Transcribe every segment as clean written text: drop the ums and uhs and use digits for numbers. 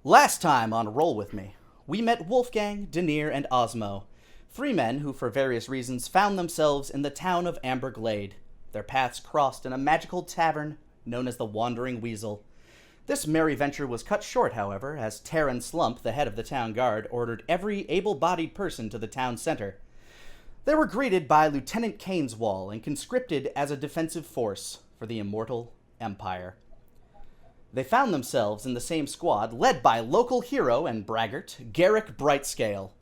Last time on Roll With Me, we met Wolfgang, Daenir, and Asmo, three men who, for various reasons, found themselves in the town of Amber Glade. Their paths crossed in a magical tavern known as the Wandering Weasel. This merry venture was cut short, however, as Terran Slump, the head of the town guard, ordered every able-bodied person to the town center. They were greeted by Lieutenant Caneswall and conscripted as a defensive force for the Immortal Empire. They found themselves in the same squad, led by local hero and braggart, Garrick Brightscale.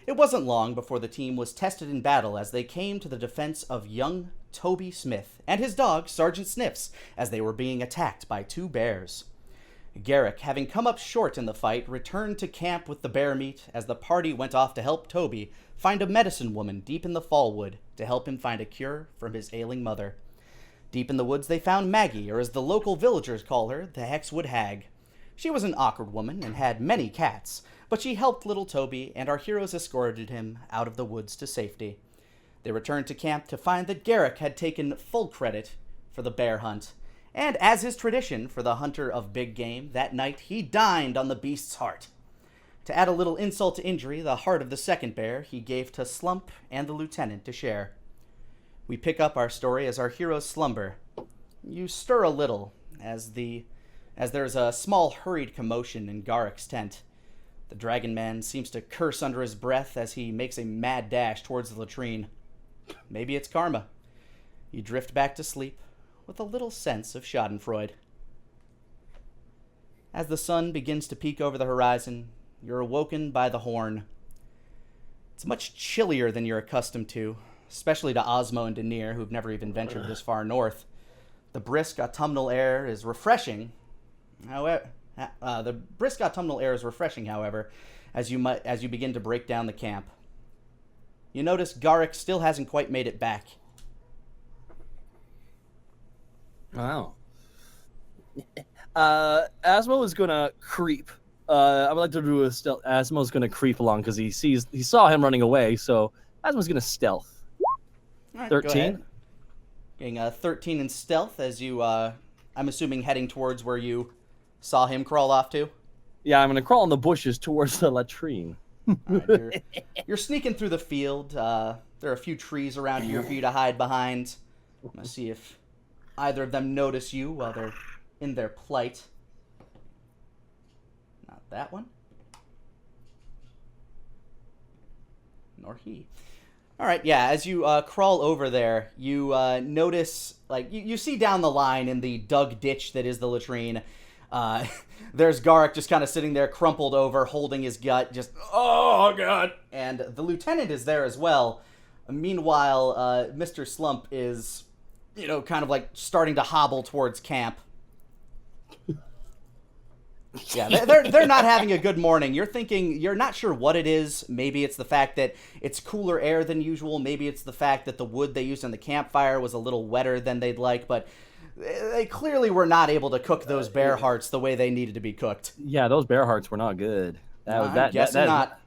It wasn't long before the team was tested in battle as they came to the defense of young Toby Smith and his dog, Sergeant Sniffs, as they were being attacked by two bears. Garrick, having come up short in the fight, returned to camp with the bear meat as the party went off to help Toby find a medicine woman deep in the fallwood to help him find a cure for his ailing mother. Deep in the woods they found Maggie, or as the local villagers call her, the Hexwood Hag. She was an awkward woman and had many cats, but she helped little Toby, and our heroes escorted him out of the woods to safety. They returned to camp to find that Garrick had taken full credit for the bear hunt, and as is tradition for the hunter of big game, that night he dined on the beast's heart. To add a little insult to injury, the heart of the second bear he gave to Slump and the lieutenant to share. We pick up our story as our heroes slumber. You stir a little as there's a small hurried commotion in Garrick's tent. The dragon man seems to curse under his breath as he makes a mad dash towards the latrine. Maybe it's karma. You drift back to sleep with a little sense of schadenfreude. As the sun begins to peek over the horizon, you're awoken by the horn. It's much chillier than you're accustomed to, especially to Asmo and Daenir, who've never even ventured this far north. The brisk autumnal air is refreshing. However, as you begin to break down the camp. You notice Garrick still hasn't quite made it back. Wow. Asmo is gonna creep. I would like to do a stealth. Asmo's gonna creep along because he saw him running away, so Asmo's gonna stealth. All right, 13. Getting a 13 in stealth as you, I'm assuming heading towards where you saw him crawl off to. Yeah, I'm gonna crawl in the bushes towards the latrine. Right, you're sneaking through the field. There are a few trees around here for you to hide behind. I'm gonna see if either of them notice you while they're in their plight. Not that one. Nor he. All right, yeah, as you crawl over there, you notice, like, you see down the line in the dug ditch that is the latrine, there's Garrick just kind of sitting there crumpled over, holding his gut, just, oh, God. And the lieutenant is there as well. Meanwhile, Mr. Slump is, kind of like starting to hobble towards camp. Yeah, they're not having a good morning. You're not sure what it is. Maybe it's the fact that it's cooler air than usual. Maybe it's the fact that the wood they used on the campfire was a little wetter than they'd like, but they clearly were not able to cook those bear hearts the way they needed to be cooked. Yeah, those bear hearts were not good. I'm guessing not.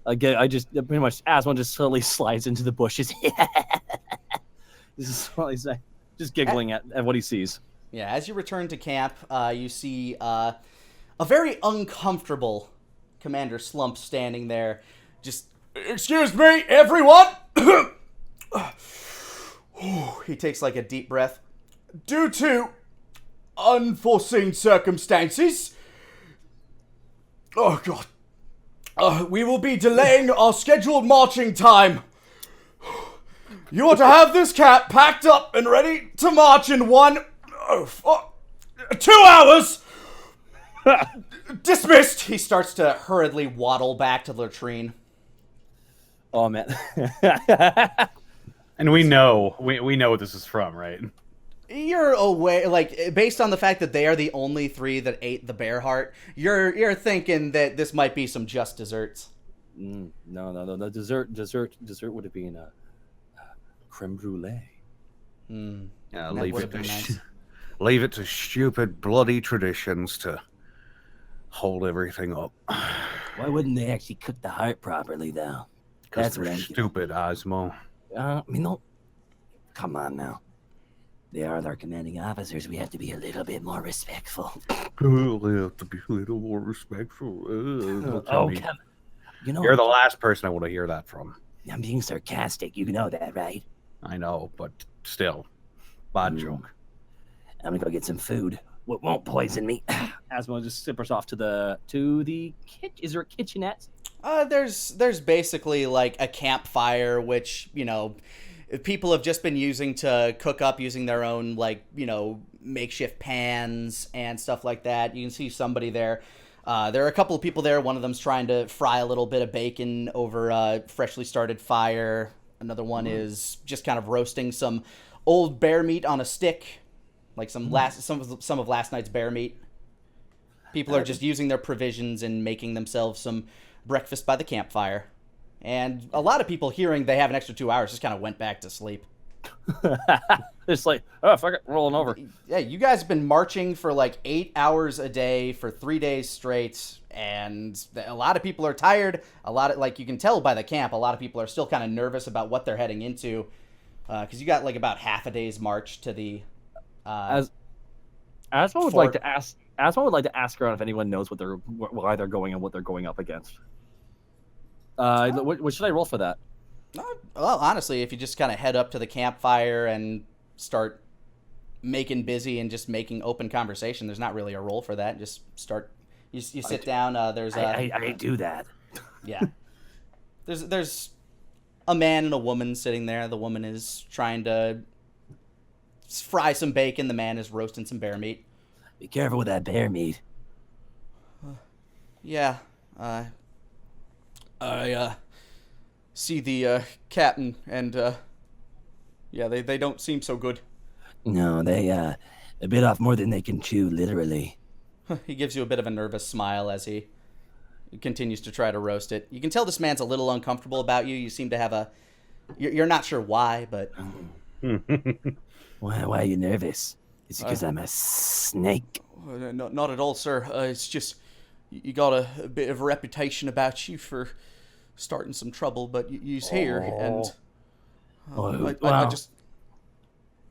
I just pretty much Asmo just slowly slides into the bushes. This is just giggling at what he sees. Yeah, as you return to camp, you see a very uncomfortable Commander Slump standing there. Just, excuse me, everyone! He takes like a deep breath. Due to unforeseen circumstances, oh God, we will be delaying our scheduled marching time. You are to have this cat packed up and ready to march in 2 hours! Dismissed! He starts to hurriedly waddle back to the latrine. Oh, man. And we know what this is from, right? You're aware, like, based on the fact that they are the only three that ate the bear heart, you're thinking that this might be some just desserts. No. The dessert would have been a creme brulee. Yeah, nice. Leave it to stupid, bloody traditions to hold everything up. Why wouldn't they actually cook the heart properly, though? Because they're stupid, Asmo. No. Come on now. They are our commanding officers. We have to be a little bit more respectful. We have to be a little more respectful. Oh, come. You know, You're the last person I want to hear that from. I'm being sarcastic. You know that, right? I know, but still, bad joke. I'm gonna go get some food. What won't poison me? Asmo just simpers off to the kitchen. Is there a kitchenette? There's basically like a campfire, which, you know, people have just been using to cook up using their own, like, you know, makeshift pans and stuff like that. You can see somebody there. There are a couple of people there. One of them's trying to fry a little bit of bacon over a freshly started fire. Another one is just kind of roasting some old bear meat on a stick, like some of last night's bear meat. People are just using their provisions and making themselves some breakfast by the campfire. And a lot of people, hearing they have an extra 2 hours, just kind of went back to sleep. It's like, oh, fuck it, rolling over. Yeah, you guys have been marching for like 8 hours a day for 3 days straight, and a lot of people are tired. Like, you can tell by the camp, a lot of people are still kind of nervous about what they're heading into, because you got like about half a day's march to the. Asmo would like to ask. Asmo would like to ask around if anyone knows why they're going and what they're going up against. What should I roll for that? Well, honestly, if you just kind of head up to the campfire and start making busy and just making open conversation, there's not really a role for that. Just start. You sit down. There's I do that. Yeah. There's a man and a woman sitting there. The woman is trying to fry some bacon. The man is roasting some bear meat. Be careful with that bear meat. Yeah. I see the captain, and yeah, they don't seem so good. No, they a bit off more than they can chew, literally. He gives you a bit of a nervous smile as he continues to try to roast it. You can tell this man's a little uncomfortable about you. You seem to have you're not sure why, but Why are you nervous? It's because I'm a snake. Not at all, sir. It's just you got a bit of a reputation about you for starting some trouble, but you's here, and I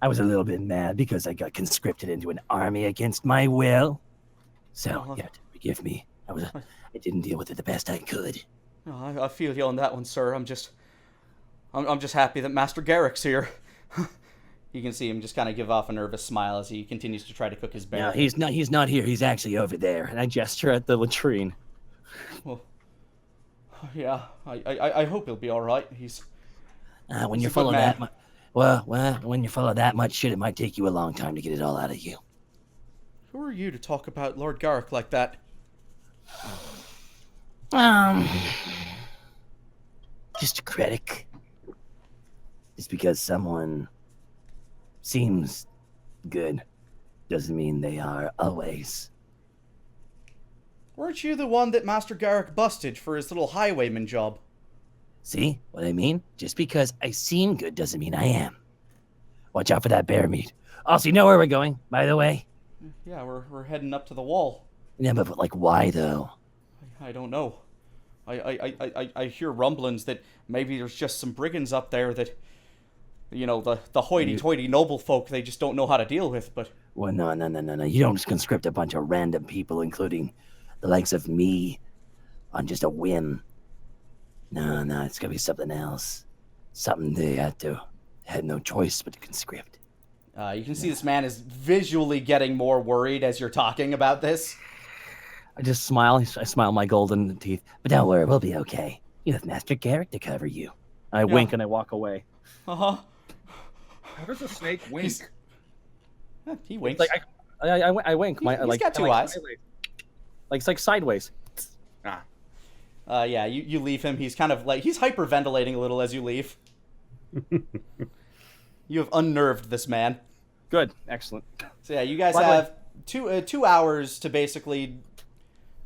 was a little bit mad because I got conscripted into an army against my will. So you have to forgive me. I didn't deal with it the best I could. I feel you on that one, sir. I'm just happy that Master Garrick's here. You can see him just kind of give off a nervous smile as he continues to try to cook his bear. No, he's not here. He's actually over there. And I gesture at the latrine. Well, yeah, I hope he'll be all right. When you're full of that much, when you're full of that much shit, it might take you a long time to get it all out of you. Who are you to talk about Lord Garrick like that? Just a critic. Just because someone seems good doesn't mean they are always. Weren't you the one that Master Garrick busted for his little highwayman job? See what I mean? Just because I seem good doesn't mean I am. Watch out for that bear meat. Also, you know where we're going, by the way? Yeah, we're heading up to the wall. Yeah, but like, why though? I don't know. I hear rumblings that maybe there's just some brigands up there that, you know, the hoity-toity noble folk, they just don't know how to deal with, but... Well, no. You don't just conscript a bunch of random people, including the likes of me, on just a whim. No, it's gotta be something else. Something they had no choice but to conscript. You can see this man is visually getting more worried as you're talking about this. I just smile. I smile my golden teeth. But don't worry, we'll be okay. You have Master Garrick to cover you. I wink and I walk away. Uh-huh. How does a snake wink? He winks. Like I wink. He's got two eyes. Sideways. Like it's like sideways. Yeah, you leave him. He's kind of like, he's hyperventilating a little as you leave. You have unnerved this man. Good. Excellent. So yeah, you guys have 2 hours to basically,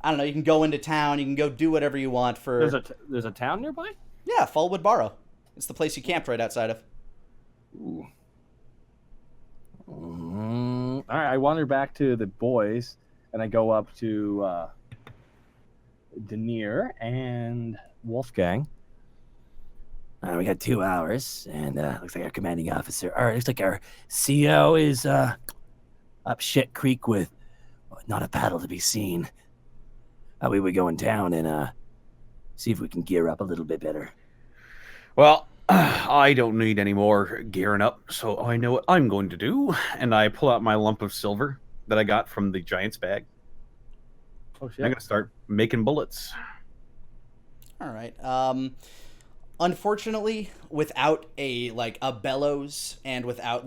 I don't know, you can go into town, you can go do whatever you want for... There's a town nearby? Yeah, Fallwood Barrow. It's the place you camped right outside of. Ooh. All right, I wander back to the boys, and I go up to Daenir and Wolfgang. We got 2 hours, and looks like our commanding officer, or looks like our CO is up shit creek with not a paddle to be seen. We would go in town and see if we can gear up a little bit better. Well, I don't need any more gearing up, so I know what I'm going to do. And I pull out my lump of silver that I got from the giant's bag. Oh shit! I'm going to start making bullets. All right. Unfortunately, without a bellows and without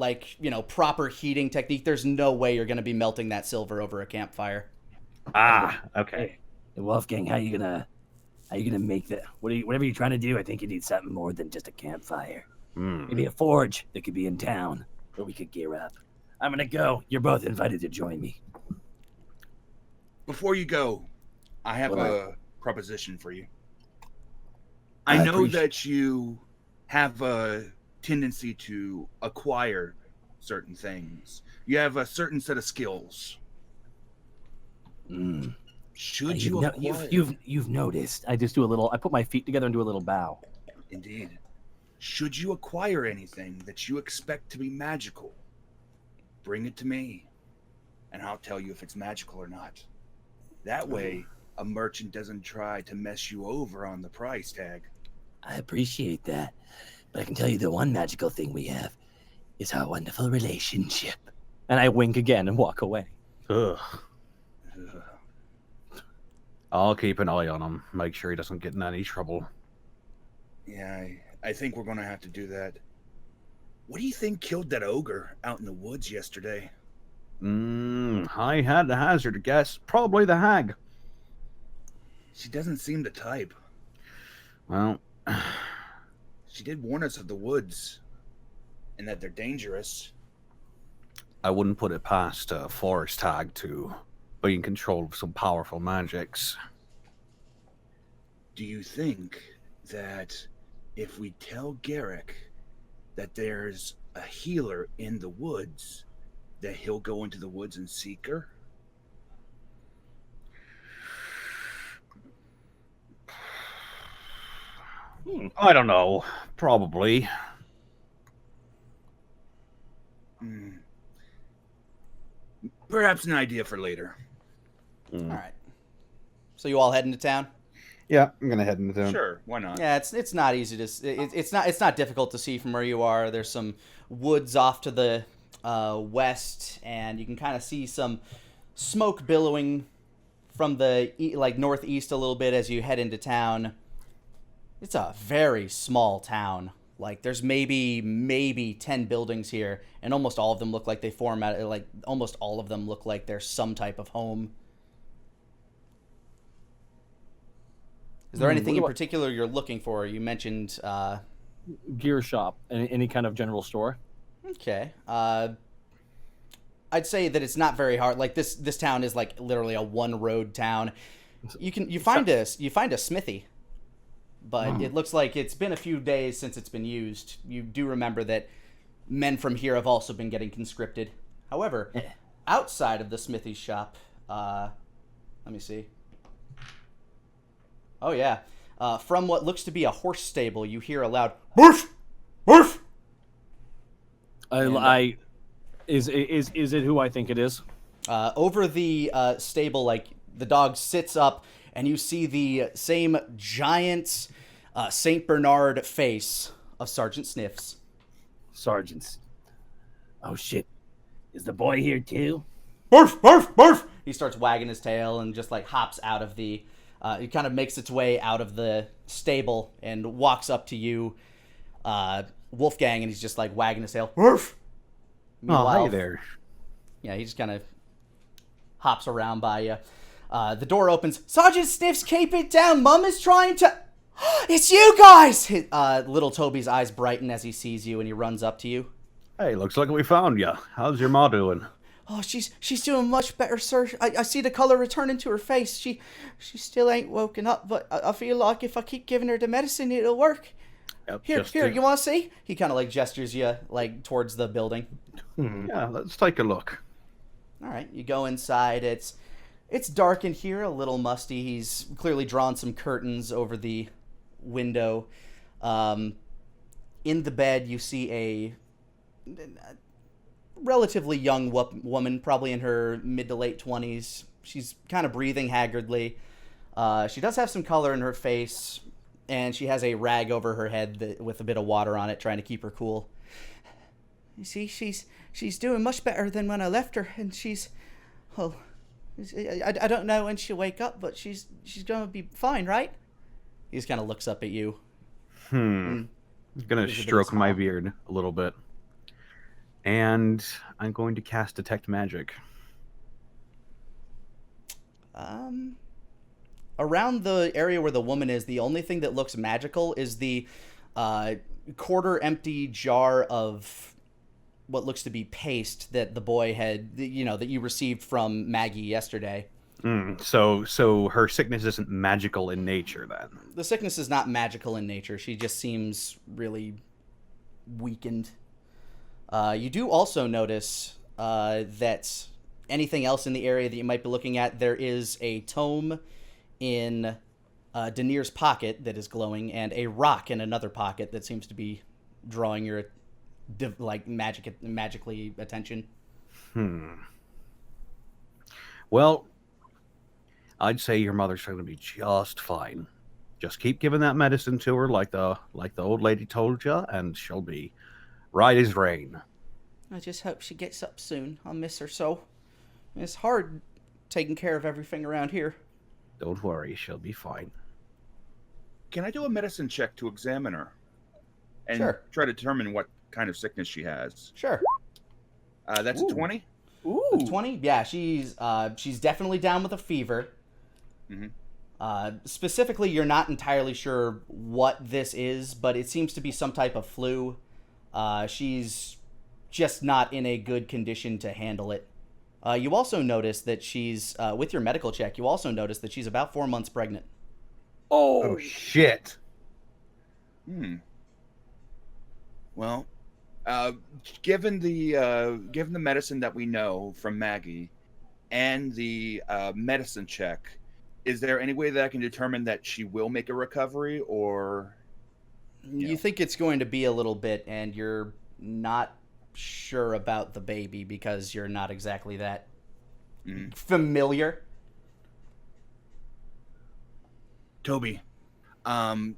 proper heating technique, there's no way you're going to be melting that silver over a campfire. Ah, okay. Hey, Wolfgang, how you gonna make that? Whatever you're trying to do, I think you need something more than just a campfire. Maybe a forge that could be in town where we could gear up. I'm gonna go. You're both invited to join me. Before you go, I have What? a proposition for you. I know that you have a tendency to acquire certain things. You have a certain set of skills. Should you acquire? You've noticed. I just do a little. I put my feet together and do a little bow. Indeed. Should you acquire anything that you expect to be magical, bring it to me, and I'll tell you if it's magical or not. That way, a merchant doesn't try to mess you over on the price tag. I appreciate that, but I can tell you the one magical thing we have is our wonderful relationship. And I wink again and walk away. Ugh. I'll keep an eye on him. Make sure he doesn't get in any trouble. Yeah, I think we're going to have to do that. What do you think killed that ogre out in the woods yesterday? I had to hazard a guess. Probably the hag. She doesn't seem the type. Well, She did warn us of the woods and that they're dangerous. I wouldn't put it past a forest hag to be in control of some powerful magics. Do you think that if we tell Garrick that there's a healer in the woods, that he'll go into the woods and seek her? I don't know. Probably. Perhaps an idea for later. All right. So you all heading to town? Yeah, I'm gonna head into town. Sure, why not? Yeah, it's not easy to it's not difficult to see from where you are. There's some woods off to the west, and you can kind of see some smoke billowing from the northeast a little bit as you head into town. It's a very small town. Like there's maybe 10 buildings here, and almost all of them look like they form out almost all of them look like they're some type of home. Is there anything in particular you're looking for? You mentioned Gear shop, any kind of general store. okay. I'd say that it's not very hard. Like this town is like literally a one road town. You find a smithy, but it looks like it's been a few days since it's been used. You do remember that men from here have also been getting conscripted. However, outside of the smithy shop, let me see. Oh yeah, from what looks to be a horse stable, you hear a loud "Woof, woof." Is it who I think it is? Over the stable, like the dog sits up, and you see the same giant Saint Bernard face of Sergeant Sniffs. Sergeants. Oh shit. Is the boy here too? Barf, barf, barf. He starts wagging his tail and just like hops out of the. It kind of makes its way out of the stable and walks up to you, Wolfgang, and he's just like wagging his tail. Barf. Oh, hey there. Yeah, he just kind of hops around by you. The door opens. Sergeant Sniffs, keep it down. Mum is trying to. It's you guys! Little Toby's eyes brighten as he sees you, and he runs up to you. Hey, looks like we found you. How's your ma doing? Oh, she's doing much better, sir. I see the color returning to her face. She still ain't woken up, but I feel like if I keep giving her the medicine, it'll work. Yep, Here, you want to see? He kind of like gestures you like towards the building. Yeah, let's take a look. All right, you go inside. It's dark in here, a little musty. He's clearly drawn some curtains over the window. In the bed, you see a relatively young woman, probably in her mid to late 20s. She's kind of breathing haggardly. She does have some color in her face, and she has a rag over her head with a bit of water on it, trying to keep her cool. You see, she's doing much better than when I left her, and well, I don't know when she'll wake up, but she's gonna be fine, right? He just kind of looks up at you. I'm gonna stroke my beard a little bit, and I'm going to cast Detect Magic. Around the area where the woman is, the only thing that looks magical is the quarter empty jar of what looks to be paste that the boy had, that you received from Maggie yesterday. So her sickness isn't magical in nature, then? The sickness is not magical in nature. She just seems really weakened. You do also notice that anything else in the area that you might be looking at, there is a tome in Daenir's pocket that is glowing, and a rock in another pocket that seems to be drawing your magically attention. Well, I'd say your mother's going to be just fine. Just keep giving that medicine to her like the old lady told you, and she'll be right as rain. I just hope she gets up soon. I'll miss her so. It's hard taking care of everything around here. Don't worry, she'll be fine. Can I do a medicine check to examine her? And Sure. try to determine what kind of sickness she has. Sure. That's a 20? Ooh. 20? Yeah, she's definitely down with a fever. Specifically, you're not entirely sure what this is, but it seems to be some type of flu. She's just not in a good condition to handle it. You also notice that she's, with your medical check, you also notice that she's about 4 months pregnant. Oh shit. Well, given the medicine that we know from Maggie and the medicine check, is there any way that I can determine that she will make a recovery, or You think it's going to be a little bit, and you're not sure about the baby because you're not exactly that familiar. Toby, from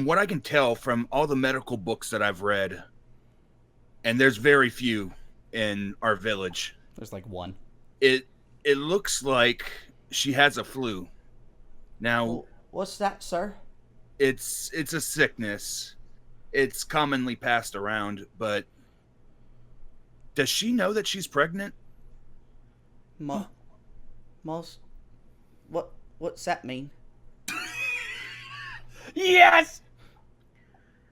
what I can tell from all the medical books that I've read, and there's very few in our village. There's like one. It looks like she has a flu. Now, What's that, sir? it's a sickness. It's commonly passed around, but does she know that she's pregnant? Most. What's that mean? Yes!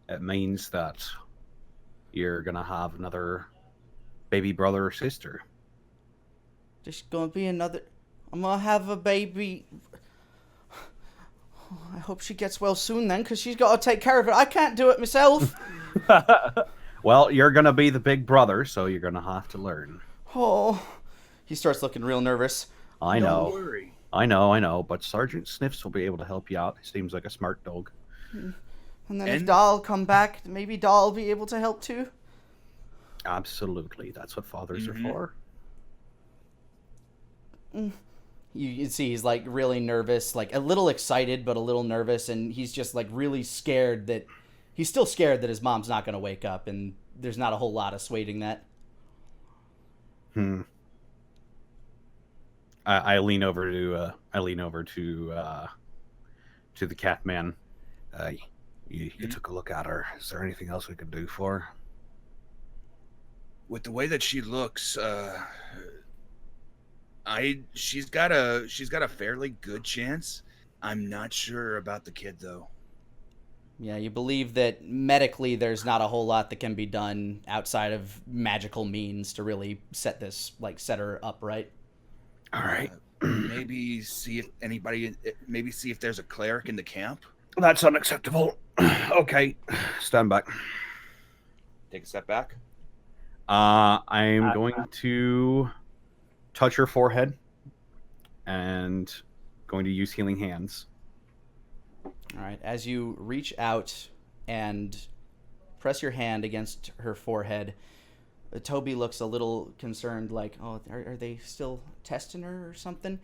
It means that you're gonna have another baby brother or sister. There's gonna be another. I'm gonna have a baby. I hope she gets well soon then, because she's got to take care of it. I can't do it myself. Well, you're gonna be the big brother, so you're gonna have to learn. Oh. He starts looking real nervous. I know. Don't worry. I know, but Sergeant Sniffs will be able to help you out. He seems like a smart dog. And then if Dahl come back, maybe Dahl will be able to help too. Absolutely. That's what fathers are for. You see he's like really nervous, like a little excited, but a little nervous. And he's just like really scared that he's still scared that his mom's not going to wake up. And there's not a whole lot assuaging that. I lean over to the cat man. You took a look at her. Is there anything else we can do for her? With the way that she looks, she's got a fairly good chance. I'm not sure about the kid though. Yeah, you believe that medically there's not a whole lot that can be done outside of magical means to really set her up right. All right. Maybe see if there's a cleric in the camp. That's unacceptable. Okay, stand back. Take a step back. I'm going to touch her forehead and going to use healing hands. All right, as you reach out and press your hand against her forehead. Toby looks a little concerned, like, oh, are they still testing her or something?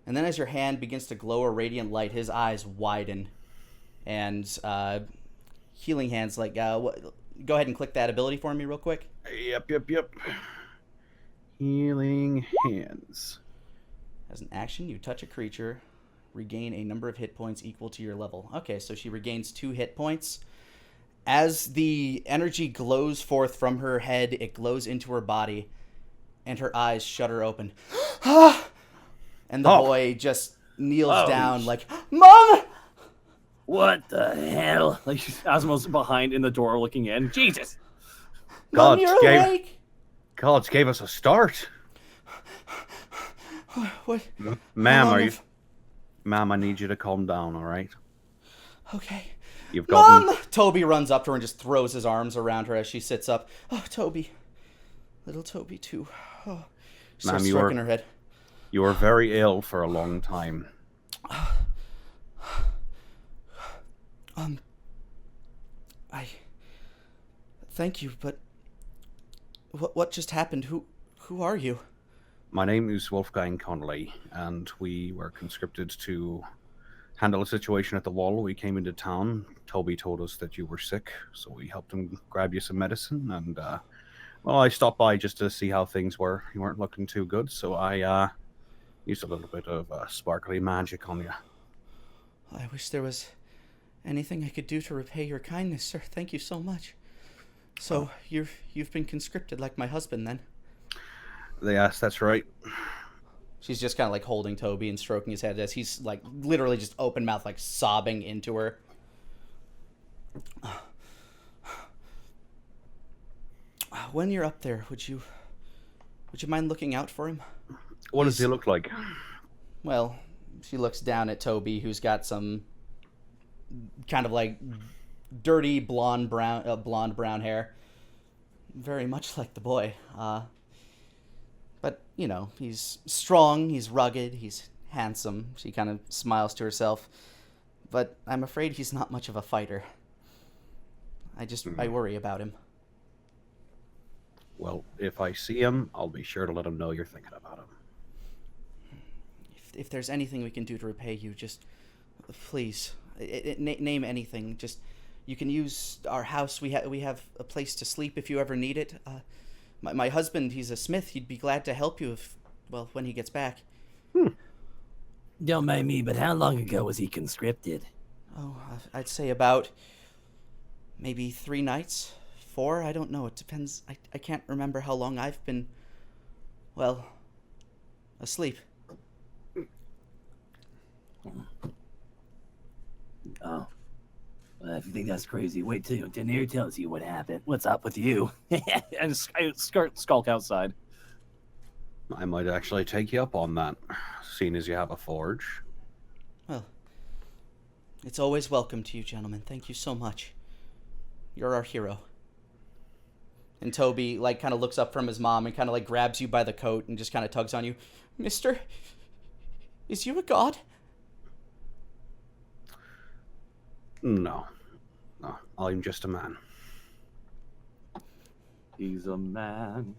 And then as your hand begins to glow a radiant light, his eyes widen. And Healing Hands, like, go ahead and click that ability for me real quick. Yep. Healing Hands. As an action, you touch a creature, regain a number of hit points equal to your level. Okay, so she regains 2 hit points. As the energy glows forth from her head, it glows into her body, and her eyes shudder open. And the boy just kneels down like, Mom! What the hell? Like Asmo's behind in the door looking in. Jesus! Mom, you're awake! Gods gave us a start. What? Ma'am, Ma'am, I need you to calm down, all right? Okay. You've got Mom! Toby runs up to her and just throws his arms around her as she sits up. Oh, Toby. Little Toby, too. Oh. Ma'am, stroking her head. You were very ill for a long time. Thank you, but what just happened? Who are you? My name is Wolfgang Connolly, and we were conscripted to handle a situation at the wall. We came into town. Toby told us that you were sick, so we helped him grab you some medicine, and, well, I stopped by just to see how things were. You weren't looking too good, so I, used a little bit of sparkly magic on you. I wish there was anything I could do to repay your kindness, sir. Thank you so much. So, you've been conscripted like my husband, then? Yes, that's right. She's just kind of like holding Toby and stroking his head as he's like literally just open mouth, like sobbing into her. When you're up there, would you mind looking out for him? What does he look like? Well, she looks down at Toby, who's got some kind of like dirty blonde brown hair, very much like the boy. But, you know, he's strong, he's rugged, he's handsome. She kind of smiles to herself. But I'm afraid he's not much of a fighter. I worry about him. Well, if I see him, I'll be sure to let him know you're thinking about him. If there's anything we can do to repay you, just please, name anything. Just, you can use our house. We have a place to sleep if you ever need it. My husband, he's a smith. He'd be glad to help you when he gets back. Don't mind me, but how long ago was he conscripted? Oh, I'd say about maybe 3 nights, 4. I don't know. It depends. I can't remember how long I've been, asleep. Oh. Well, if you think that's crazy, wait till Daenir tells you what happened. What's up with you? And skulk outside. I might actually take you up on that, seeing as you have a forge. Well, it's always welcome to you, gentlemen. Thank you so much. You're our hero. And Toby, like, kind of looks up from his mom and kind of, like, grabs you by the coat and just kind of tugs on you. Mister, is you a god? No, I'm just a man. He's a man.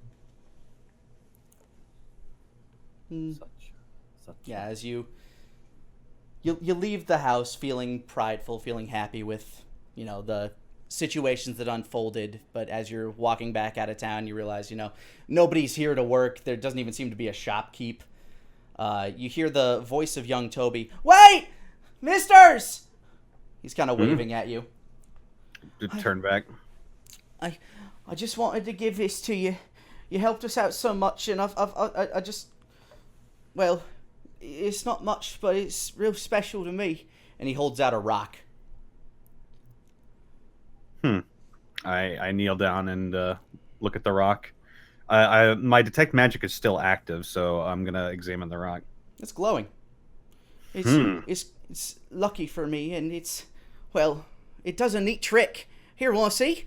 Such. Yeah, as you leave the house feeling prideful, feeling happy with, you know, the situations that unfolded, but as you're walking back out of town, you realize, you know, nobody's here to work. There doesn't even seem to be a shopkeep. You hear the voice of young Toby. Wait! Misters! He's kind of waving at you. Turn back. I just wanted to give this to you. You helped us out so much, and I just, well, it's not much, but it's real special to me. And he holds out a rock. I kneel down and look at the rock. My detect magic is still active, so I'm gonna examine the rock. It's glowing. It's lucky for me, and it does a neat trick. Here, want to see?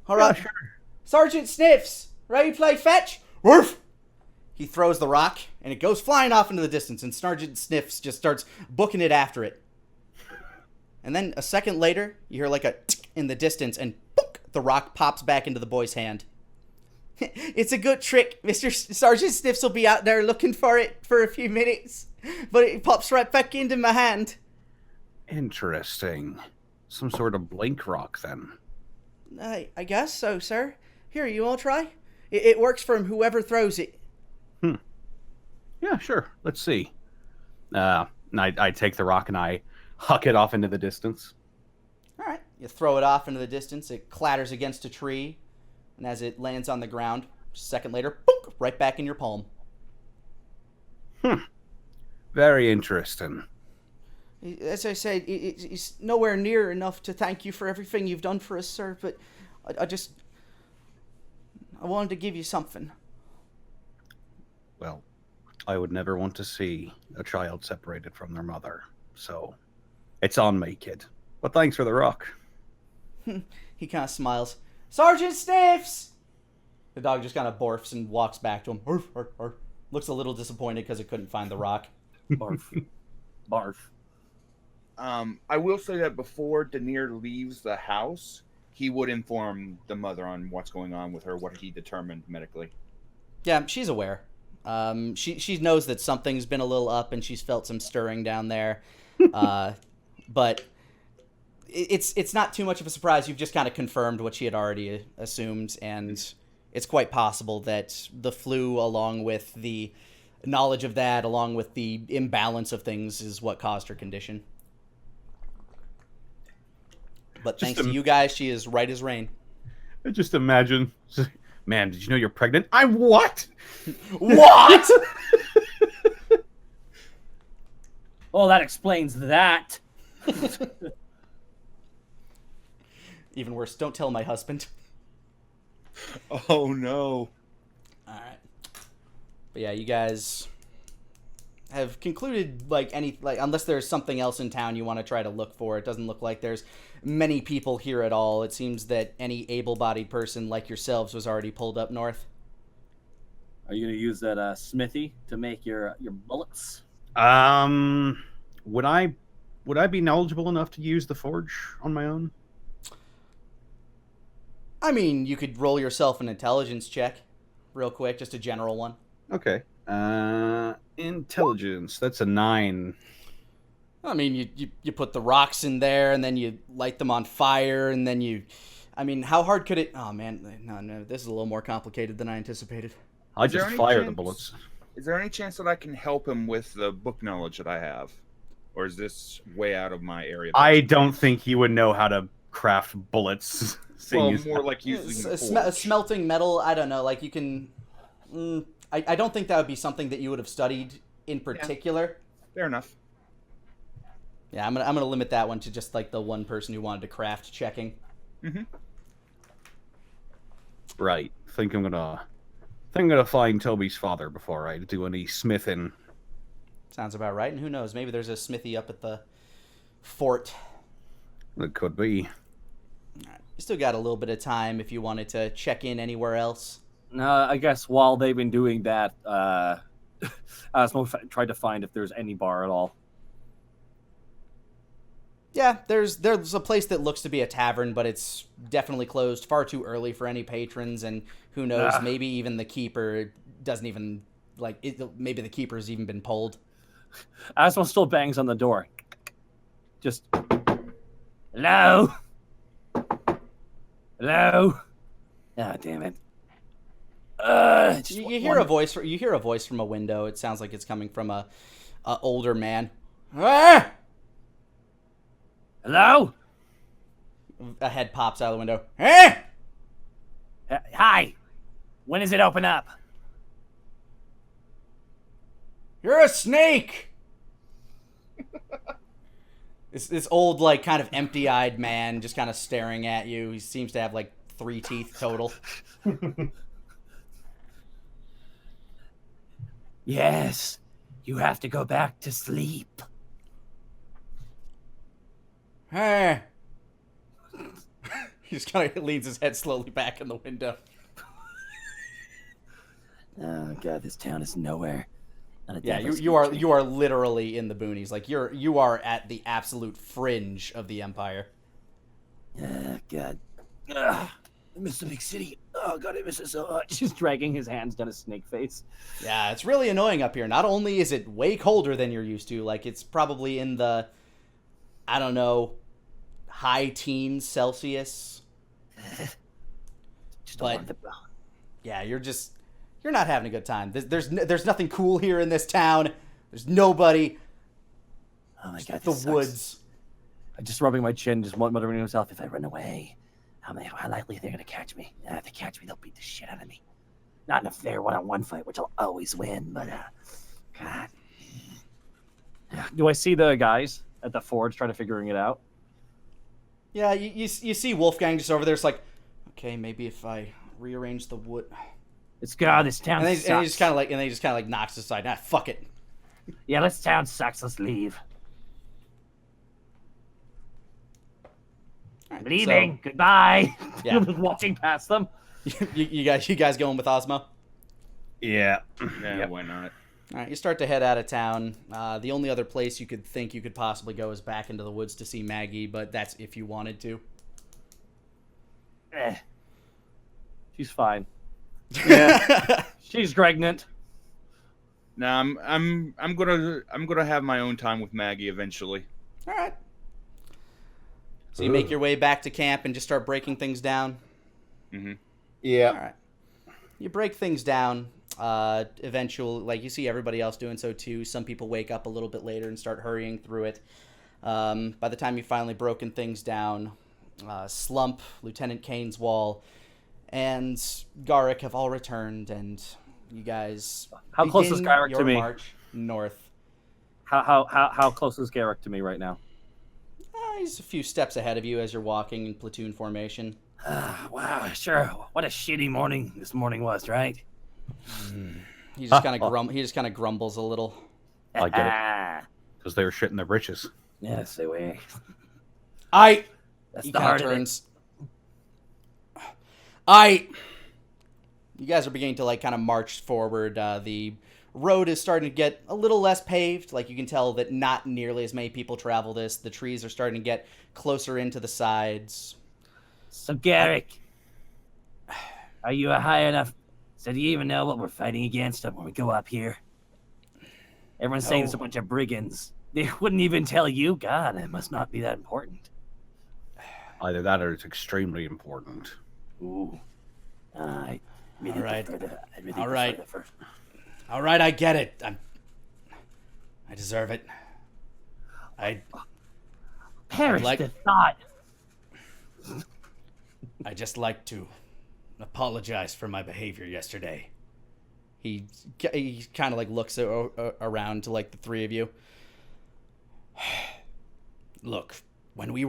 All right. Yeah, sure. Sergeant Sniffs, ready to play fetch? Woof! He throws the rock, and it goes flying off into the distance, and Sergeant Sniffs just starts booking it after it. And then a second later, you hear like a tick in the distance, and book, the rock pops back into the boy's hand. It's a good trick. Mr. Sergeant Sniffs will be out there looking for it for a few minutes, but it pops right back into my hand. Interesting. Some sort of blink rock, then. I guess so, sir. Here, you all try? It works for whoever throws it. Yeah, sure. Let's see. I take the rock and I huck it off into the distance. All right. You throw it off into the distance. It clatters against a tree. And as it lands on the ground, a second later, boop, right back in your palm. Very interesting. As I said, it's nowhere near enough to thank you for everything you've done for us, sir, but I wanted to give you something. Well, I would never want to see a child separated from their mother, so it's on me, kid. But thanks for the rock. He kind of smiles. Sergeant Sniffs! The dog just kind of barfs and walks back to him. Arf, arf, arf. Looks a little disappointed because it couldn't find the rock. Barf. Barf. I will say that before Daenir leaves the house, he would inform the mother on what's going on with her, what he determined medically. Yeah, she's aware. She knows that something's been a little up and she's felt some stirring down there. But it's not too much of a surprise. You've just kind of confirmed what she had already assumed, and it's quite possible that the flu, along with the knowledge of that, along with the imbalance of things, is what caused her condition. But thanks to you guys, she is right as rain. Just imagine, man, did you know you're pregnant? I'm what? What? Oh, that explains that. Even worse, don't tell my husband. Oh no. Alright. But yeah, you guys have concluded, unless there's something else in town you want to try to look for. It doesn't look like there's many people here at all. It seems that any able-bodied person like yourselves was already pulled up north. Are you gonna use that smithy to make your bullets? Would I be knowledgeable enough to use the forge on my own? I mean, you could roll yourself an intelligence check real quick, just a general one. Okay. Intelligence. That's a 9. I mean, you put the rocks in there, and then you light them on fire, and then I mean, how hard could it... Oh, man, no, this is a little more complicated than I anticipated. I just fire the bullets. Is there any chance that I can help him with the book knowledge that I have? Or is this way out of my area? I don't think he would know how to craft bullets. Well, more like using smelting metal, I don't know, like you can... I don't think that would be something that you would have studied in particular. Yeah. Fair enough. Yeah, I'm gonna limit that one to just like the one person who wanted to craft checking. Mm-hmm. Right. I think I'm gonna find Toby's father before I do any smithing. Sounds about right, and who knows, maybe there's a smithy up at the fort. It could be. Right. You still got a little bit of time if you wanted to check in anywhere else. No, I guess while they've been doing that, Asmo tried to find if there's any bar at all. Yeah, there's a place that looks to be a tavern, but it's definitely closed far too early for any patrons, and who knows, maybe even the keeper doesn't even, maybe the keeper's even been pulled. Asmo still bangs on the door. Just, hello? Hello? Ah, damn it. You hear a voice. You hear a voice from a window. It sounds like it's coming from a older man. Ah! Hello? A head pops out of the window. Ah! Hi. When does it open up? You're a snake. This old, kind of empty-eyed man just kind of staring at you. He seems to have 3 teeth total. Yes, you have to go back to sleep. Hey. He just kind of leans his head slowly back in the window. Oh, God, this town is nowhere. Not a Yeah, deathless you are creature. literally in the boonies. Like you are at the absolute fringe of the Empire. God. Ugh, I miss the big city. Oh God, I miss it so much. Just dragging his hands down his snake face. Yeah, it's really annoying up here. Not only is it way colder than you're used to, like it's probably in the, I don't know, high teens Celsius. Just But- don't want the. Yeah, you're not having a good time. There's nothing cool here in this town. There's nobody. Oh my God, The this sucks. woods. Just rubbing my chin, just muttering to himself. If I run away, how likely they're gonna catch me? If they catch me, they'll beat the shit out of me. Not in a fair one-on-one fight, which I'll always win. But God, Do I see the guys at the forge trying to figuring it out? Yeah, you see Wolfgang just over there. It's like, okay, maybe if I rearrange the wood. it's God. This town And sucks. he just kind of like knocks aside. Fuck it. Yeah, this town sucks. Let's leave. All right, I'm leaving. Goodbye. Yeah. Walking past them. you guys going with Osmo? Yeah. Yeah, Yep. why not? All right, you start to head out of town. The only other place you could think you could possibly go is back into the woods to see Maggie, but that's if you wanted to. Eh, She's fine. Yeah. She's pregnant. Now I'm gonna have my own time with Maggie eventually. All right. So you make your way back to camp and just start breaking things down. Mm-hmm. Yeah. All right. You break things down. Eventually, like you see everybody else doing so too. Some people wake up a little bit later and start hurrying through it. By the time you've finally broken things down, Slump, Lieutenant Kane's Wall, and Garrick have all returned, and you guys How close is begin Garrick to your me? march north. How close is Garrick to me right now? He's a few steps ahead of you as you're walking in platoon formation. wow, sure. What a shitty morning this morning was, right? He just kind of grumbles a little. I get it. Because they were shitting their britches. Yes, they were. That's That's he the kind heart of of it. turns. You guys are beginning to like kind of march forward. The road is starting to get a little less paved. Like you can tell that not nearly as many people travel this. The trees are starting to get closer into the sides. So, Garrick, are you a high enough? So, do you even know what we're fighting against when we go up here? Everyone's saying it's a No. bunch of brigands. They wouldn't even tell you. God, it must not be that important. Either that or it's extremely important. Ooh. I really All right. prefer the, I really All prefer right. the first. All right, I get it. I deserve it. Perish like- the thought. I just like to apologize for my behavior yesterday. He kind of like looks around to like the three of you. Look, when we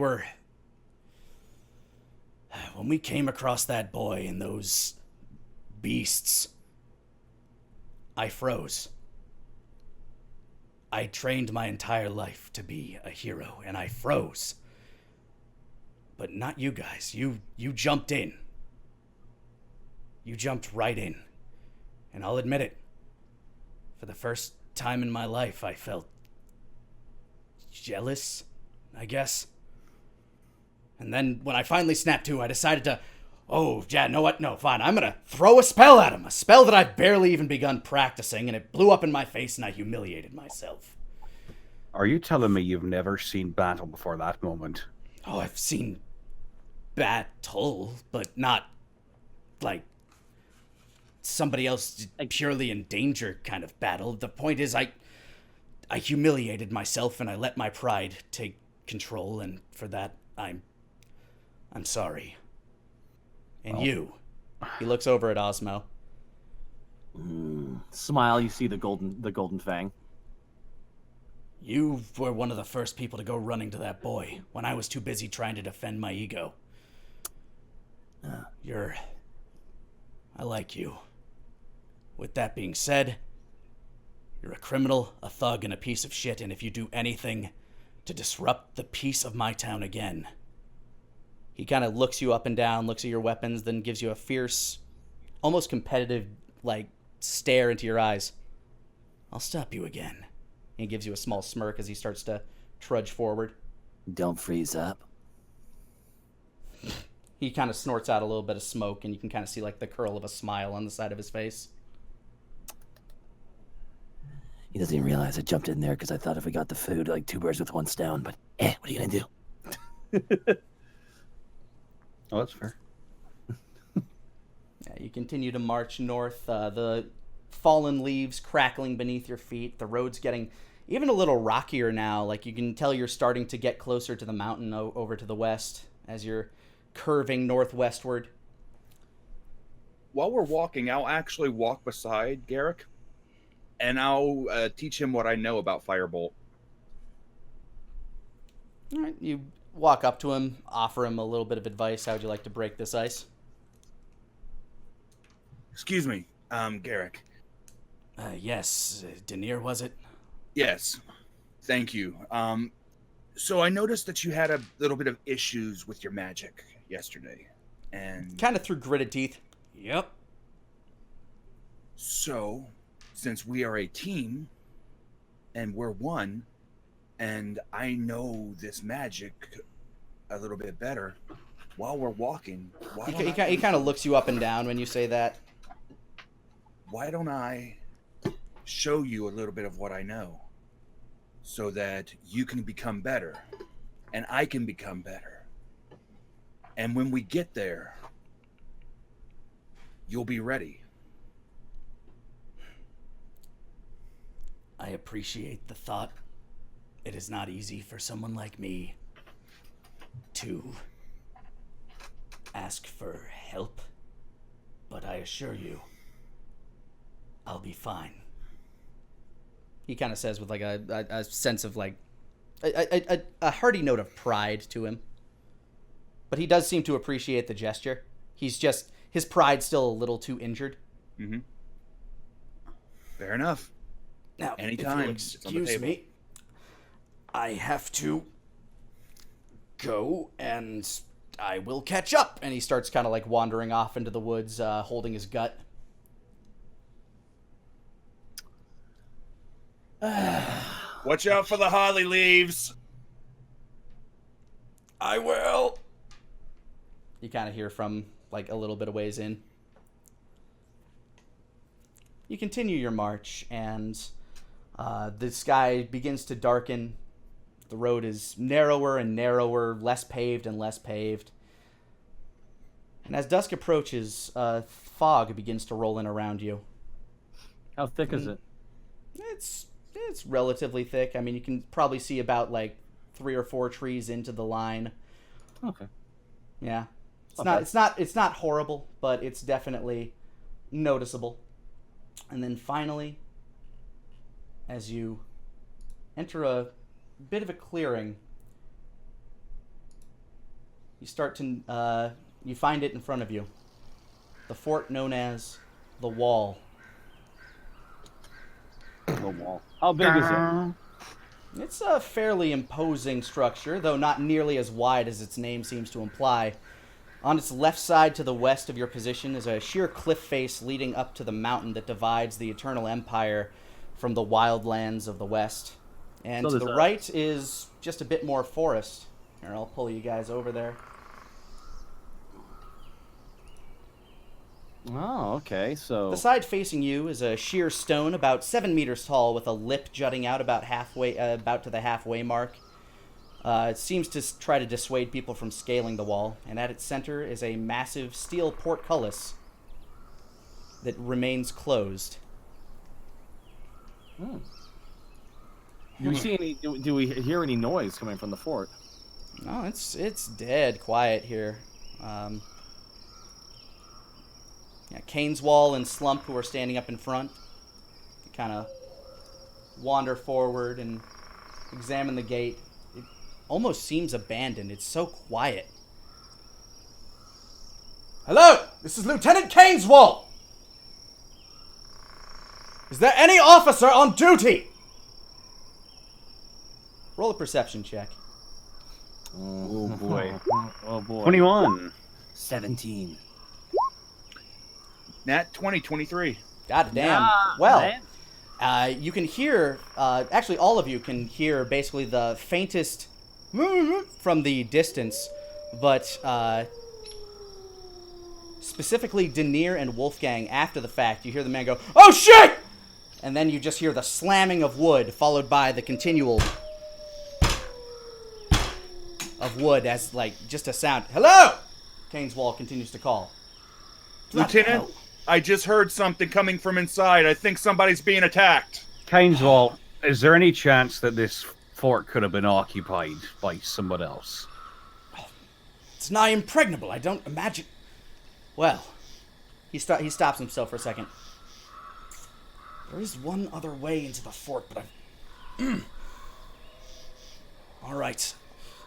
came across that boy and those beasts, I froze. I trained my entire life to be a hero, and I froze. But not you guys. You jumped in. You jumped right in. And I'll admit it. For the first time in my life, I felt jealous, I guess. And then when I finally snapped to, I decided to, oh, yeah, know what? No, fine. I'm going to throw a spell at him. A spell that I've barely even begun practicing, and it blew up in my face, and I humiliated myself. Are you telling me you've never seen battle before that moment? Oh, I've seen battle, but not like somebody else purely in danger kind of battle. The point is I humiliated myself and I let my pride take control, and for that I'm sorry. And you. He looks over at Osmo. Smile. You see the golden fang. You were one of the first people to go running to that boy when I was too busy trying to defend my ego. I like you. With that being said, you're a criminal, a thug, and a piece of shit, and if you do anything to disrupt the peace of my town again... He kind of looks you up and down, looks at your weapons, then gives you a fierce, almost competitive, like, stare into your eyes. I'll stop you again. He gives you a small smirk as he starts to trudge forward. Don't freeze up. He kind of snorts out a little bit of smoke, and you can kind of see like the curl of a smile on the side of his face. He doesn't even realize I jumped in there because I thought if we got the food, like 2 birds with 1 stone. But what are you gonna do? Oh, that's fair. Yeah, you continue to march north. The fallen leaves crackling beneath your feet. The road's getting even a little rockier now. Like you can tell you're starting to get closer to the mountain over to the west as you're curving northwestward. While we're walking, I'll actually walk beside Garrick, and I'll teach him what I know about Firebolt. All right, you walk up to him, offer him a little bit of advice. How would you like to break this ice? Excuse me, Garrick. Yes, Daenir, was it? Yes, thank you. So I noticed that you had a little bit of issues with your magic yesterday, and Kind of through gritted teeth. Yep. so since we are a team and we're one, and I know this magic a little bit better, while we're walking, He kind of looks you up and down when you say that. why don't I show you a little bit of what I know so that you can become better and I can become better. And when we get there, you'll be ready. I appreciate the thought. It is not easy for someone like me to ask for help, but I assure you, I'll be fine. He kind of says with like a sense of like a hearty note of pride to him. But he does seem to appreciate the gesture. He's just, his pride's still a little too injured. Mm-hmm. Fair enough. Now, Anytime. if you'll It's on the excuse table. me, I have to go and I will catch up. And he starts kind of like wandering off into the woods, holding his gut. Watch out for the holly leaves. I will. You kind of hear from like a little bit of ways in. You continue your march, and the sky begins to darken. The road is narrower and narrower, less paved and less paved. And as dusk approaches, fog begins to roll in around you. How thick is it? It's relatively thick. I mean, you can probably see about like 3 or 4 trees into the line. Okay. Yeah. Okay. It's not horrible, but it's definitely noticeable. And then finally, as you enter a bit of a clearing, you start to you find it in front of you. The fort known as the Wall. The wall. How big is it? It's a fairly imposing structure, though not nearly as wide as its name seems to imply. On its left side to the west of your position is a sheer cliff face leading up to the mountain that divides the Eternal Empire from the wildlands of the west. And So to there's the a- right is just a bit more forest. Here, I'll pull you guys over there. Oh, okay. So The side facing you is a sheer stone about 7 meters tall with a lip jutting out about to the halfway mark. It seems to try to dissuade people from scaling the wall, and at its center is a massive steel portcullis that remains closed. do we see any? Do we hear any noise coming from the fort? No, it's dead quiet here. Kane's Wall and Slump, who are standing up in front, kind of wander forward and examine the gate. It almost seems abandoned. It's so quiet. Hello, this is Lieutenant Kane's Wall. Is there any officer on duty? Roll a perception check. Oh boy. Oh boy. 21. 17. Nat 2023. God damn. Nah, Well, man. You can hear, actually all of you can hear basically the faintest from the distance, but specifically Daenir and Wolfgang, after the fact, you hear the man go, "Oh shit!" And then you just hear the slamming of wood, followed by the continual of wood as, like, just a sound. "Hello!" Kane's Wall continues to call. Lieutenant, I just heard something coming from inside. I think somebody's being attacked. Kainswall, is there any chance that this fort could have been occupied by someone else? It's nigh impregnable. I don't imagine. Well, he stops himself for a second. There is one other way into the fort, but I've... All right.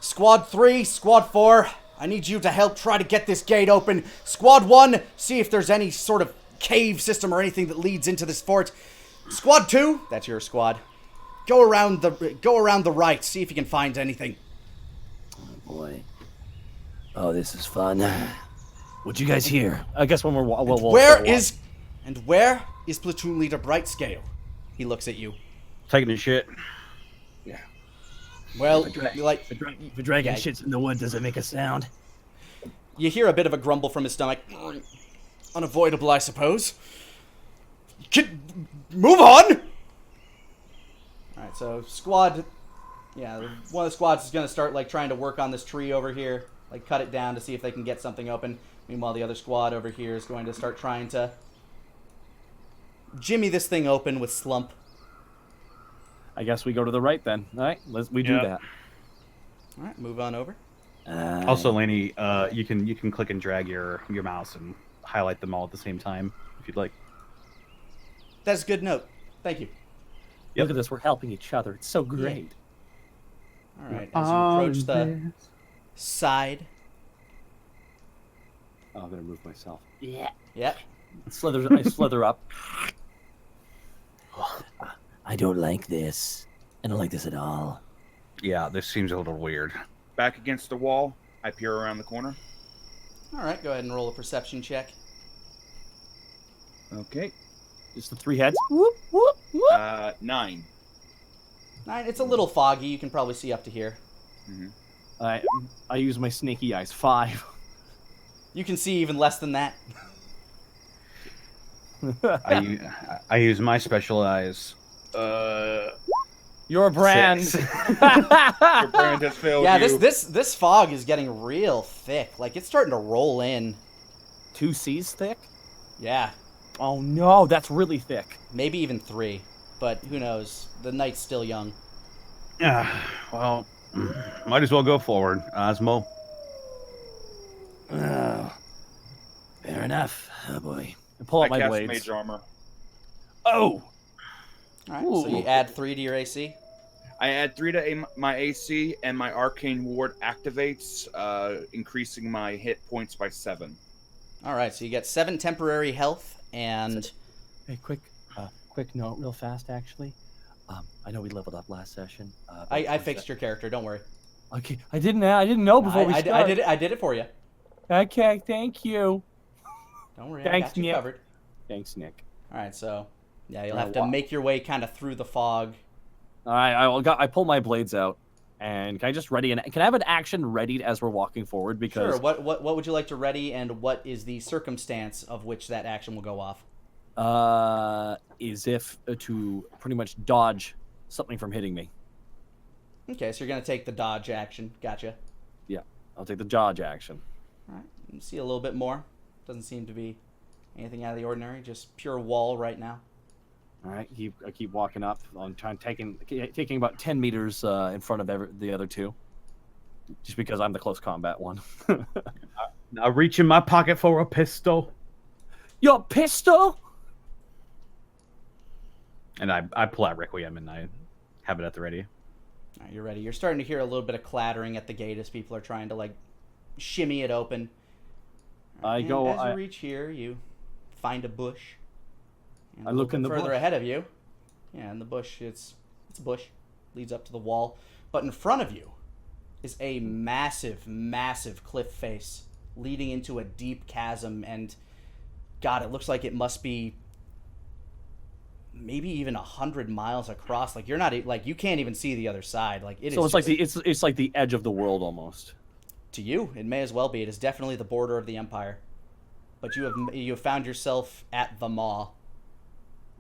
Squad 3, Squad 4, I need you to help try to get this gate open. Squad 1, see if there's any sort of cave system or anything that leads into this fort. Squad 2, that's your squad. Go around the right, see if you can find anything. Oh boy. Oh, this is fun. What'd you guys hear? I guess when we're Where is Platoon Leader Brightscale? He looks at you. Taking a shit. Well, If a dragon Yeah. shits in the wood, does it make a sound? you hear a bit of a grumble from his stomach. Unavoidable, I suppose. Move on! Alright, so squad... Yeah, one of the squads is going to start, like, trying to work on this tree over here. Like, cut it down to see if they can get something open. Meanwhile, the other squad over here is going to start trying to jimmy this thing open with Slump. I guess we go to the right then. All right, we do Yep. that. Alright, move on over. Also, Lani, you can click and drag your mouse and highlight them all at the same time if you'd like. That's a good note. Thank you. Yep. Look at this. We're helping each other. It's so great. Alright, as you approach the side. Oh, I'm gonna move myself. Yep. I slither up. I don't like this. I don't like this at all. Yeah, this seems a little weird. Back against the wall, I peer around the corner. Alright, go ahead and roll a perception check. Okay. Just the three heads. Whoop, whoop, whoop. 9. 9, it's a little foggy. You can probably see up to here. I use my sneaky eyes. 5. You can see even less than that. I use my special eyes. Your brand. 6. Your brand has failed Yeah, you. this fog is getting real thick. Like, it's starting to roll in. 2 C's thick. Yeah, Oh no, that's really thick. maybe even 3. But who knows? The night's still young. Well, might as well go forward, Asmo. Oh, fair enough. Oh boy. And pull I out my cast blades. mage armor. Oh. Alright, so you add 3 to your AC. I add 3 to my AC, and my arcane ward activates, increasing my hit points by 7. Alright, so you get 7 temporary health, and... Hey, quick note, real fast, actually. I know we leveled up last session. I fixed your character, don't worry. Okay, I didn't know before we started. I did it for you. Okay, thank you. Don't worry, Thanks, I got you Nick. covered. Thanks, Nick. Alright, so... Yeah, you'll Now have to what? make your way kind of through the fog. All right, I pull my blades out, and can I just ready can I have an action readied as we're walking forward? Because Sure, what would you like to ready, and what is the circumstance of which that action will go off? is if to pretty much dodge something from hitting me. Okay, so you're going to take the dodge action. Gotcha. Yeah, I'll take the dodge action. Alright, you see a little bit more. Doesn't seem to be anything out of the ordinary, just pure wall right now. All right, I keep walking up. I'm taking about 10 meters in front of the other two, just because I'm the close combat one. I reach in my pocket for a pistol. Your pistol? And I pull out Requiem and I have it at the ready. Alright, you're ready. You're starting to hear a little bit of clattering at the gate as people are trying to, like, shimmy it open. I And go- As you I- reach here, you find a bush. And I a look little in bit the further bush. ahead of you. Yeah, in the bush, it's a bush. Leads up to the wall. But in front of you is a massive, massive cliff face leading into a deep chasm. And, God, it looks like it must be maybe even 100 miles across. Like you're not like you can't even see the other side. Like it So is. it's like it's like the edge of the world almost. To you, it may as well be. It is definitely the border of the Empire. But you have found yourself at the Maw.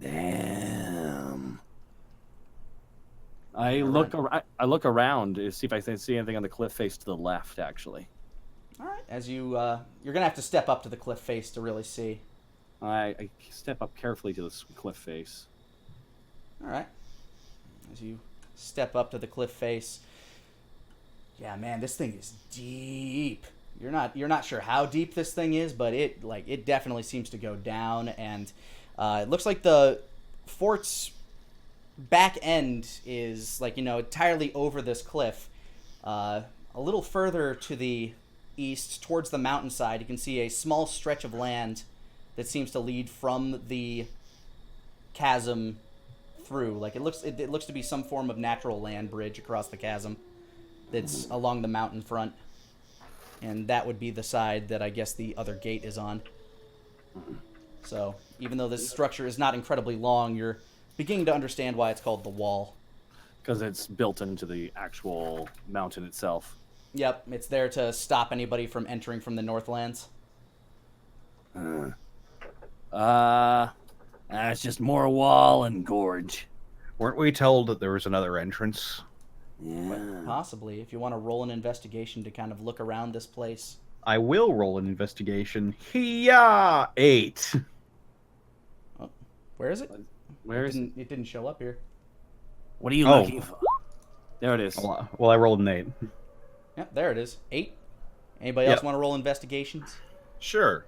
Damn. I look around to see if I can see anything on the cliff face to the left. Actually, All right. As you're gonna have to step up to the cliff face to really see. I step up carefully to the cliff face. All right. As you step up to the cliff face. Yeah, man, this thing is deep. You're not sure how deep this thing is, but it definitely seems to go down, and it looks like the fort's back end is entirely over this cliff. A little further to the east, towards the mountainside, you can see a small stretch of land that seems to lead from the chasm through. Like it looks to be some form of natural land bridge across the chasm that's along the mountain front. And that would be the side that I guess the other gate is on. So, even though this structure is not incredibly long, you're beginning to understand why it's called the Wall. Because it's built into the actual mountain itself. Yep, it's there to stop anybody from entering from the Northlands. It's just more wall and gorge. Weren't we told that there was another entrance? Yeah. Possibly, if you want to roll an investigation to kind of look around this place. I will roll an investigation. Yeah, 8. Oh, where is it? Where is it? It didn't show up here. What are you Oh. looking for? There it is. Well, I rolled an 8. Yep, there it is. 8. Anybody else Yep. want to roll investigations? Sure.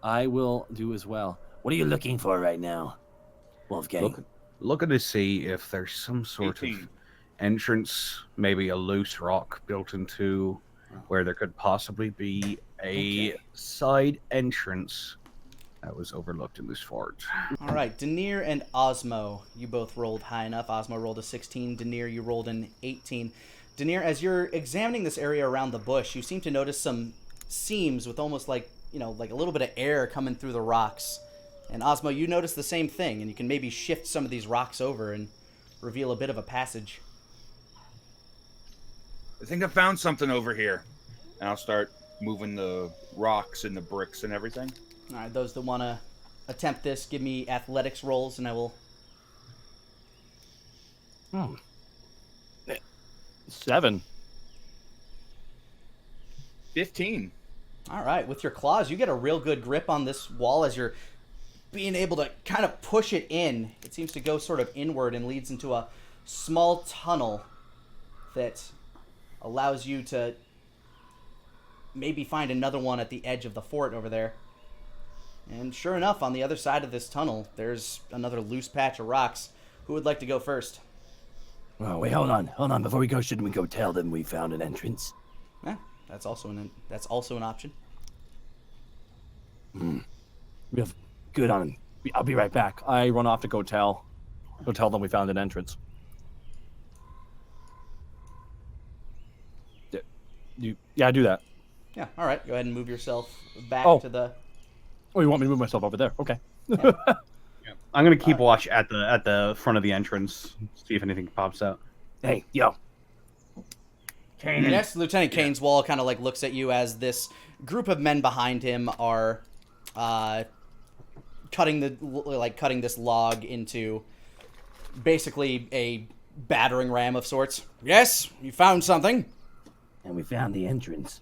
I will do as well. What are you looking for right now, Wolfgang? Looking to see if there's some sort 18. of entrance, maybe a loose rock built into where there could possibly be a side entrance that was overlooked in this fort. All right, Daenir and Asmo, you both rolled high enough. Asmo rolled a 16. Daenir, you rolled an 18. Daenir, as you're examining this area around the bush, you seem to notice some seams with almost like a little bit of air coming through the rocks. And Asmo, you notice the same thing, and you can maybe shift some of these rocks over and reveal a bit of a passage. I think I found something over here. And I'll start moving the rocks and the bricks and everything. All right, those that want to attempt this, give me athletics rolls, and I will... 7. 15. All right, with your claws, you get a real good grip on this wall as you're being able to kind of push it in. It seems to go sort of inward and leads into a small tunnel that allows you to maybe find another one at the edge of the fort over there. And sure enough, on the other side of this tunnel, there's another loose patch of rocks. Who would like to go first? Oh, wait, hold on. Before we go, shouldn't we go tell them we found an entrance? Yeah, that's also an option. We have good on. I'll be right back. I run off to go tell them we found an entrance. Yeah, I do that. Yeah, all right. Go ahead and move yourself back Oh. to the... Oh, you want me to move myself over there? Okay. I'm gonna keep watch at the front of the entrance, see if anything pops out. Hey, yo. Yes, Lieutenant Kane's wall kind of like looks at you as this group of men behind him are cutting this log into basically a battering ram of sorts. Yes, you found something. And we found the entrance.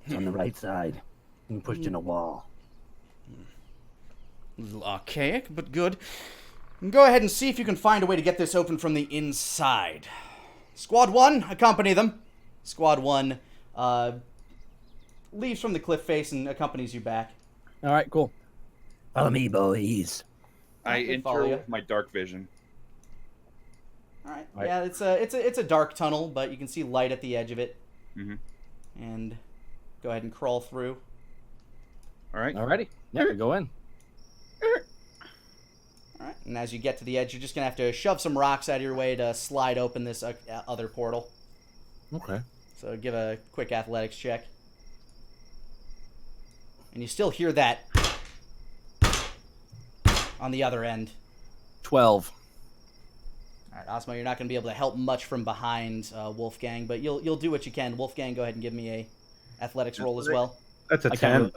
It's on the right side. And pushed in a wall. A little archaic, but good. Go ahead and see if you can find a way to get this open from the inside. Squad 1, accompany them. Squad 1 leaves from the cliff face and accompanies you back. All right, cool. Follow me, boys. I can follow enter you. with my dark vision. All right. Right. Yeah, it's a dark tunnel, but you can see light at the edge of it. Mm-hmm. And go ahead and crawl through. All right. Alrighty. Yeah, go in. All right. And as you get to the edge, you're just gonna have to shove some rocks out of your way to slide open this other portal. Okay. So give a quick athletics check. And you still hear that on the other end? 12. All right, Asmo, you're not going to be able to help much from behind Wolfgang, but you'll do what you can. Wolfgang, go ahead and give me a athletics roll as well. That's a I 10. can't really...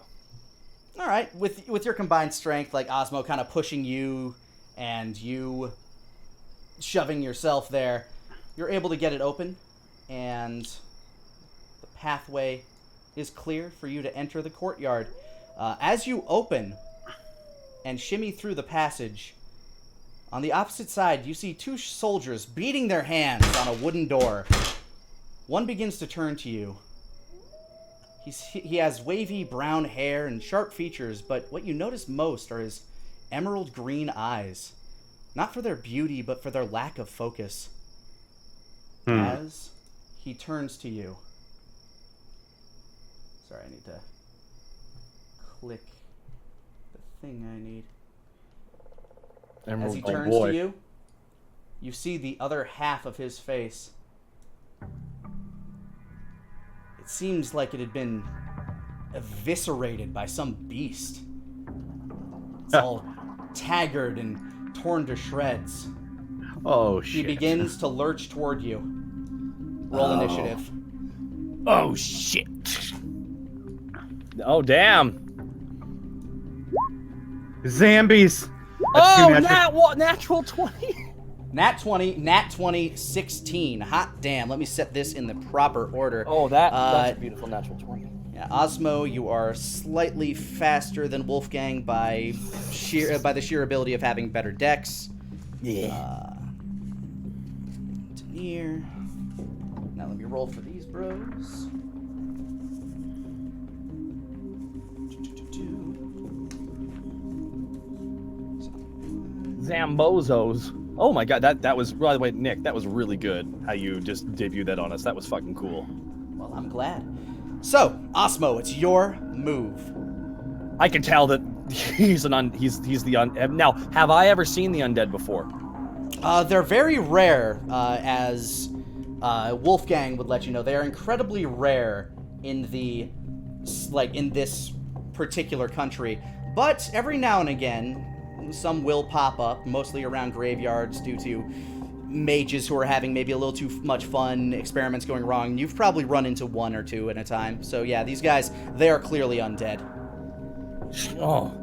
All right, with your combined strength, like Asmo kind of pushing you and you shoving yourself there, you're able to get it open, and the pathway is clear for you to enter the courtyard. As you open and shimmy through the passage, on the opposite side, you see two soldiers beating their hands on a wooden door. One begins to turn to you. He has wavy brown hair and sharp features, but what you notice most are his emerald green eyes. Not for their beauty, but for their lack of focus. As he turns to you. Sorry, I need to click the thing I need. As he turns to you, you see the other half of his face. It seems like it had been eviscerated by some beast. It's all tagged and torn to shreds. Oh, shit. He begins to lurch toward you. Roll initiative. Oh, shit. Oh, damn. Zombies. Natural 20. Nat 20, 16. Hot damn. Let me set this in the proper order. Oh, that's a beautiful natural 20. Yeah, Asmo, you are slightly faster than Wolfgang by the sheer ability of having better dex. Yeah. Daenir. Now let me roll for these bros. Zambozos. Oh my god, that was, by the way, Nick, that was really good how you just debuted that on us. That was fucking cool. Well, I'm glad. So, Asmo, it's your move. I can tell that he's the undead. Now, have I ever seen the undead before? They're very rare, as Wolfgang would let you know. They are incredibly rare in in this particular country. But every now and again, some will pop up, mostly around graveyards due to mages who are having maybe a little too much fun, experiments going wrong. You've probably run into one or two at a time. So yeah, these guys, they are clearly undead. Oh,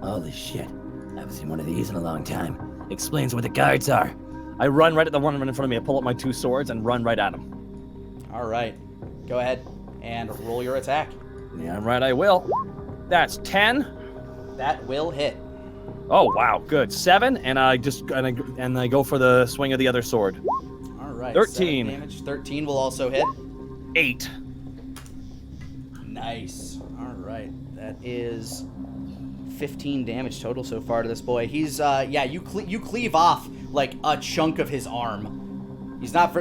holy shit. I haven't seen one of these in a long time. Explains where the guards are. I run right at the one in front of me. I pull up my two swords and run right at him. All right. Go ahead and roll your attack. Yeah, right, I will. That's 10. That will hit. Oh, wow, good. 7, and I go for the swing of the other sword. All right. 13. Damage. 13 will also hit. 8. Nice. All right. That is 15 damage total so far to this boy. He's you cleave off like a chunk of his arm. He's not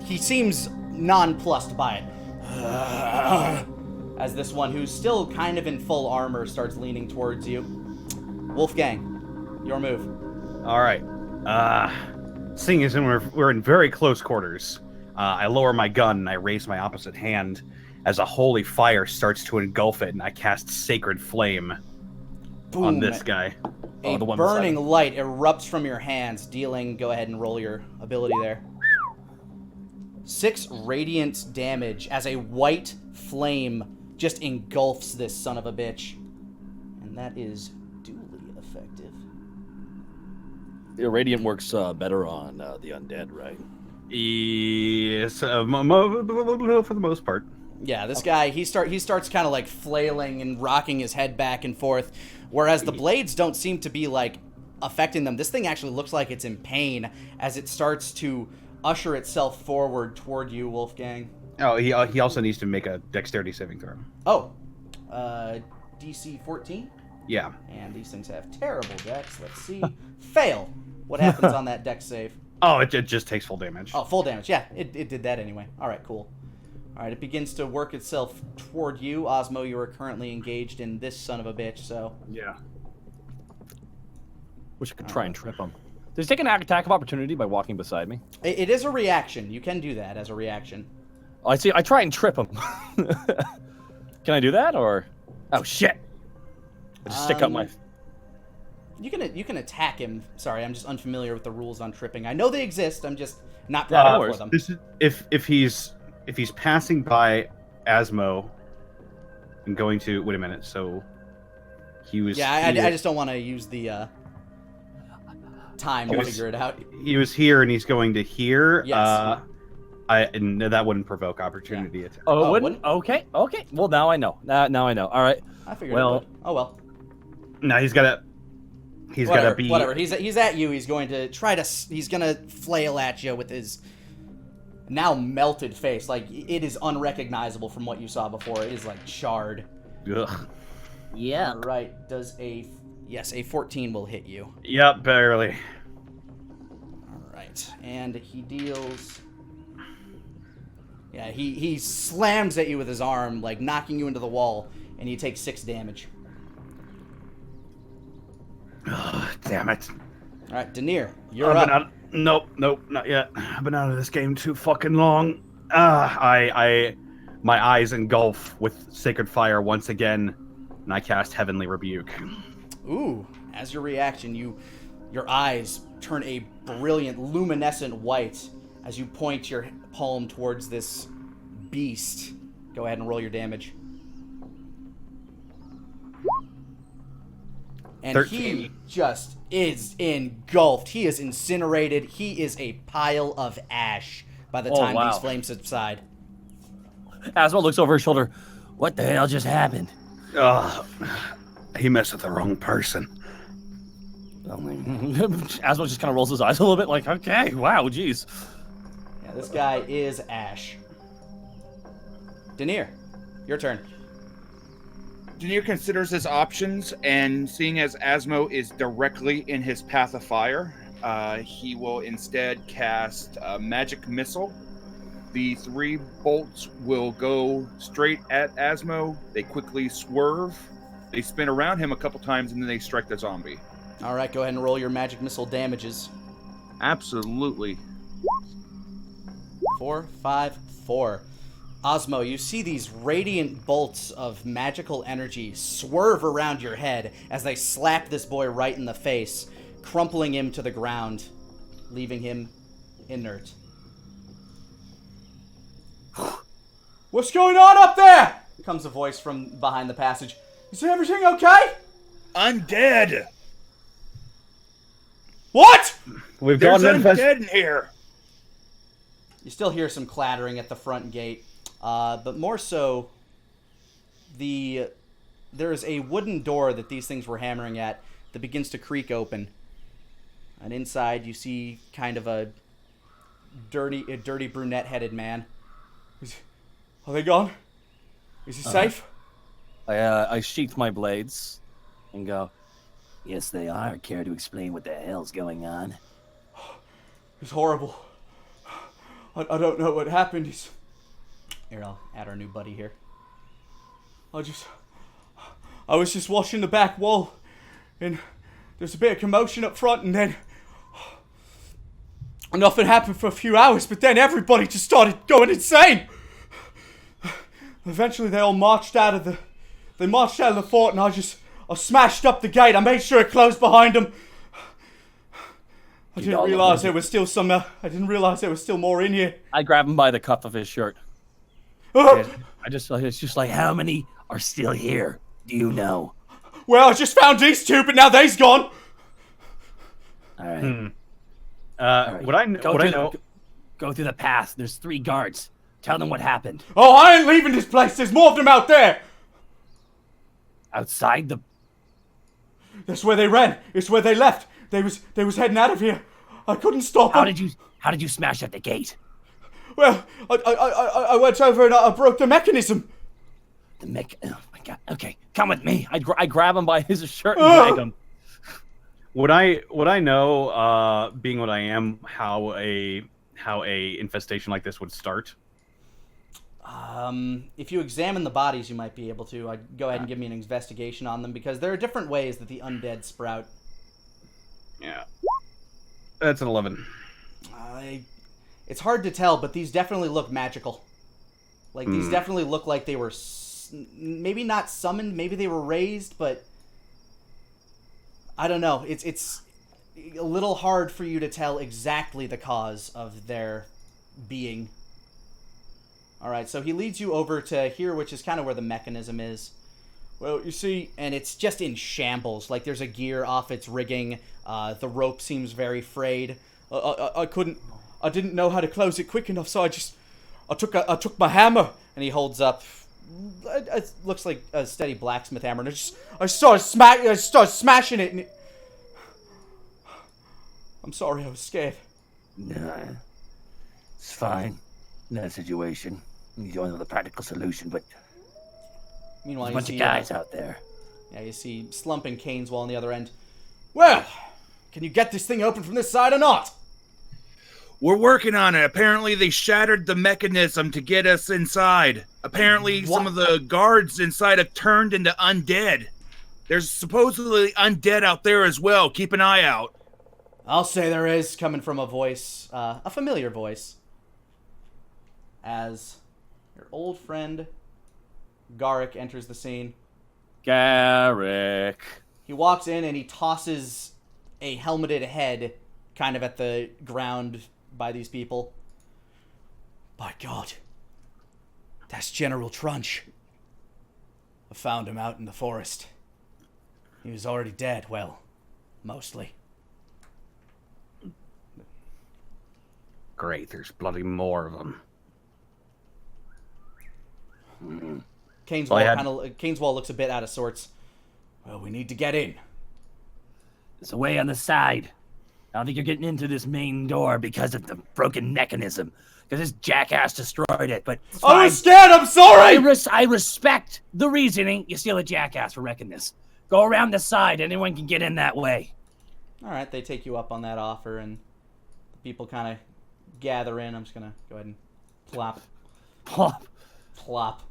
he seems nonplussed by it. As this one who's still kind of in full armor starts leaning towards you. Wolfgang, your move. All right. Seeing as we're in very close quarters, I lower my gun and I raise my opposite hand as a holy fire starts to engulf it, and I cast Sacred Flame on this guy. A the one burning beside him. light erupts from your hands, dealing. Go ahead and roll your ability there. 6 radiant damage as a white flame just engulfs this son of a bitch, and that is duly effective. The radiant works better on the undead, right? Yes, for the most part. Yeah, this guy, he starts kind of like flailing and rocking his head back and forth, whereas the blades don't seem to be like affecting them. This thing actually looks like it's in pain as it starts to usher itself forward toward you, Wolfgang. Oh, he also needs to make a dexterity saving throw. Oh, DC 14? Yeah. And these things have terrible dex. Let's see. Fail. What happens on that dex save? Oh, it just takes full damage. Oh, full damage. Yeah, it did that anyway. All right, cool. All right, it begins to work itself toward you. Asmo, you are currently engaged in this son of a bitch, so... Yeah. Wish I could try and trip him. Does he take an attack of opportunity by walking beside me? It is a reaction. You can do that as a reaction. Oh, I see. I try and trip him. Can I do that, or... Oh, shit! I just stick up my... You can attack him. Sorry, I'm just unfamiliar with the rules on tripping. I know they exist. I'm just not prepared for them. This is if he's passing by Asmo and going to wait a minute. So he was. Yeah, I just don't want to use the time to figure it out. He was here and he's going to here. Yes. And that wouldn't provoke opportunity attack. Oh, it wouldn't? Okay. Well, now I know. Now I know. All right. I figured it would. Oh well. No, he's got to be. Whatever. He's at you. He's going to try to. He's going to flail at you with his now melted face. Like, it is unrecognizable from what you saw before. It is like charred. Ugh. Yeah. All right. Does a 14 will hit you. Yep, barely. All right. And he deals. Yeah, he slams at you with his arm, like knocking you into the wall, and you take 6 damage. Damn it. All right, Daenir, you're up. Nope, not yet. I've been out of this game too fucking long. My eyes engulf with sacred fire once again, and I cast Heavenly Rebuke. Ooh, as your reaction, your eyes turn a brilliant, luminescent white as you point your palm towards this beast. Go ahead and roll your damage. And 13. he just is engulfed. He is incinerated. He is a pile of ash by the time these flames subside. Asmo looks over his shoulder. What the hell just happened? He messed with the wrong person. Asmo just kind of rolls his eyes a little bit like, okay, wow, jeez. Yeah, this guy is ash. Daenir, your turn. Daenir considers his options, and seeing as Asmo is directly in his path of fire, he will instead cast a magic missile. The 3 bolts will go straight at Asmo. They quickly swerve. They spin around him a couple times, and then they strike the zombie. All right, go ahead and roll your magic missile damages. Absolutely. 4, 5, 4. Asmo, you see these radiant bolts of magical energy swerve around your head as they slap this boy right in the face, crumpling him to the ground, leaving him inert. What's going on up there? Comes a voice from behind the passage. Is everything okay? Undead! What? We've There's got an undead in here! You still hear some clattering at the front gate, but more so, there is a wooden door that these things were hammering at that begins to creak open. And inside you see kind of a dirty brunette-headed man. Are they gone? Is he safe? I sheath my blades and go, Yes, they are. Care to explain what the hell's going on? It's horrible. I don't know what happened. Here, I'll add our new buddy here. I was just watching the back wall, and there's a bit of commotion up front, and then nothing happened for a few hours, but then everybody just started going insane. Eventually, they all marched out of the fort, and I smashed up the gate. I made sure it closed behind them. I didn't realize there was still more in here. I grab him by the cuff of his shirt. It's just like, How many are still here? Do you know? Well, I just found these 2, but now they's gone. All right. What I know. Go through the path. There's 3 guards. Tell them what happened. Oh, I ain't leaving this place. There's more of them out there. Outside the... That's where they ran. It's where they left. They was heading out of here. I couldn't stop them. How did you smash up the gate? Well, I went over and I broke the mechanism. Oh my god. Okay, come with me. I grab him by his shirt and drag him. Would I know, being what I am, how a infestation like this would start? If you examine the bodies, you might be able to. I'd go ahead and give me an investigation on them, because there are different ways that the undead sprout. Yeah. That's an 11. It's hard to tell, but these definitely look magical. Like, these definitely look like they were maybe not summoned, maybe they were raised, but I don't know. It's a little hard for you to tell exactly the cause of their being. Alright, so he leads you over to here, which is kind of where the mechanism is. Well, you see, and it's just in shambles. Like, there's a gear off its rigging. The rope seems very frayed. I didn't know how to close it quick enough, so I took my hammer, and he holds up. It looks like a steady blacksmith hammer, and I started smashing it, and I'm sorry, I was scared. Nah, it's fine. In that situation, you don't know the practical solution, but Meanwhile, there's a bunch of guys out there. Yeah, you see slumping Caneswall on the other end. Well, can you get this thing open from this side or not? We're working on it. Apparently, they shattered the mechanism to get us inside. Apparently, some of the guards inside have turned into undead. There's supposedly undead out there as well. Keep an eye out. I'll say there is, coming from a voice, a familiar voice. As your old friend, Garrick, enters the scene. Garrick. He walks in and he tosses a helmeted head kind of at the ground by these people. By God, that's General Trunch. I found him out in the forest. He was already dead, well, mostly. Great, there's bloody more of them. Caneswall looks a bit out of sorts. Well, we need to get in. There's a way on the side. I don't think you're getting into this main door because of the broken mechanism. Because this jackass destroyed it, but it's I was fine. scared, I'm sorry! I respect the reasoning. You steal a jackass for wrecking this. Go around the side. Anyone can get in that way. Alright, they take you up on that offer, and the people kind of gather in. I'm just going to go ahead and plop. Plop. Plop.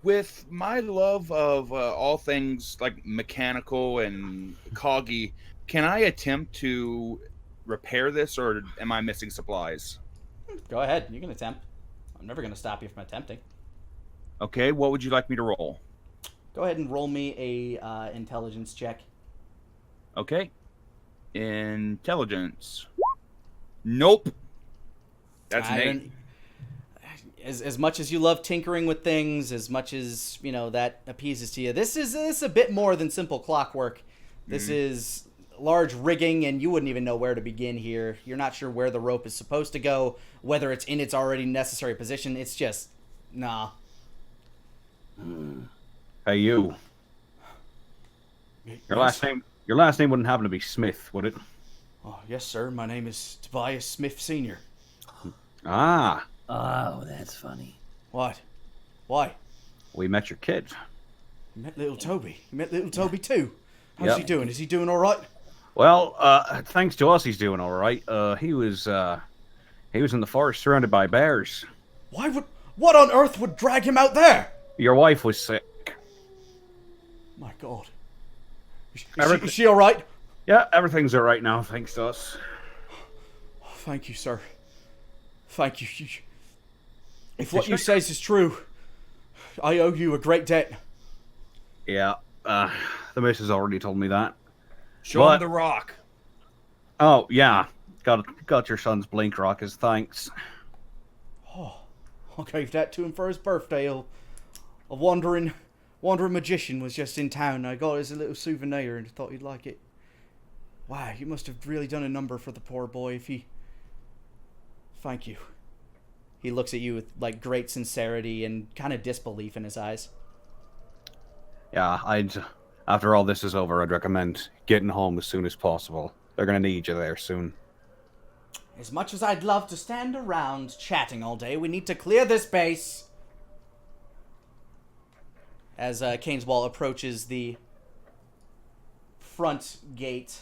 With my love of all things like mechanical and coggy, can I attempt to repair this, or am I missing supplies? Go ahead, you can attempt. I'm never going to stop you from attempting. Okay, what would you like me to roll? Go ahead and roll me a intelligence check. Okay. Intelligence. Nope. That's an 8. As much as you love tinkering with things, as much as, you know, that appeases to you, this is a bit more than simple clockwork. This is large rigging, and you wouldn't even know where to begin here. You're not sure where the rope is supposed to go, whether it's in its already necessary position. It's just, nah. Hey, you. Your last name wouldn't happen to be Smith, would it? Oh, yes, sir. My name is Tobias Smith Sr. Ah. Oh, that's funny. What? Why? We met your kid. You met little Toby. You met little Toby too. How's Yep. he doing? Is he doing all right? Well, thanks to us, he's doing all right. He was in the forest surrounded by bears. What on earth would drag him out there? Your wife was sick. My God. Is she all right? Yeah, everything's all right now, thanks to us. Oh, thank you, sir. Thank you. If what you say is true, I owe you a great debt. Yeah, the missus already told me that. Show him the rock. Oh, yeah. Got your son's blink rock as thanks. Oh, I gave that to him for his birthday. A wandering magician was just in town. I got it as a little souvenir and thought he'd like it. Wow, you must have really done a number for the poor boy if he... Thank you. He looks at you with, like, great sincerity and kind of disbelief in his eyes. Yeah, after all this is over, I'd recommend getting home as soon as possible. They're gonna need you there soon. As much as I'd love to stand around chatting all day, we need to clear this base. As Caneswall approaches the front gate,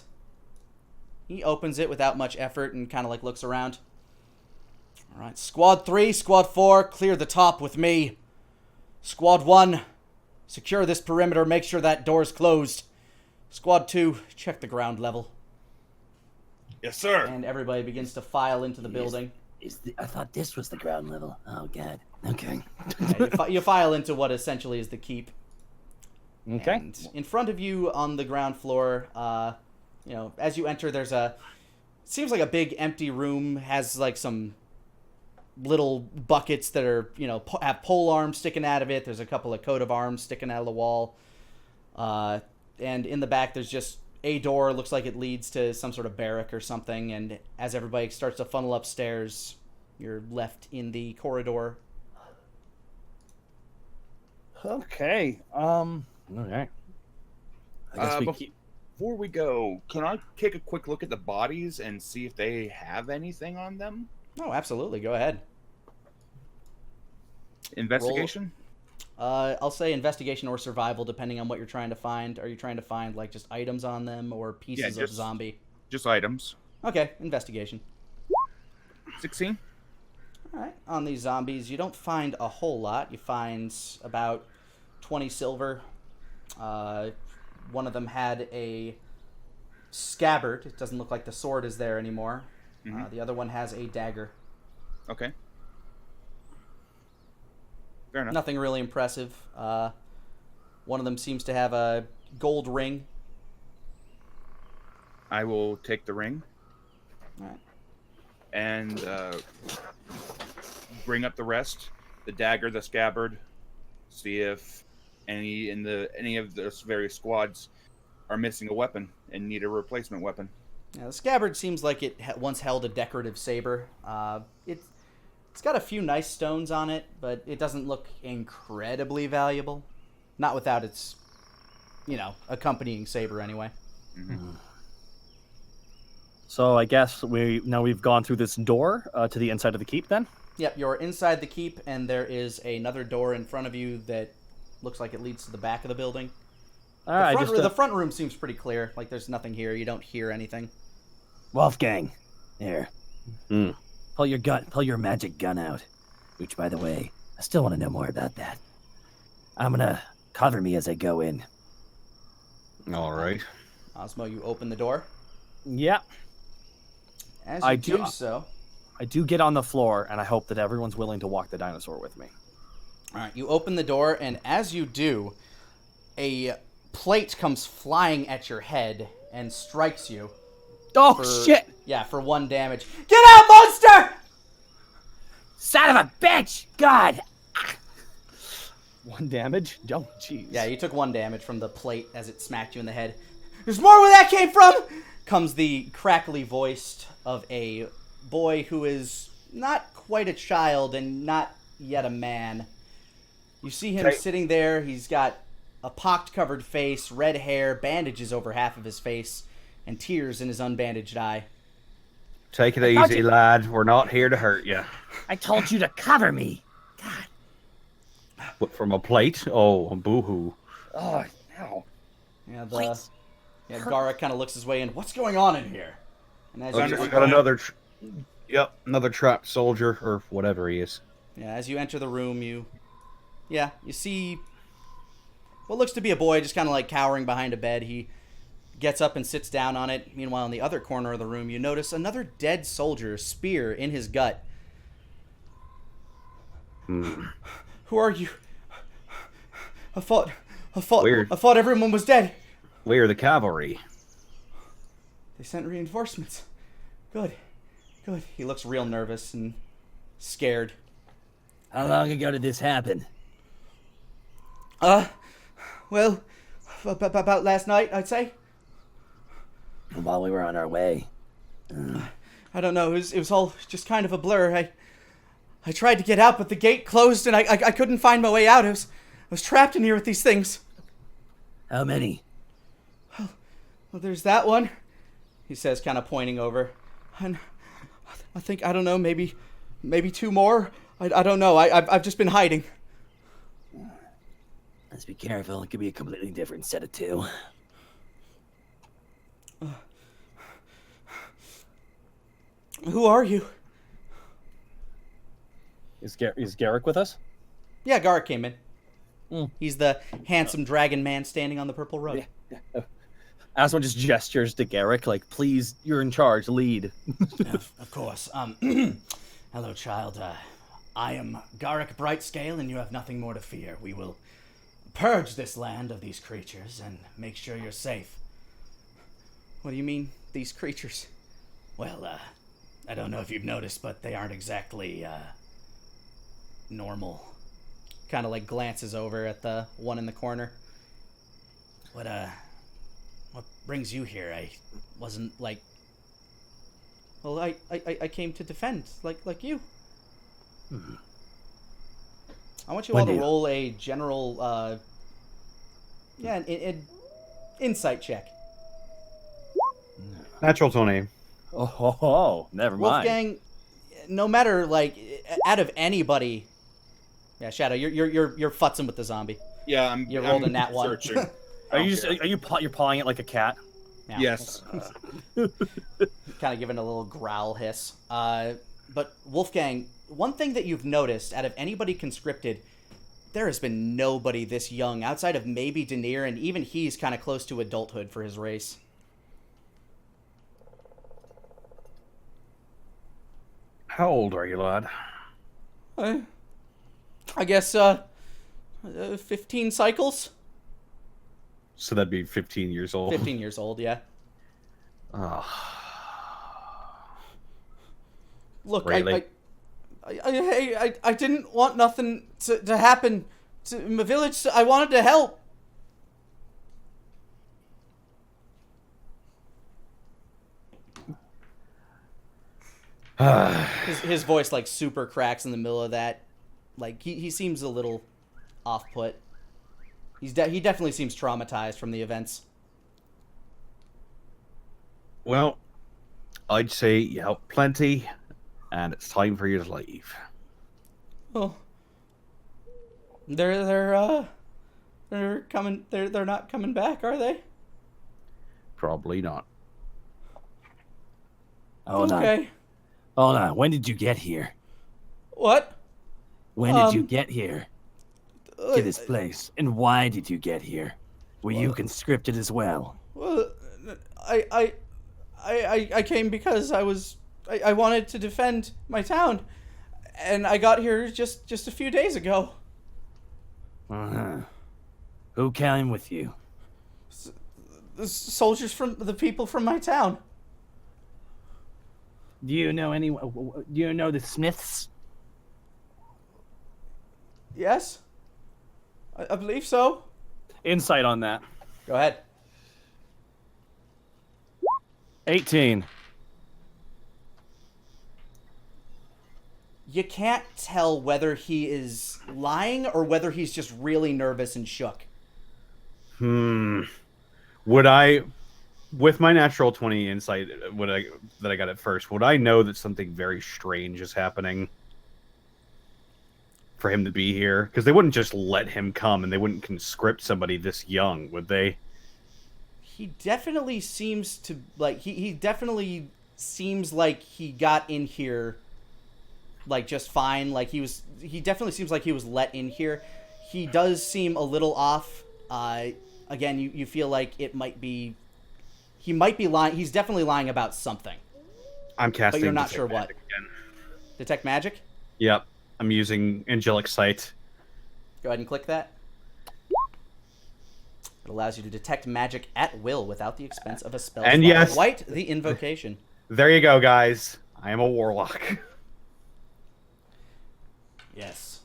he opens it without much effort and kind of like looks around. All right, Squad 3, Squad 4, clear the top with me. Squad 1, secure this perimeter, make sure that door's closed. Squad 2, check the ground level. Yes, sir. And everybody begins to file into the building. I thought this was the ground level. Oh, God. Okay. Yeah, you file into what essentially is the keep. Okay. And in front of you on the ground floor, as you enter, there's seems like a big empty room, has like some little buckets that are, have pole arms sticking out of it. There's a couple of coat of arms sticking out of the wall. And in the back, there's just a door. Looks like it leads to some sort of barrack or something. And as everybody starts to funnel upstairs, you're left in the corridor. Okay. Okay. I guess we keep. Before we go, can I take a quick look at the bodies and see if they have anything on them? Oh, absolutely. Go ahead. Investigation? I'll say investigation or survival, depending on what you're trying to find. Are you trying to find, like, just items on them or pieces of zombie? Just items. Okay, investigation. 16? All right. On these zombies, you don't find a whole lot. You find about 20 silver. One of them had a scabbard. It doesn't look like the sword is there anymore. The other one has a dagger. Okay. Fair enough. Nothing really impressive. One of them seems to have a gold ring. I will take the ring. All right. And bring up the rest. The dagger, the scabbard. See if any of the various squads are missing a weapon and need a replacement weapon. Yeah, the scabbard seems like it once held a decorative saber. It's got a few nice stones on it, but it doesn't look incredibly valuable. Not without its, accompanying saber anyway. Mm-hmm. So I guess we've gone through this door to the inside of the keep then? Yep, you're inside the keep, and there is another door in front of you that looks like it leads to the back of the building. All right, The front room seems pretty clear. Like, there's nothing here. You don't hear anything. Wolfgang, here. Pull your magic gun out. Which, by the way, I still want to know more about that. I'm gonna cover me as I go in. All right. Asmo, you open the door. Yeah. As you do so... I do get on the floor, and I hope that everyone's willing to walk the dinosaur with me. All right, you open the door, and as you do, a plate comes flying at your head and strikes you. Oh, shit! Yeah, for 1 damage. Get out, monster! Son of a bitch! God! 1 damage? Oh, jeez. Yeah, you took 1 damage from the plate as it smacked you in the head. There's more where that came from! Comes the crackly voice of a boy who is not quite a child and not yet a man. You see him sitting there. He's got a pock-covered face, red hair, bandages over half of his face, and tears in his unbandaged eye. Take it easy, lad. We're not here to hurt you. I told you to cover me. God. What, from a plate? Oh, boo-hoo. Oh, no. Yeah, Gara kind of looks his way in. What's going on in here? And as We got another... another trapped soldier, or whatever he is. Yeah, as you enter the room, you see what looks to be a boy just kind of like cowering behind a bed. He gets up and sits down on it. Meanwhile, in the other corner of the room, you notice another dead soldier, spear in his gut. Who are you? I thought everyone was dead. We are the cavalry. They sent reinforcements. Good. He looks real nervous and scared. How long ago did this happen? Well, about last night, I'd say. While we were on our way. I don't know. It was all just kind of a blur. I tried to get out, but the gate closed, and I couldn't find my way out. I was trapped in here with these things. How many? Well, there's that one, he says, kind of pointing over. And I think, I don't know, maybe 2 more? I don't know. I've just been hiding. Let's be careful. It could be a completely different set of 2. Who are you? Is Garrick with us? Yeah, Garrick came in. He's the handsome dragon man standing on the purple rug. Yeah. Asmo just gestures to Garrick, like, please, you're in charge, lead. Of course. Hello, child. I am Garrick Brightscale, and you have nothing more to fear. We will purge this land of these creatures and make sure you're safe. What do you mean, these creatures? Well, I don't know if you've noticed, but they aren't exactly, normal. Kind of like glances over at the one in the corner. What brings you here? I wasn't like... Well, I came to defend, like you. Hmm. I want you all to roll a general, an insight check. Natural 20. Oh, never mind. Wolfgang, no matter like out of anybody, yeah, Shadow, you're futzing with the zombie. Yeah, You rolled a nat one. searching. You're pawing it like a cat? Yeah. Yes. Kind of giving a little growl hiss. But Wolfgang, one thing that you've noticed out of anybody conscripted, there has been nobody this young outside of maybe Daenir, and even he's kind of close to adulthood for his race. How old are you, lad? I guess 15 cycles. So that'd be 15 years old. 15 years old, yeah. Look, Really? I didn't want nothing to happen to my village. I wanted to help. His voice like super cracks in the middle of that. Like he seems a little off put. He definitely seems traumatized from the events. Well, I'd say you helped plenty, and it's time for you to leave. Oh, they're coming. They're not coming back, are they? Probably not. Hold on. Okay. Hold on. When did you get here? What? When did you get here to this place? And why did you get here? Were you conscripted as well? Well, I came because I wanted to defend my town, and I got here just a few days ago. Uh-huh. Who came with you? The soldiers from the people from my town. Do you know anyone? Do you know the Smiths? Yes, I believe so. Insight on that. Go ahead. 18. You can't tell whether he is lying or whether he's just really nervous and shook. Would I, with my natural 20 insight, that I got at first, would I know that something very strange is happening for him to be here? Because they wouldn't just let him come, and they wouldn't conscript somebody this young, would they? He definitely seems to like he definitely seems like he got in here like just fine. Like he definitely seems like he was let in here. He does seem a little off. Again, you feel like he might be lying. He's definitely lying about something. I'm casting, but you're not Detect sure what. Magic again. Detect magic? Yep, I'm using Angelic Sight. Go ahead and click that. It allows you to detect magic at will without the expense of a spell. And slot. yes. Quite the invocation. There you go, guys. I am a warlock. Yes.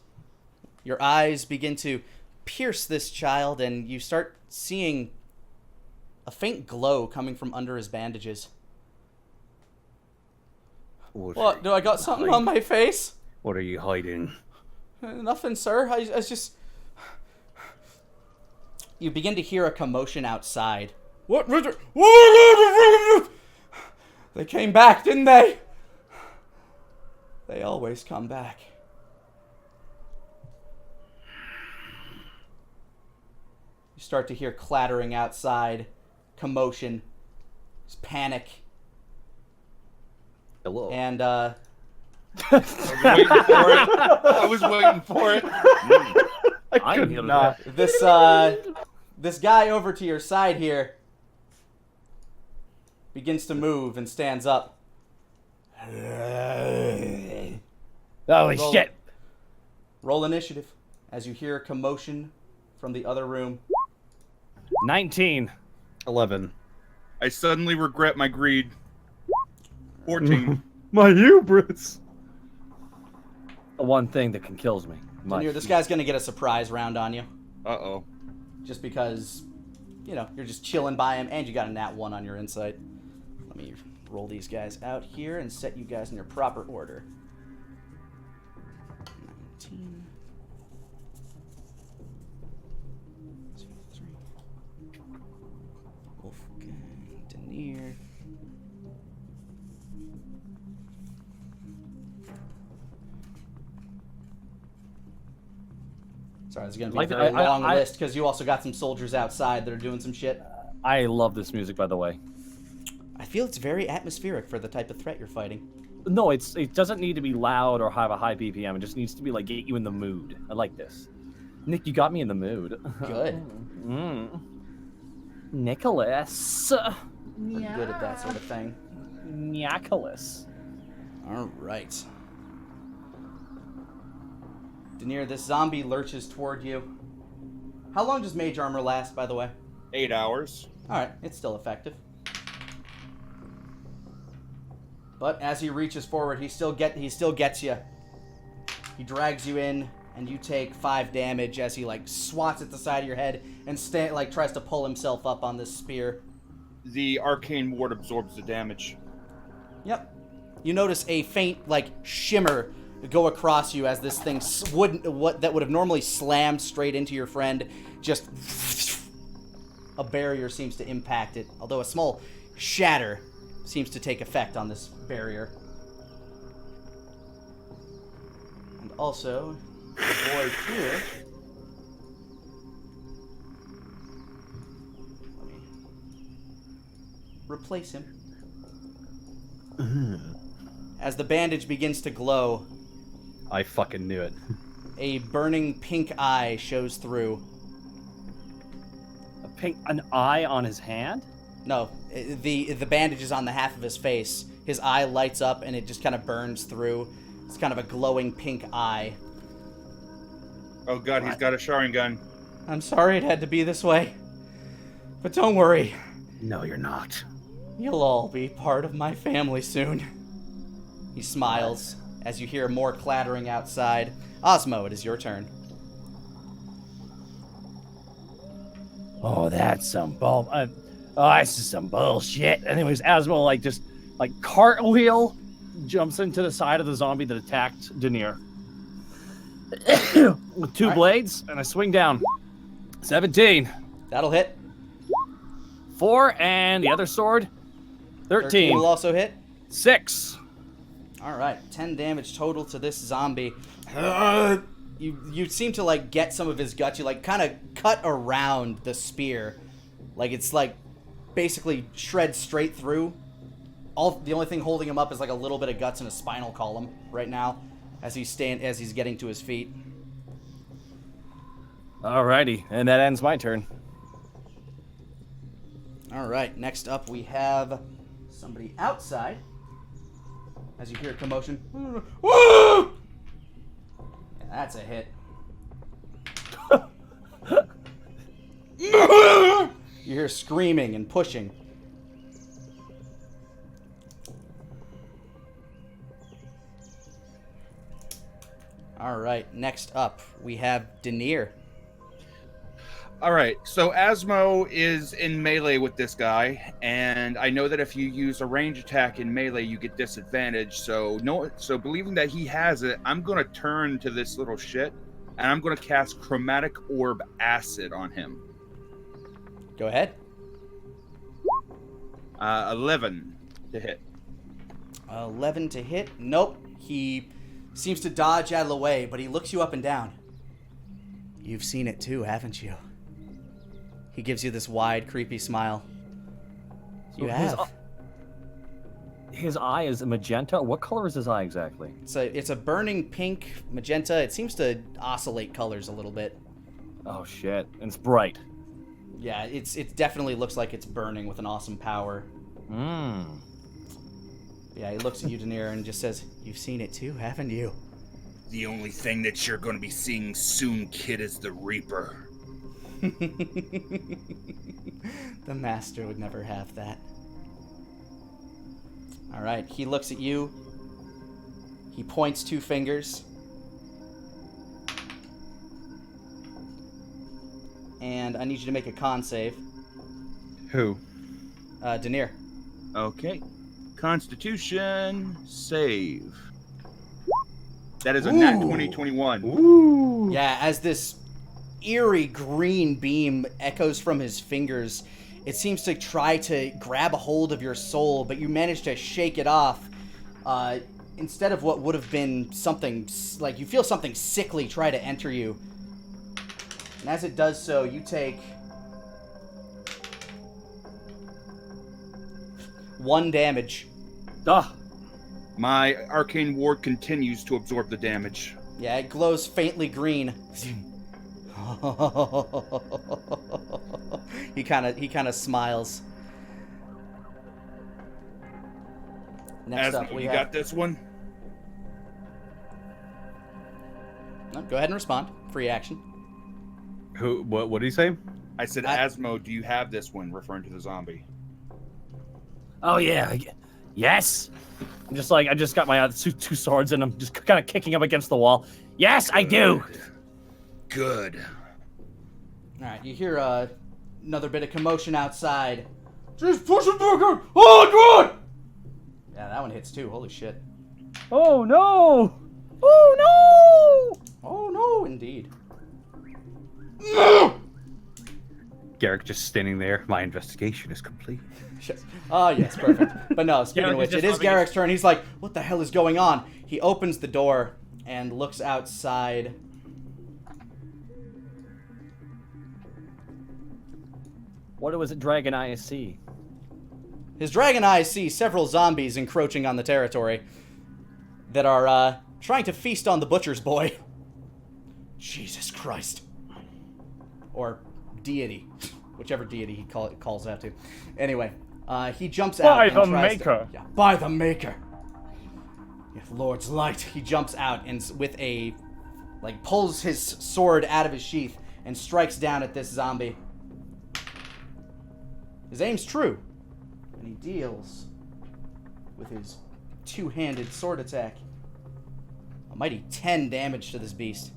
Your eyes begin to pierce this child, and you start seeing a faint glow coming from under his bandages. What? Do I got something on my face? What are you hiding? Nothing, sir. I just... You begin to hear a commotion outside. What? They came back, didn't they? They always come back. You start to hear clattering outside, commotion, panic, Hello. and I was waiting for it. I could not. This guy over to your side here begins to move and stands up. Holy shit! Roll initiative as you hear commotion from the other room. 19. 11. I suddenly regret my greed. 14. My hubris. The one thing that can kill me. Daenir, this guy's gonna get a surprise round on you. Uh-oh. Just because, you're just chilling by him, and you got a nat 1 on your insight. Let me roll these guys out here and set you guys in your proper order. 19. 2, 3. Wolfgang, Daenir. Sorry, this is going to be a very long list because you also got some soldiers outside that are doing some shit. I love this music, by the way. I feel it's very atmospheric for the type of threat you're fighting. No, it doesn't need to be loud or have a high BPM. It just needs to be like get you in the mood. I like this. Nick, you got me in the mood. Good. Nicholas. Pretty good at that sort of thing. Nicholas. All right. Daenir, this zombie lurches toward you. How long does mage armor last, by the way? 8 hours. All right, it's still effective. But as he reaches forward, he still gets you. He drags you in, and you take 5 damage as he swats at the side of your head and tries to pull himself up on this spear. The arcane ward absorbs the damage. Yep. You notice a faint shimmer go across you as this thing that would have normally slammed straight into your friend, just a barrier seems to impact it, although a small shatter seems to take effect on this barrier. And also, the boy here. Let me replace him. As the bandage begins to glow, I fucking knew it. a burning pink eye shows through. An eye on his hand? No, the bandage is on the half of his face. His eye lights up and it just kind of burns through. It's kind of a glowing pink eye. Oh god, he's got a Sharingan. I'm sorry it had to be this way. But don't worry. No, you're not. You'll all be part of my family soon. He smiles as you hear more clattering outside. Asmo, it is your turn. Oh, that's some bull. This is some bullshit. Anyways, Asmo just cartwheel jumps into the side of the zombie that attacked Daenir. With 2 blades, and I swing down. 17. That'll hit. 4, and the other sword. 13. Will also hit. 6. All right, 10 damage total to this zombie. You seem to get some of his guts. You kind of cut around the spear, it's basically shreds straight through. The only thing holding him up is a little bit of guts and a spinal column right now, as he's getting to his feet. Alrighty, and that ends my turn. All right, next up we have somebody outside. As you hear a commotion. Woo! Yeah, that's a hit. You hear screaming and pushing. All right, next up we have Daenir. Alright, so Asmo is in melee with this guy, and I know that if you use a range attack in melee, you get disadvantage. So believing that he has it, I'm going to turn to this little shit, and I'm going to cast Chromatic Orb Acid on him. Go ahead. 11 to hit. 11 to hit. Nope. He seems to dodge out of the way, but he looks you up and down. You've seen it too, haven't you? He gives you this wide, creepy smile. You have. His eye is magenta? What color is his eye exactly? It's a burning pink, magenta. It seems to oscillate colors a little bit. Oh shit. And it's bright. Yeah, it definitely looks like it's burning with an awesome power. Yeah, he looks at you, Daenir, and just says, "You've seen it too, haven't you?" The only thing that you're going to be seeing soon, kid, is the Reaper. The master would never have that. Alright, he looks at you. He points 2 fingers. And I need you to make a con save. Who? Daenir. Okay. Constitution save. That is a nat 2021. Ooh. Yeah, as this eerie green beam echoes from his fingers, it seems to try to grab a hold of your soul, but you manage to shake it off. Instead of what would have been something, like you feel something sickly try to enter you. And as it does so, you take 1 damage. Ah, My arcane ward continues to absorb the damage. Yeah, it glows faintly green. He kind of smiles. Next up, we you have. got this one? No, go ahead and respond. Free action. Who? What did he say? I said, Asmo, do you have this one? Referring to the zombie. Oh yeah. Yes. I'm just like, I just got my two swords and I'm just kind of kicking up against the wall. Yes, I do. Good. All right, you hear another bit of commotion outside. Just push it back up. Oh, God! Yeah, that one hits too. Holy shit. Oh no! Oh no! Oh, no, indeed. Garrick just standing there. My investigation is complete. Yes. Oh, yes, perfect. But no, speaking of Garrick is which, it just is rubbing Garrick's turn. He's like, what the hell is going on? He opens the door and looks outside. What was it, Dragon Eye see? His dragon eyes see several zombies encroaching on the territory that are trying to feast on the butcher's boy. Jesus Christ. Or deity. Whichever deity he calls out to. Anyway, he jumps out. By and the tries Maker. Yeah, by the Maker. Yeah, Lord's light. He jumps out and with a, pulls his sword out of his sheath and strikes down at this zombie. His aim's true. And he deals with his 2-handed sword attack a mighty 10 damage to this beast.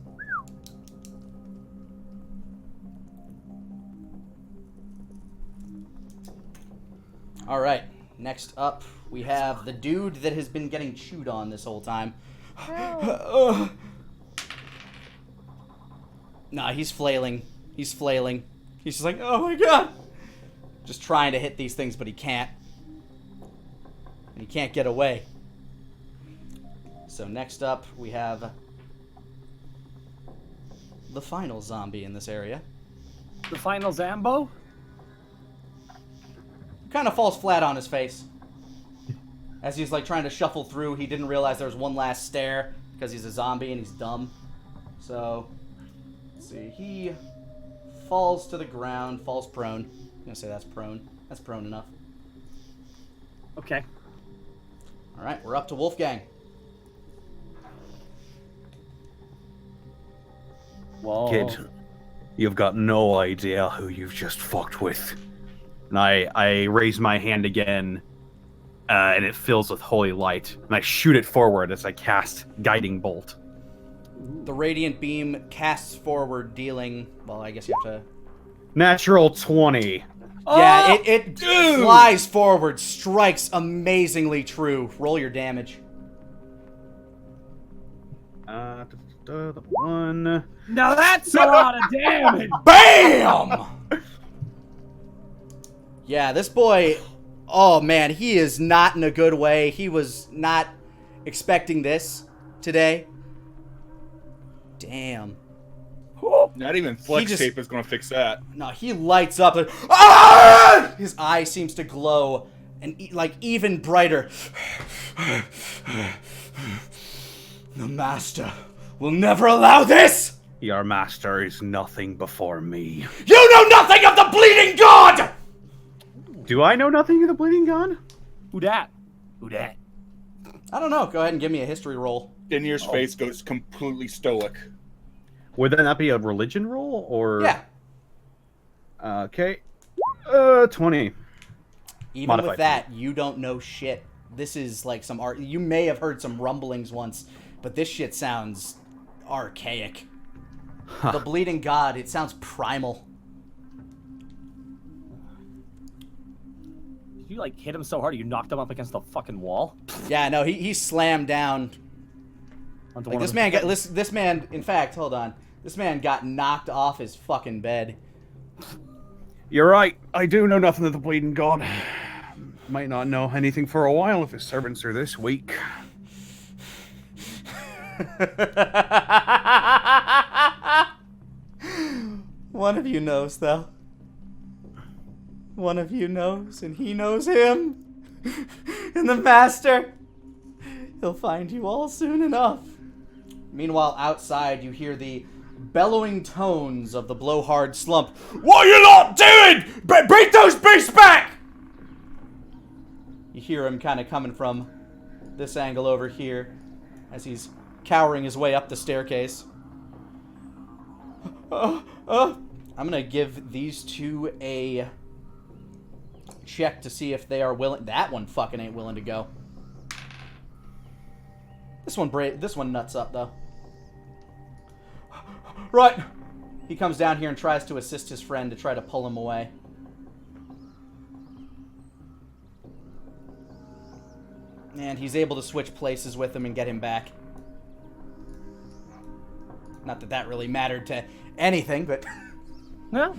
Alright, next up we have the dude that has been getting chewed on this whole time. Nah, he's flailing. He's flailing. He's just like, oh my god! Just trying to hit these things, but he can't. And he can't get away. So next up, we have the final zombie in this area. The final Zambo? Kind of falls flat on his face. As he's trying to shuffle through, he didn't realize there was one last stare because he's a zombie and he's dumb. So, let's see. He falls to the ground, falls prone. I'm gonna say that's prone. That's prone enough. Okay. All right, we're up to Wolfgang. Whoa. Kid, you've got no idea who you've just fucked with. And I raise my hand again, and it fills with holy light. And I shoot it forward as I cast Guiding Bolt. The radiant beam casts forward, dealing. Well, I guess you have to. Natural 20. Yeah, it flies forward, strikes amazingly true. Roll your damage. The 1. Now that's a lot of damage! BAM! Yeah, this boy, oh man, he is not in a good way. He was not expecting this today. Damn. Not even flex tape is going to fix that. No, he lights up. Ah! His eye seems to glow, and even brighter. The master will never allow this! Your master is nothing before me. You know nothing of the bleeding god! Do I know nothing of the Bleeding God? Who dat? Who dat? I don't know. Go ahead and give me a history roll. Daenir's face goes completely stoic. Would that not be a religion roll, or? Yeah. Okay. 20. Even Modified with that, you don't know shit. This is like some art. You may have heard some rumblings once, but this shit sounds archaic. Huh. The bleeding god, it sounds primal. You like hit him so hard you knocked him up against the fucking wall. Yeah, no, he slammed down. Onto Like one this of man the- got this man. In fact, hold on. This man got knocked off his fucking bed. You're right. I do know nothing of the bleeding god. Might not know anything for a while if his servants are this weak. One of you knows, though. One of you knows, and he knows him. And the master, he'll find you all soon enough. Meanwhile, outside, you hear the bellowing tones of the blowhard slump. What are you not doing? Beat those beasts back! You hear him kind of coming from this angle over here as he's cowering his way up the staircase. I'm gonna give these two a check to see if they are willing. That one fucking ain't willing to go. This one nuts up though. Right. He comes down here and tries to assist his friend to try to pull him away. And he's able to switch places with him and get him back. Not that that really mattered to anything, but Yeah.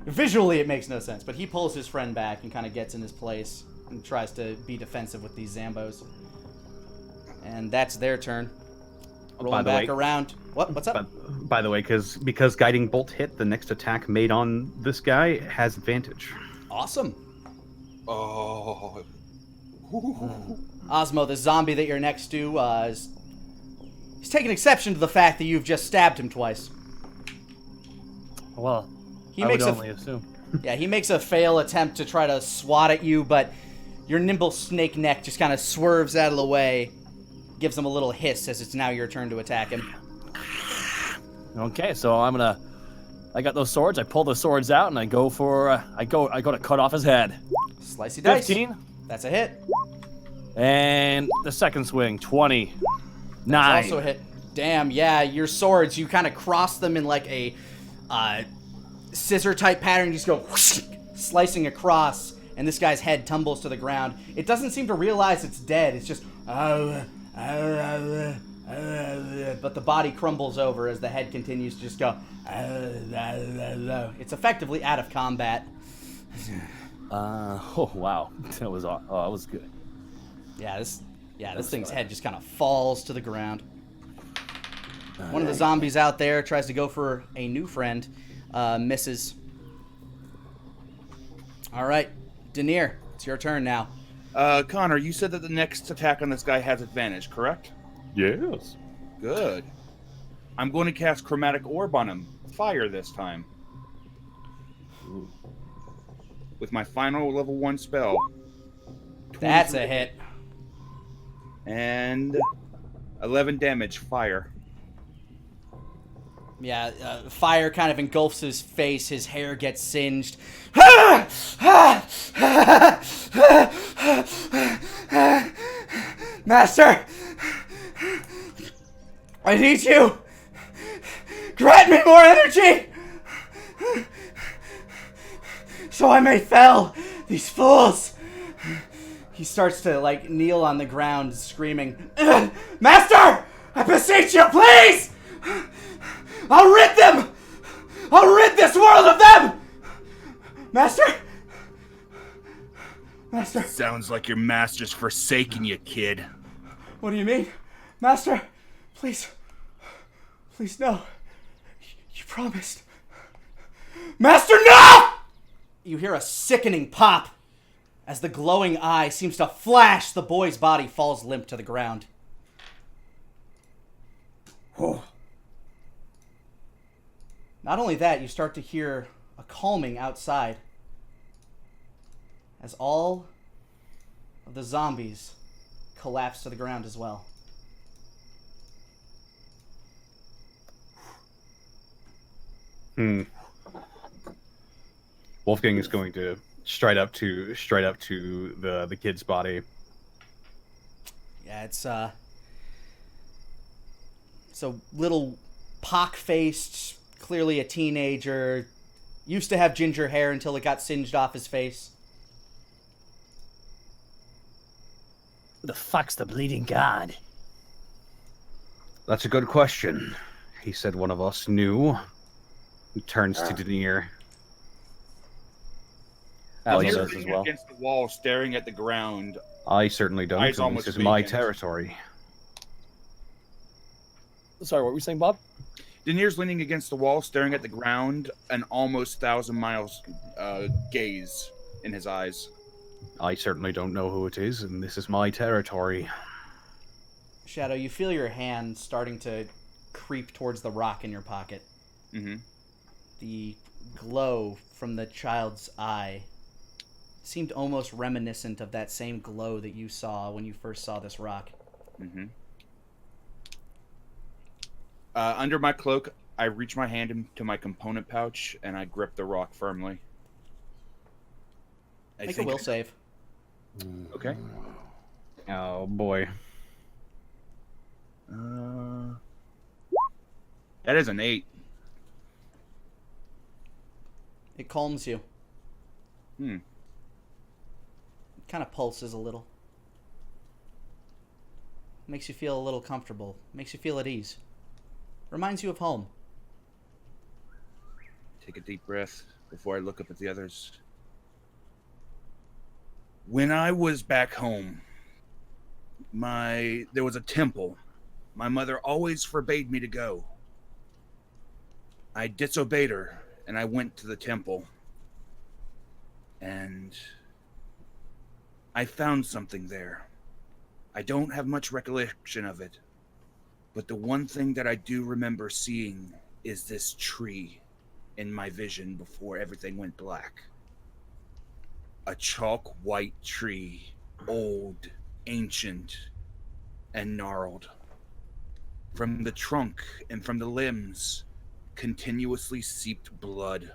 visually it makes no sense. But he pulls his friend back and kind of gets in his place and tries to be defensive with these Zambos. And that's their turn. Rolling back around. What's up? By the way, because guiding bolt hit, the next attack made on this guy has advantage. Awesome. Oh. Asmo, the zombie that you're next to, he's taking exception to the fact that you've just stabbed him twice. Well, He I makes would a only assume. Yeah, he makes a fail attempt to try to swat at you, but your nimble snake neck just kind of swerves out of the way, gives him a little hiss as it's now your turn to attack him. Okay, so I got those swords. I pull the swords out and I go for I go to cut off his head. Slicey dice. 15. That's a hit. And the second swing, 20. That's 9. also a hit. Damn, yeah, your swords, you kind of cross them in like a scissor type pattern. You just go whoosh, slicing across, and this guy's head tumbles to the ground. It doesn't seem to realize it's dead. It's just but the body crumbles over as the head continues to just go. It's effectively out of combat. Oh wow, that was good. Yeah, this thing's head just kind of falls to the ground. One of the zombies out there tries to go for a new friend, misses. All right, Daenir, it's your turn now. Connor, you said that the next attack on this guy has advantage, correct? Yes. Good. I'm going to cast Chromatic Orb on him. Fire this time. Ooh. With my final level 1 spell. That's a hit. And 11 damage, fire. Yeah, fire kind of engulfs his face. His hair gets singed. Master! I need you! Grant me more energy! So I may fell these fools! He starts to, like, kneel on the ground, screaming, Master! I beseech you, please! I'll rid them! I'll rid this world of them! Master? Master? Sounds like your master's forsaken you, kid. What do you mean? Master, please. Please, no. You promised. Master, no! You hear a sickening pop as the glowing eye seems to flash. The boy's body falls limp to the ground. Oh. Not only that, you start to hear a calming outside as all of the zombies collapse to the ground as well. Wolfgang is going to stride up to the kid's body. Yeah, it's a little pock-faced, clearly a teenager. Used to have ginger hair until it got singed off his face. Who the fuck's the bleeding god? That's a good question. He said one of us knew. He turns to Daenir. Asmo You're does as leaning well. against the wall, staring at the ground. I certainly don't. Eyes And almost this is my vacant. territory. Sorry, what were you saying, Bob? Daenir's leaning against the wall, staring at the ground, an almost 1,000 miles gaze in his eyes. I certainly don't know who it is, and this is my territory. Shadow, you feel your hand starting to creep towards the rock in your pocket. Mm-hmm. The glow from the child's eye seemed almost reminiscent of that same glow that you saw when you first saw this rock. Mm-hmm. Under my cloak, I reach my hand into my component pouch and I grip the rock firmly. Make a will save. Okay. Oh boy. That is an 8. It calms you. Hmm. It kind of pulses a little. Makes you feel a little comfortable. Makes you feel at ease. Reminds you of home. Take a deep breath before I look up at the others. When I was back home, there was a temple. My mother always forbade me to go. I disobeyed her, and I went to the temple. And I found something there. I don't have much recollection of it, but the one thing that I do remember seeing is this tree in my vision before everything went black. A chalk white tree, old, ancient, and gnarled. From the trunk and from the limbs, continuously seeped blood,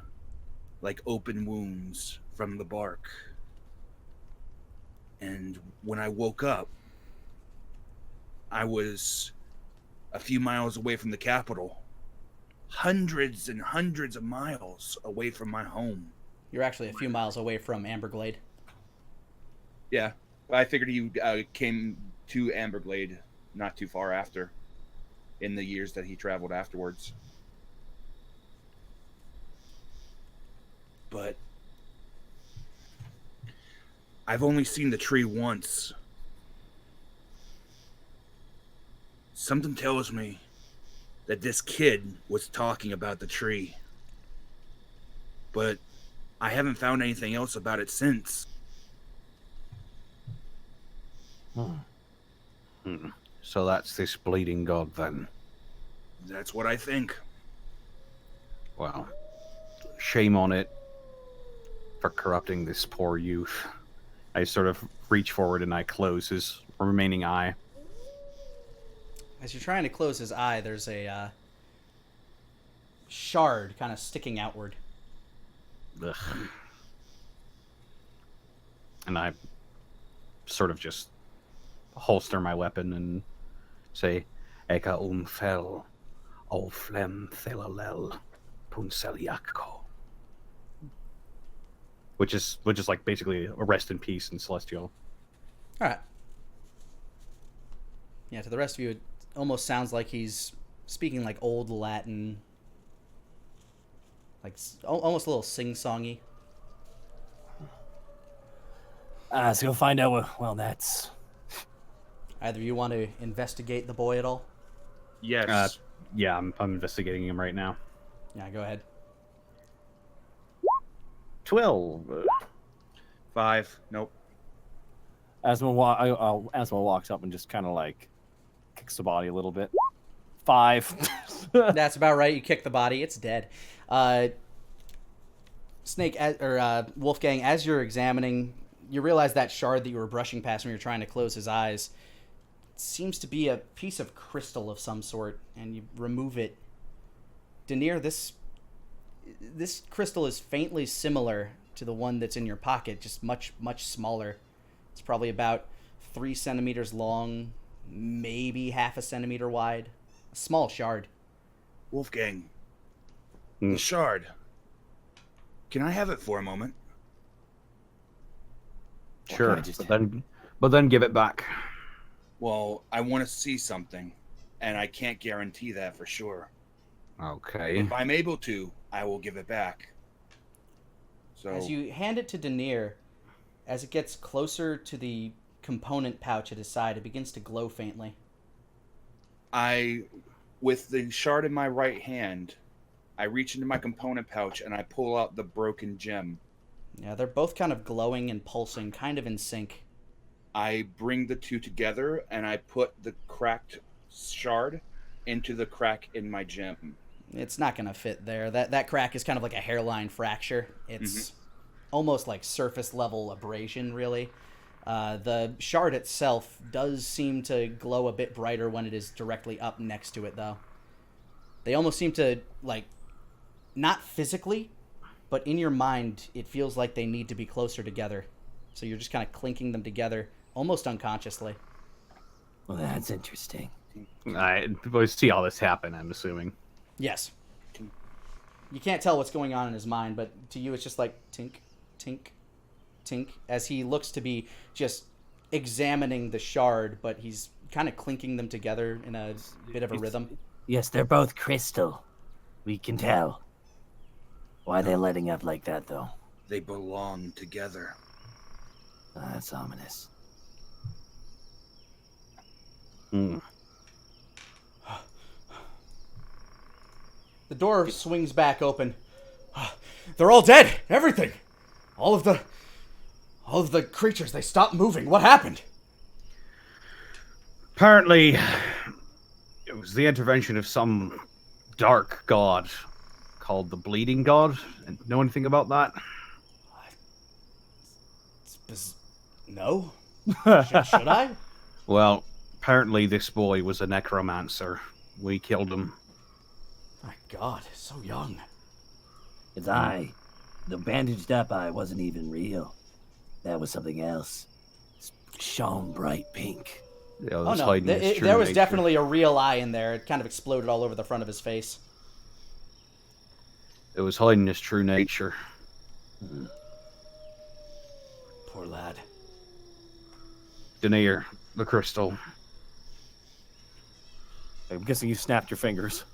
like open wounds from the bark. And when I woke up, I was a few miles away from the capital, hundreds and hundreds of miles away from my home. You're actually a few miles away from Amberglade. Yeah, I figured you came to Amberglade not too far after, in the years that he traveled afterwards. But I've only seen the tree once. Something tells me that this kid was talking about the tree. But I haven't found anything else about it since. So that's this bleeding god then. That's what I think. Well, shame on it for corrupting this poor youth. I sort of reach forward and I close his remaining eye. As you're trying to close his eye, there's a shard kind of sticking outward. Ugh. And I sort of just holster my weapon and say, Eka fel o flem thelalel punseliakko. Which is like basically a rest in peace in Celestial. Alright. Yeah, to the rest of you, it almost sounds like he's speaking like old Latin. Like almost a little sing-songy. So go find out well, that's... Either you want to investigate the boy at all? Yes. Yeah, I'm investigating him right now. Yeah, go ahead. 12. 5. Nope. Asmo walks up and just kind of like kicks the body a little bit. 5. That's about right. You kick the body. It's dead. Wolfgang, as you're examining, you realize that shard that you were brushing past when you were trying to close his eyes seems to be a piece of crystal of some sort, and you remove it. Daenir, this this crystal is faintly similar to the one that's in your pocket, just much, much smaller. It's probably about 3 centimeters long, maybe half a centimeter wide. A small shard. Wolfgang, the shard. Can I have it for a moment? Sure, Okay, just- but then give it back. Well, I want to see something, and I can't guarantee that for sure. Okay. If I'm able to, I will give it back. So As you hand it to Daenir, as it gets closer to the component pouch at his side, it begins to glow faintly. with the shard in my right hand, I reach into my component pouch and I pull out the broken gem. Yeah, they're both kind of glowing and pulsing, kind of in sync. I bring the two together and I put the cracked shard into the crack in my gem. It's not going to fit there. That crack is kind of like a hairline fracture. It's almost like surface level abrasion, really. The shard itself does seem to glow a bit brighter when it is directly up next to it, though. They almost seem to, like, not physically, but in your mind, it feels like they need to be closer together. So you're just kind of clinking them together, almost unconsciously. Well, that's interesting. We see all this happen, I'm assuming. Yes. You can't tell what's going on in his mind, but to you it's just like tink, tink, tink, as he looks to be just examining the shard, but he's kind of clinking them together in a bit of a rhythm. Yes, they're both crystal. We can tell. Why are they letting up like that, though? They belong together. That's ominous. Hmm. The door swings back open. They're all dead. Everything. All of the creatures, they stopped moving. What happened? Apparently, it was the intervention of some dark god called the Bleeding God. And know anything about that? No. Should I? Well, apparently this boy was a necromancer. We killed him. My God, so young. His eye, the bandaged up eye, wasn't even real. That was something else. Shone bright pink. Yeah, Oh no, there was definitely a real eye in there. It kind of exploded all over the front of his face. It was hiding his true nature. Poor lad. Daenir, the crystal. I'm guessing you snapped your fingers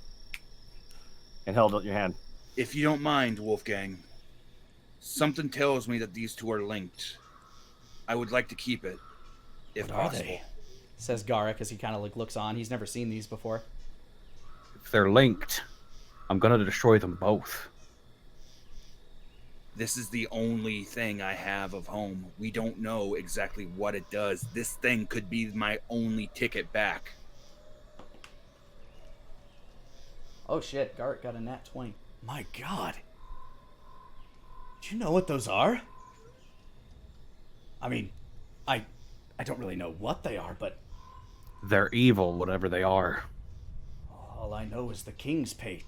and held out your hand. If you don't mind, Wolfgang, something tells me that these two are linked. I would like to keep it, if What are possible. they? Says Garrick as he kind of like looks on. He's never seen these before. If they're linked, I'm gonna destroy them both. This is the only thing I have of home. We don't know exactly what it does. This thing could be my only ticket back. Oh shit, Garrick got a nat 20. My God. Do you know what those are? I mean, I don't really know what they are, but They're evil, whatever they are. all I know is the kings pay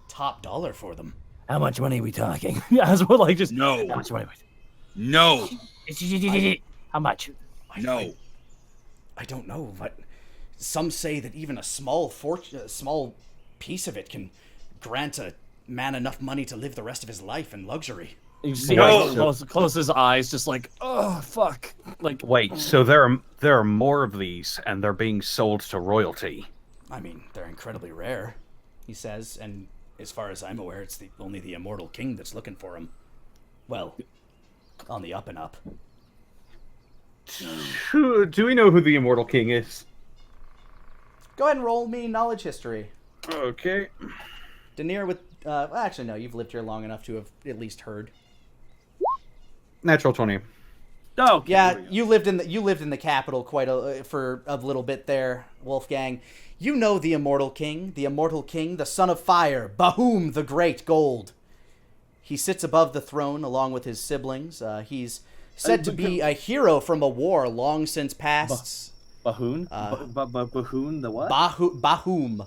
top dollar for them. How much money are we talking? Yeah, as well, like just How No, much money? no, How much? no. I don't know, but some say that even a small small piece of it can grant a man enough money to live the rest of his life in luxury. you see No. how he close his eyes, just like, oh fuck, like Wait, so there are more of these, and they're being sold to royalty. I mean, they're incredibly rare, he says, and as far as I'm aware, it's only the immortal king that's looking for him. Well, on the up and up. Do we know who the Immortal King is? Go ahead and roll me knowledge history. Okay. Daenir with, well, actually no, you've lived here long enough to have at least heard. Natural 20. oh Yeah, you lived in the capital for a little bit there, Wolfgang. You know the immortal king, the son of fire, Bahum the Great Gold. He sits above the throne along with his siblings. He's said to be a hero from a war long since past. Bahoon, Bahoon, the what? Bahum, Bahume.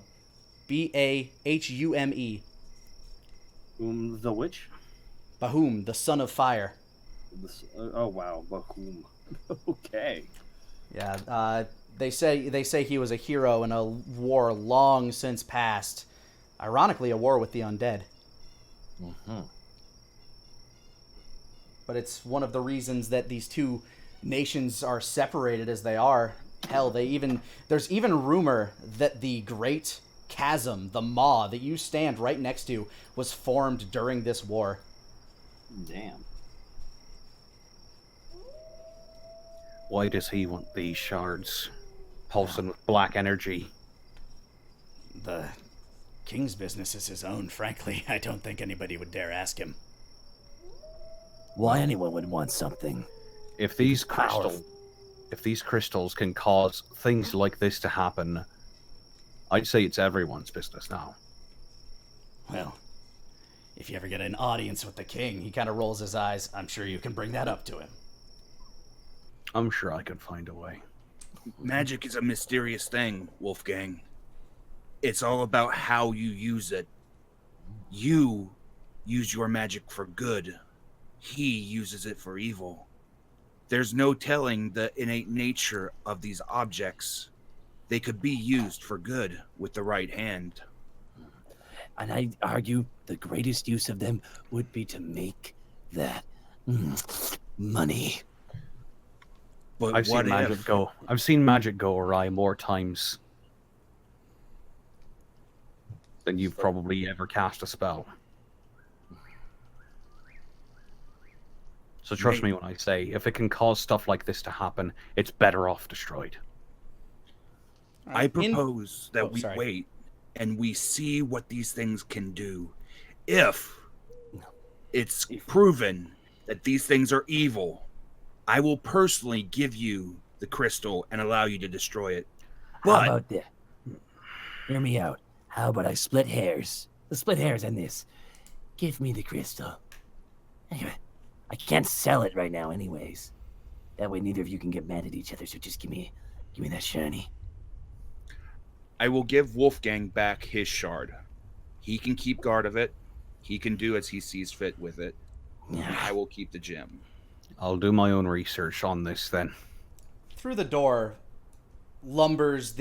The witch? Bahum, the son of fire. Oh wow, Bahum. Okay. Yeah, they say he was a hero in a war long since past. Ironically, a war with the undead. Mm-hmm. But it's one of the reasons that these two nations are separated as they are. Hell, there's even rumor that the Great Chasm, the maw that you stand right next to, was formed during this war. Damn. Why does he want these shards pulsing with black energy? The king's business is his own, frankly. I don't think anybody would dare ask him. Why anyone would want something? If these Powerful. crystals can cause things like this to happen, I'd say it's everyone's business now. Well, if you ever get an audience with the king, he kind of rolls his eyes. I'm sure you can bring that up to him. I'm sure I could find a way. Magic is a mysterious thing, Wolfgang. It's all about how you use it. You use your magic for good. He uses it for evil. There's no telling the innate nature of these objects. They could be used for good with the right hand. And I argue the greatest use of them would be to make that money. But I've what seen magic if? go. I've seen magic go awry more times than you've probably ever cast a spell. So trust me when I say, if it can cause stuff like this to happen, it's better off destroyed. I propose that we sorry. wait and we see what these things can do. If it's proven that these things are evil, I will personally give you the crystal and allow you to destroy it. How But about that? Hear me out. How about I split hairs? Let's split hairs on this. Give me the crystal. Anyway, I can't sell it right now anyways. That way neither of you can get mad at each other, so just give me that shiny. I will give Wolfgang back his shard. He can keep guard of it. He can do as he sees fit with it. And I will keep the gem. I'll do my own research on this then. Through the door lumbers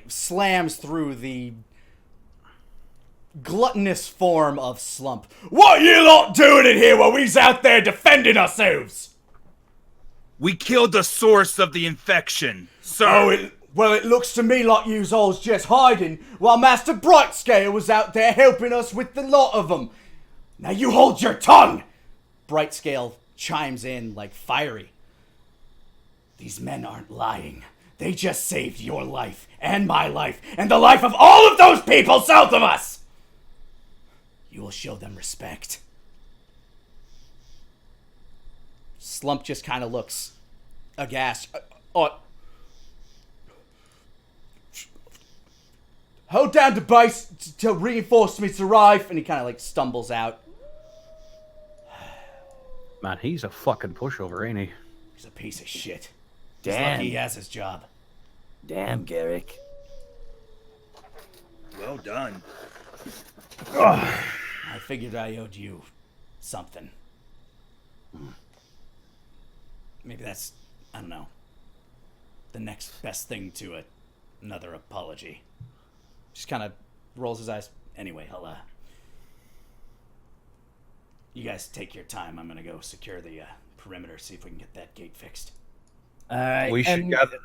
slams through the gluttonous form of Slump. What you lot doing in here while we's out there defending ourselves? We killed the source of the infection, sir. Well, it looks to me like yous all's just hiding while Master Brightscale was out there helping us with the lot of them. Now you hold your tongue! Brightscale chimes in like fiery. These men aren't lying. They just saved your life, and my life, and the life of all of those people south of us! You will show them respect. Slump just kind of looks aghast. Hold down to base till reinforcements arrive, and he kind of stumbles out. Man, he's a fucking pushover, ain't he? He's a piece of shit. Damn. He's lucky he has his job. Damn, Garrick. Well done. I figured I owed you something. Maybe that's, I don't know, the next best thing to another apology. Just kind of rolls his eyes. Anyway, you guys take your time. I'm gonna go secure the perimeter, see if we can get that gate fixed. We should gather.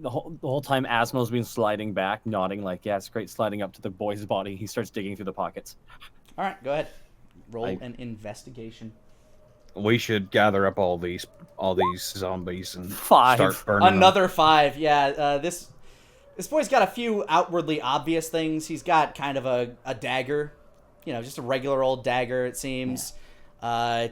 The whole time Asmo's been sliding back, nodding like, yeah, it's great, sliding up to the boy's body. He starts digging through the pockets. All right, go ahead. Roll an investigation. We should gather up all these zombies and 5. start burning them. Another 5. Yeah, this boy's got a few outwardly obvious things. He's got kind of a dagger, just a regular old dagger, it seems. I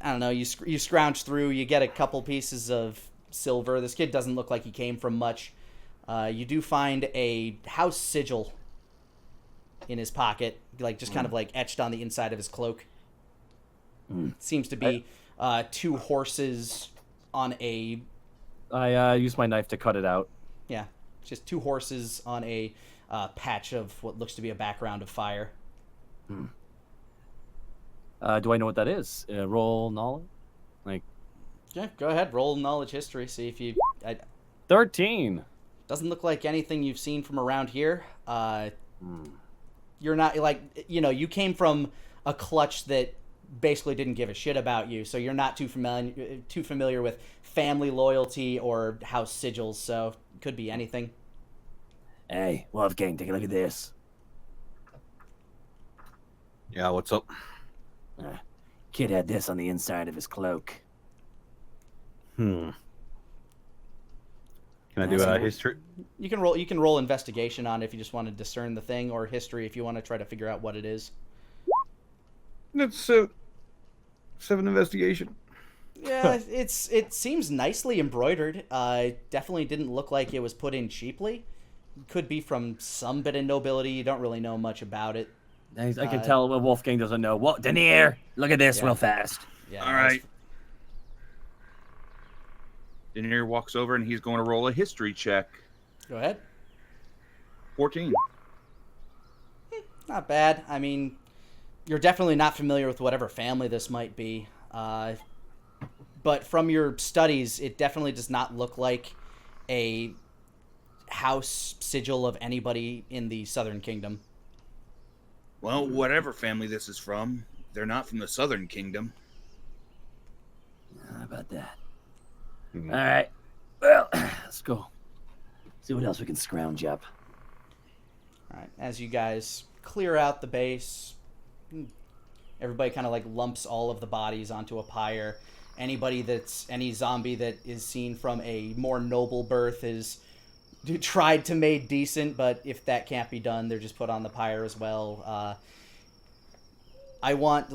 don't know. You scrounge through, you get a couple pieces of silver. This kid doesn't look like he came from much. You do find a house sigil in his pocket, kind of etched on the inside of his cloak. Seems to be 2 horses on a... I use my knife to cut it out. Yeah, just 2 horses on a patch of what looks to be a background of fire. Do I know what that is? Roll knowledge? Yeah, go ahead. Roll knowledge history. See if you. 13. Doesn't look like anything you've seen from around here. You're not you came from a clutch that basically didn't give a shit about you, so you're not too familiar with family loyalty or house sigils. So could be anything. Hey, Wolfgang, take a look at this. Yeah, what's up? Kid had this on the inside of his cloak. Can I do a history? You can roll investigation on it if you just want to discern the thing, or history if you want to try to figure out what it is. That's 7 investigation. Yeah, it seems nicely embroidered. Definitely didn't look like it was put in cheaply. Could be from some bit of nobility. You don't really know much about it. I can tell what Wolfgang doesn't know. What, Daenir? Look at this real fast. Yeah. All right. Daenir walks over and he's going to roll a history check. Go ahead. 14. Not bad. I mean, you're definitely not familiar with whatever family this might be. But from your studies, it definitely does not look like a house sigil of anybody in the Southern Kingdom. Well, whatever family this is from, they're not from the Southern Kingdom. How about that? All right. Well, let's go. See what else we can scrounge up. All right. As you guys clear out the base, everybody kind of like lumps all of the bodies onto a pyre. Any zombie that is seen from a more noble birth is tried to made decent, but if that can't be done, they're just put on the pyre as well. I want,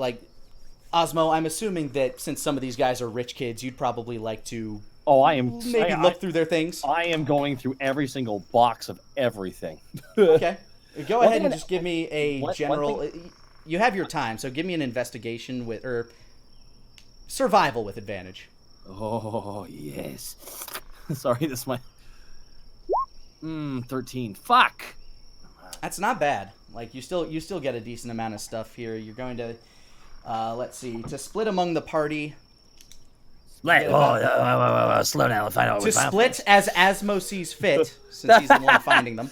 Asmo, I'm assuming that since some of these guys are rich kids, you'd probably like to look through their things. I am going through every single box of everything. Okay. Go ahead and just give me a general... You have your time, so give me an investigation or survival with advantage. Oh, yes. Sorry, this might... 13. Fuck! That's not bad. You still get a decent amount of stuff here. You're going to... let's see. To split among the party... Slow down. We'll find out. To split as Asmo sees fit, since he's the one finding them.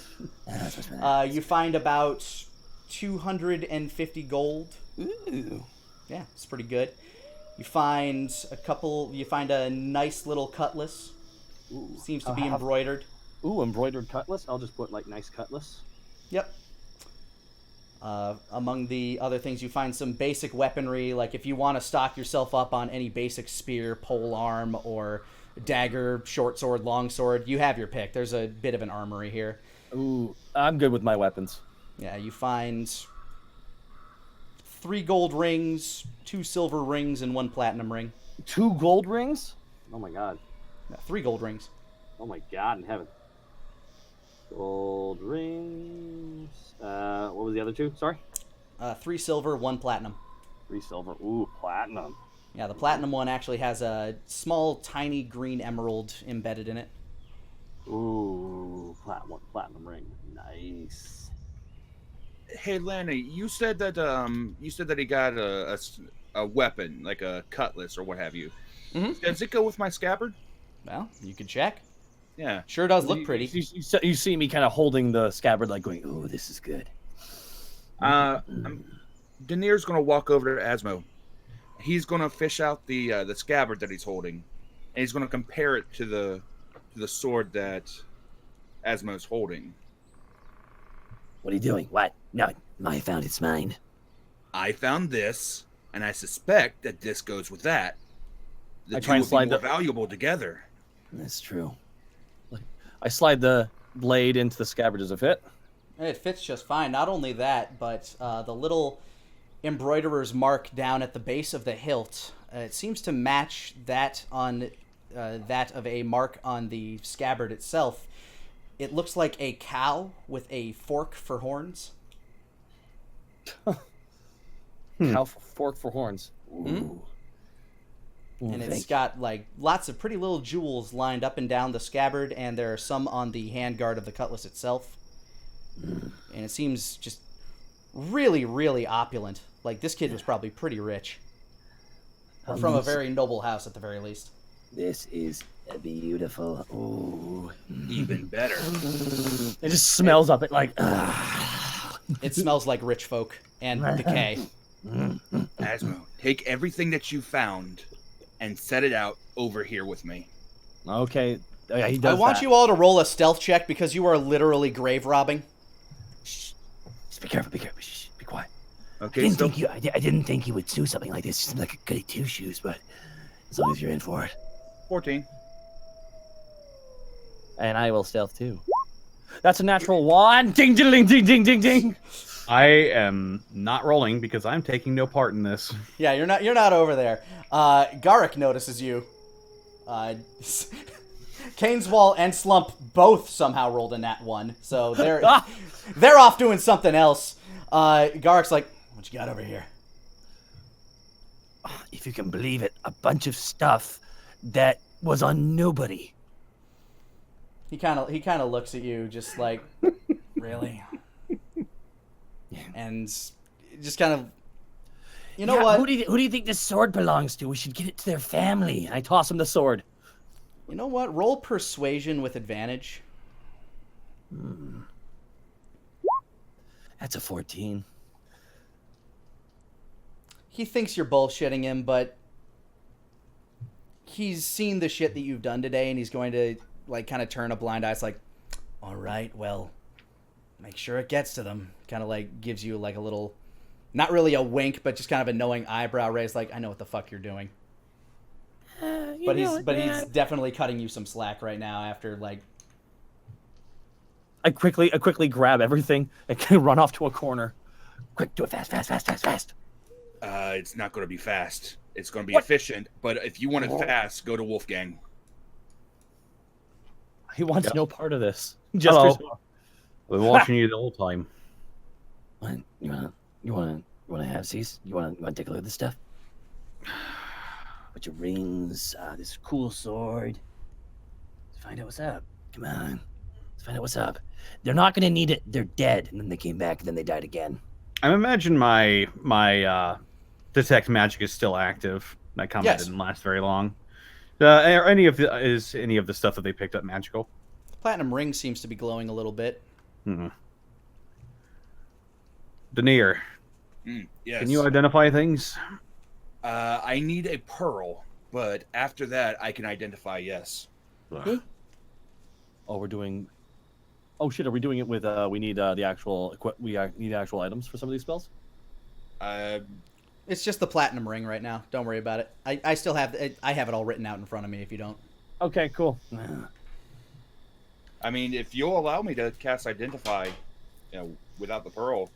You find about 250 gold. Ooh. Yeah, it's pretty good. You find a nice little cutlass. Seems to be embroidered. Ooh, embroidered cutlass. I'll just put nice cutlass. Yep. Among the other things, you find some basic weaponry, like if you want to stock yourself up on any basic spear, pole arm, or dagger, short sword, long sword, you have your pick. There's a bit of an armory here. Ooh, I'm good with my weapons. Yeah, you find 3 gold rings, 2 silver rings, and 1 platinum ring. 2 gold rings? Oh my god. Yeah, 3 gold rings. Oh my god in heaven. Gold rings. What was the other 2? Sorry? 3 silver, 1 platinum. 3 silver. Ooh, platinum. Yeah, the platinum one actually has a small, tiny green emerald embedded in it. Ooh, platinum ring. Nice. Hey, Lani, you said that he got a weapon, like a cutlass or what have you. Mm-hmm. Does it go with my scabbard? Well, you can check. Yeah. Sure does look pretty. You see me kind of holding the scabbard, going, ooh, this is good. Daenir's going to walk over to Asmo. He's going to fish out the scabbard that he's holding, and he's going to compare it to the sword that Asmo's holding. What are you doing? What? No, I found it's mine. I found this, and I suspect that this goes with that. The I two try and would be slide more the- valuable together. That's true. I slide the blade into the scabbard. Does it fit? It fits just fine. Not only that, but the little embroiderer's mark down at the base of the hilt, it seems to match that on that of a mark on the scabbard itself. It looks like a cow with a fork for horns. Cow fork for horns. Ooh. And it's got lots of pretty little jewels lined up and down the scabbard, and there are some on the handguard of the cutlass itself. And it seems just really, really opulent. Like, this kid was probably pretty rich. Or from a very noble house, at the very least. This is beautiful. Ooh. Even better. It just smells up it like. It smells like rich folk and decay. Asmo, take everything that you found and set it out over here with me. Okay. Yeah, he I does want that. you all to roll a stealth check because you are literally grave robbing. Shh. Just be careful. Be careful. Shh. Be quiet. Okay, so I didn't think you would do something like this. You seem like a goody two shoes, but as long as you're in for it. 14. And I will stealth too. That's a natural 1. Ding, ding, ding, ding, ding, ding, ding. I am not rolling because I'm taking no part in this. Yeah, you're not over there. Garrick notices you. Caneswall and Slump both somehow rolled a nat 1, so they're off doing something else. Garrick's like, "What you got over here?" If you can believe it, a bunch of stuff that was on nobody. He kind of looks at you, just like, "Really?" And just kind of, you know what? Who do you think this sword belongs to? We should get it to their family. I toss him the sword. You know what? Roll persuasion with advantage. That's a 14. He thinks you're bullshitting him, but he's seen the shit that you've done today, and he's going to, like, kind of turn a blind eye. It's like, all right, well, make sure it gets to them. Kind of, like, gives you, like, a little, not really a wink, but just kind of a knowing eyebrow raise, like, I know what the fuck you're doing. But he's definitely cutting you some slack right now after, like... I quickly grab everything and can run off to a corner. Quick, do it fast. It's not going to be fast. It's going to be efficient, but if you want it fast, go to Wolfgang. He wants no part of this. Hello. Just I've been watching you the whole time. What? You wanna have these? You wanna take a look at this stuff? Bunch of rings, this cool sword. Let's find out what's up. Come on. Let's find out what's up. They're not gonna need it. They're dead. And then they came back and then they died again. I imagine my detect magic is still active. That comment Yes. didn't last very long. Are any of the stuff that they picked up magical? The platinum ring seems to be glowing a little bit. Daenir, Yes. can you identify things? I need a pearl, but after that, I can identify, yes. Oh, we're doing. Oh shit! Are we doing it with? We need the actual. We need actual items for some of these spells. It's just the platinum ring right now. Don't worry about it. I still have it. I have it all written out in front of me if you don't. Okay, cool. I mean, if you'll allow me to cast Identify, without the pearl,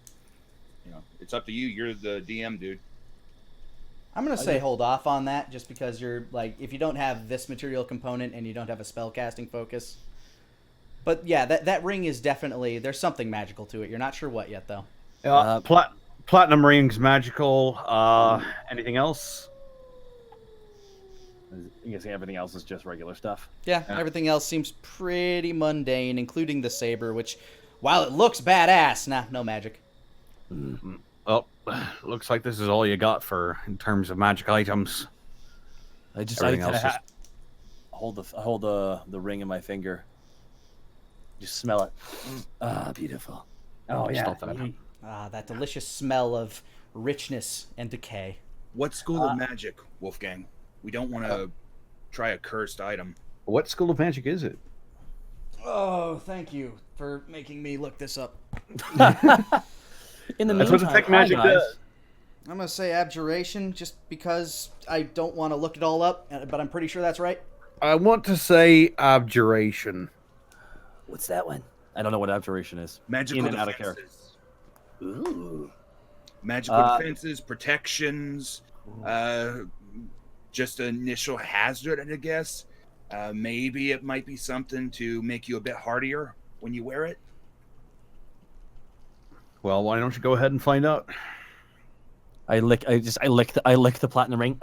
it's up to you. You're the DM, dude. I'm going to say hold off on that just because you're, like, if you don't have this material component and you don't have a spell casting focus. But yeah, that ring is definitely, there's something magical to it. You're not sure what yet, though. Platinum ring's magical. Anything else? I guess everything else is just regular stuff. Yeah, everything else seems pretty mundane, including the saber, which, while it looks badass, no magic. Well, looks like this is all you got in terms of magic items. Everything else is... hold the ring in my finger. Just smell it. Ah, beautiful. Oh yeah. That delicious smell of richness and decay. What school of magic, Wolfgang? We don't want to try a cursed item. What school of magic is it? Oh, thank you for making me look this up. In the That's meantime, what detect magic does. I'm going to say abjuration just because I don't want to look it all up, but I'm pretty sure that's right. I want to say abjuration. What's that one? I don't know what abjuration is. Magical In and out of character. defenses. Ooh. Magical defenses, protections, just initial hazard, I guess. Maybe it might be something to make you a bit hardier when you wear it. Well, why don't you go ahead and find out? I lick the platinum ring.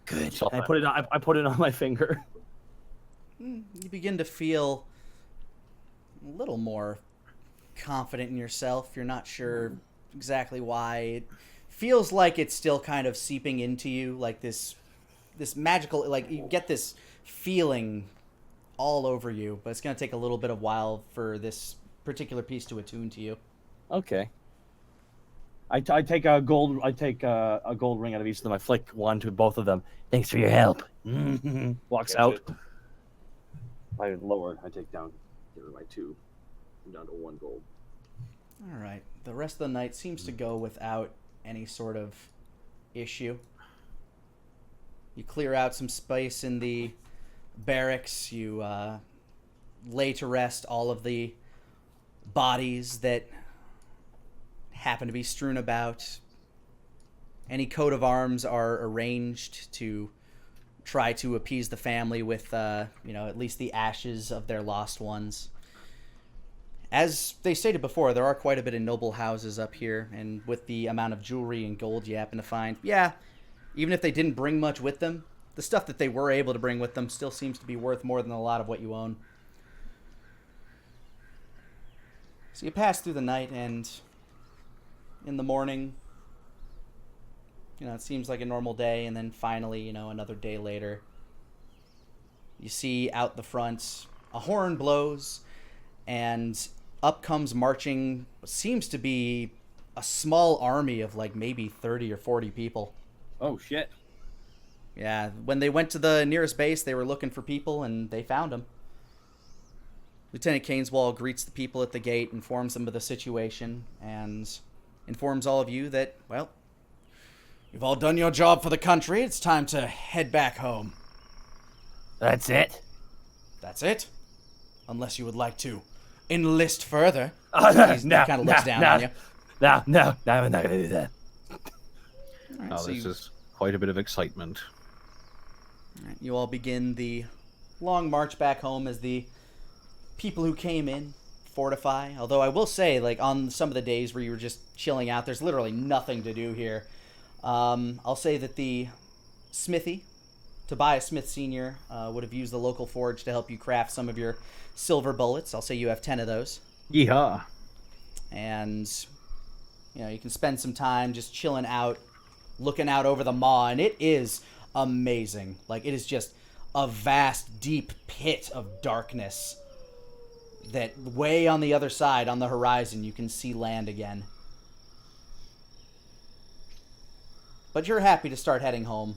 Good. I put it on my finger. You begin to feel a little more confident in yourself. You're not sure exactly why. It feels like it's still kind of seeping into you, like this magical, like you get this feeling all over you, but it's going to take a little bit of while for this particular piece to attune to you. Okay. I take a gold ring out of each of them. I flick one to both of them. Thanks for your help. Walks out. I lower. I take down my 2. I'm down to 1 gold. All right. The rest of the night seems to go without any sort of issue. You clear out some space in the barracks. You lay to rest all of the bodies that happen to be strewn about. Any coat of arms are arranged to try to appease the family with, at least the ashes of their lost ones. As they stated before, there are quite a bit of noble houses up here, and with the amount of jewelry and gold you happen to find, even if they didn't bring much with them, the stuff that they were able to bring with them still seems to be worth more than a lot of what you own. So you pass through the night, and in the morning, it seems like a normal day, and then finally, another day later, you see out the front, a horn blows, and up comes marching what seems to be a small army of like maybe 30 or 40 people. Oh, shit. Yeah, when they went to the nearest base, they were looking for people, and they found them. Lieutenant Caneswall greets the people at the gate, informs them of the situation, and informs all of you that, well, you've all done your job for the country. It's time to head back home. That's it? That's it. Unless you would like to enlist further. He No, kind of looks down no, on you. No, I'm not going to do that. All right, Oh, so this is quite a bit of excitement. all right, you all begin the long march back home as the people who came in fortify. Although I will say, like, on some of the days where you were just chilling out, there's literally nothing to do here. I'll say that the smithy, Tobias Smith Sr., would have used the local forge to help you craft some of your silver bullets. I'll say you have 10 of those. Yeehaw. And, you can spend some time just chilling out, looking out over the maw, and it is amazing. Like, it is just a vast, deep pit of darkness that way on the other side, on the horizon, you can see land again. But you're happy to start heading home.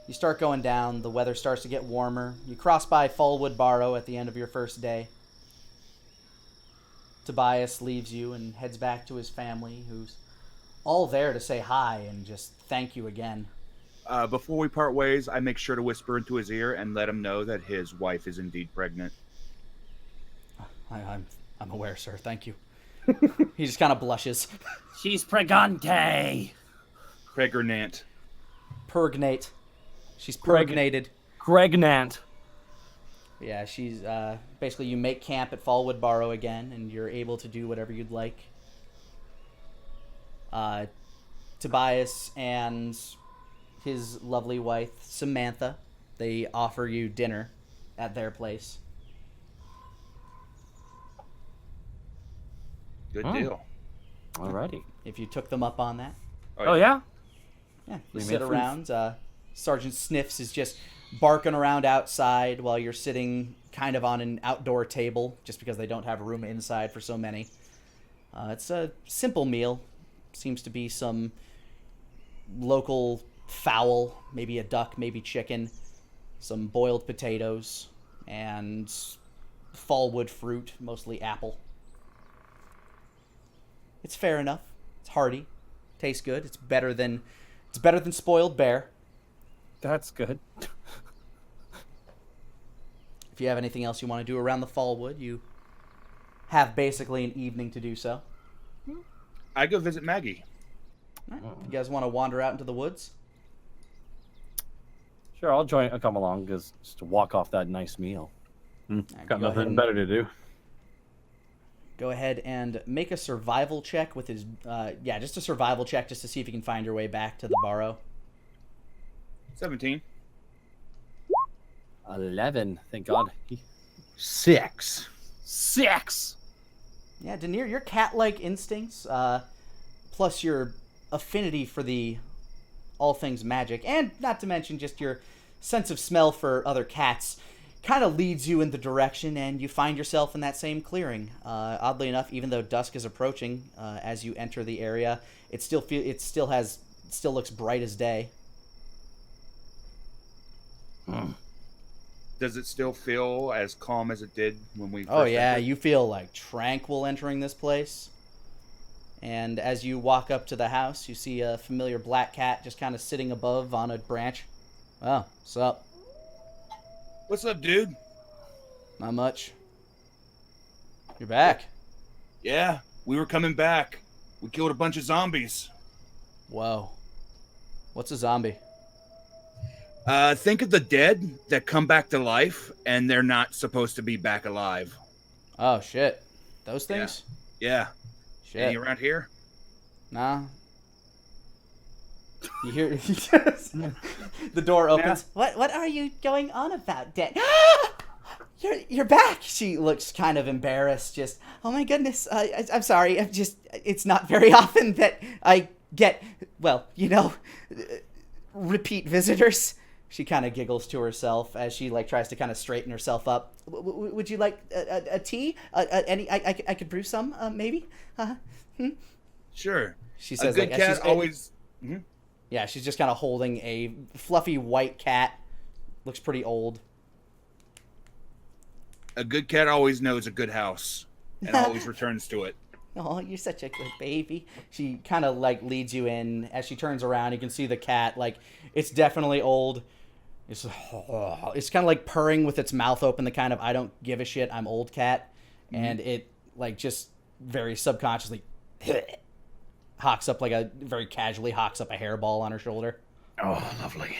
You start going down, the weather starts to get warmer. You cross by Fallwood Barrow at the end of your first day. Tobias leaves you and heads back to his family, who's all there to say hi and just thank you again. Before we part ways, I make sure to whisper into his ear and let him know that his wife is indeed pregnant. I'm aware, sir. Thank you. He just kind of blushes. She's pregante. Pregnant. Purgnate. She's purgnated. Gregnant. Yeah, she's basically you make camp at Fallwood Barrow again, and you're able to do whatever you'd like. Tobias and his lovely wife Samantha, they offer you dinner at their place. Good deal. Alrighty. If you took them up on that. Oh, yeah? Yeah, you We sit made around. Sergeant Sniffs is just barking around outside while you're sitting kind of on an outdoor table, just because they don't have room inside for so many. It's a simple meal. Seems to be some local fowl, maybe a duck, maybe chicken, some boiled potatoes, and fallwood fruit, mostly apple. It's fair enough. It's hearty. Tastes good. It's better than spoiled bear. That's good. If you have anything else you want to do around the Fallwood, you have basically an evening to do so. I go visit Maggie. All right. If you guys want to wander out into the woods, Sure, I'll come along, just to walk off that nice meal. right, Got go ahead nothing and- better to do. go ahead and make a survival check with his, just a survival check just to see if you can find your way back to the Barrow. 17. 11. Thank God. 6. 6. Yeah, Daenir, your cat-like instincts plus your affinity for all things magic, and not to mention just your sense of smell for other cats, kind of leads you in the direction, and you find yourself in that same clearing. Oddly enough, even though dusk is approaching, as you enter the area, it still looks bright as day. Does it still feel as calm as it did when we Oh first yeah, entered? you feel like tranquil entering this place. And as you walk up to the house, you see a familiar black cat just kind of sitting above on a branch. Oh, what's up? What's up, dude? Not much. You're back. Yeah, we were coming back. We killed a bunch of zombies. Whoa. What's a zombie? Think of the dead that come back to life, and they're not supposed to be back alive. Oh, shit. Those things? Yeah. Shit. Any around here? Nah. You hear the door opens. What are you going on about, Dad? You're back. She looks kind of embarrassed. Just, oh my goodness. I'm sorry. It's not very often that I get, well, repeat visitors. She kind of giggles to herself as she tries to kind of straighten herself up. Would you like a tea? I could brew some, maybe. Sure. She says, a good cat always. Yeah, she's just kind of holding a fluffy white cat. Looks pretty old. A good cat always knows a good house and always returns to it. Oh, you're such a good baby. She kind of leads you in. As she turns around, you can see the cat. It's definitely old. It's kind of purring with its mouth open, the kind of I don't give a shit, I'm old cat. And it just very subconsciously hawks up very casually hawks up a hairball on her shoulder. Oh, lovely.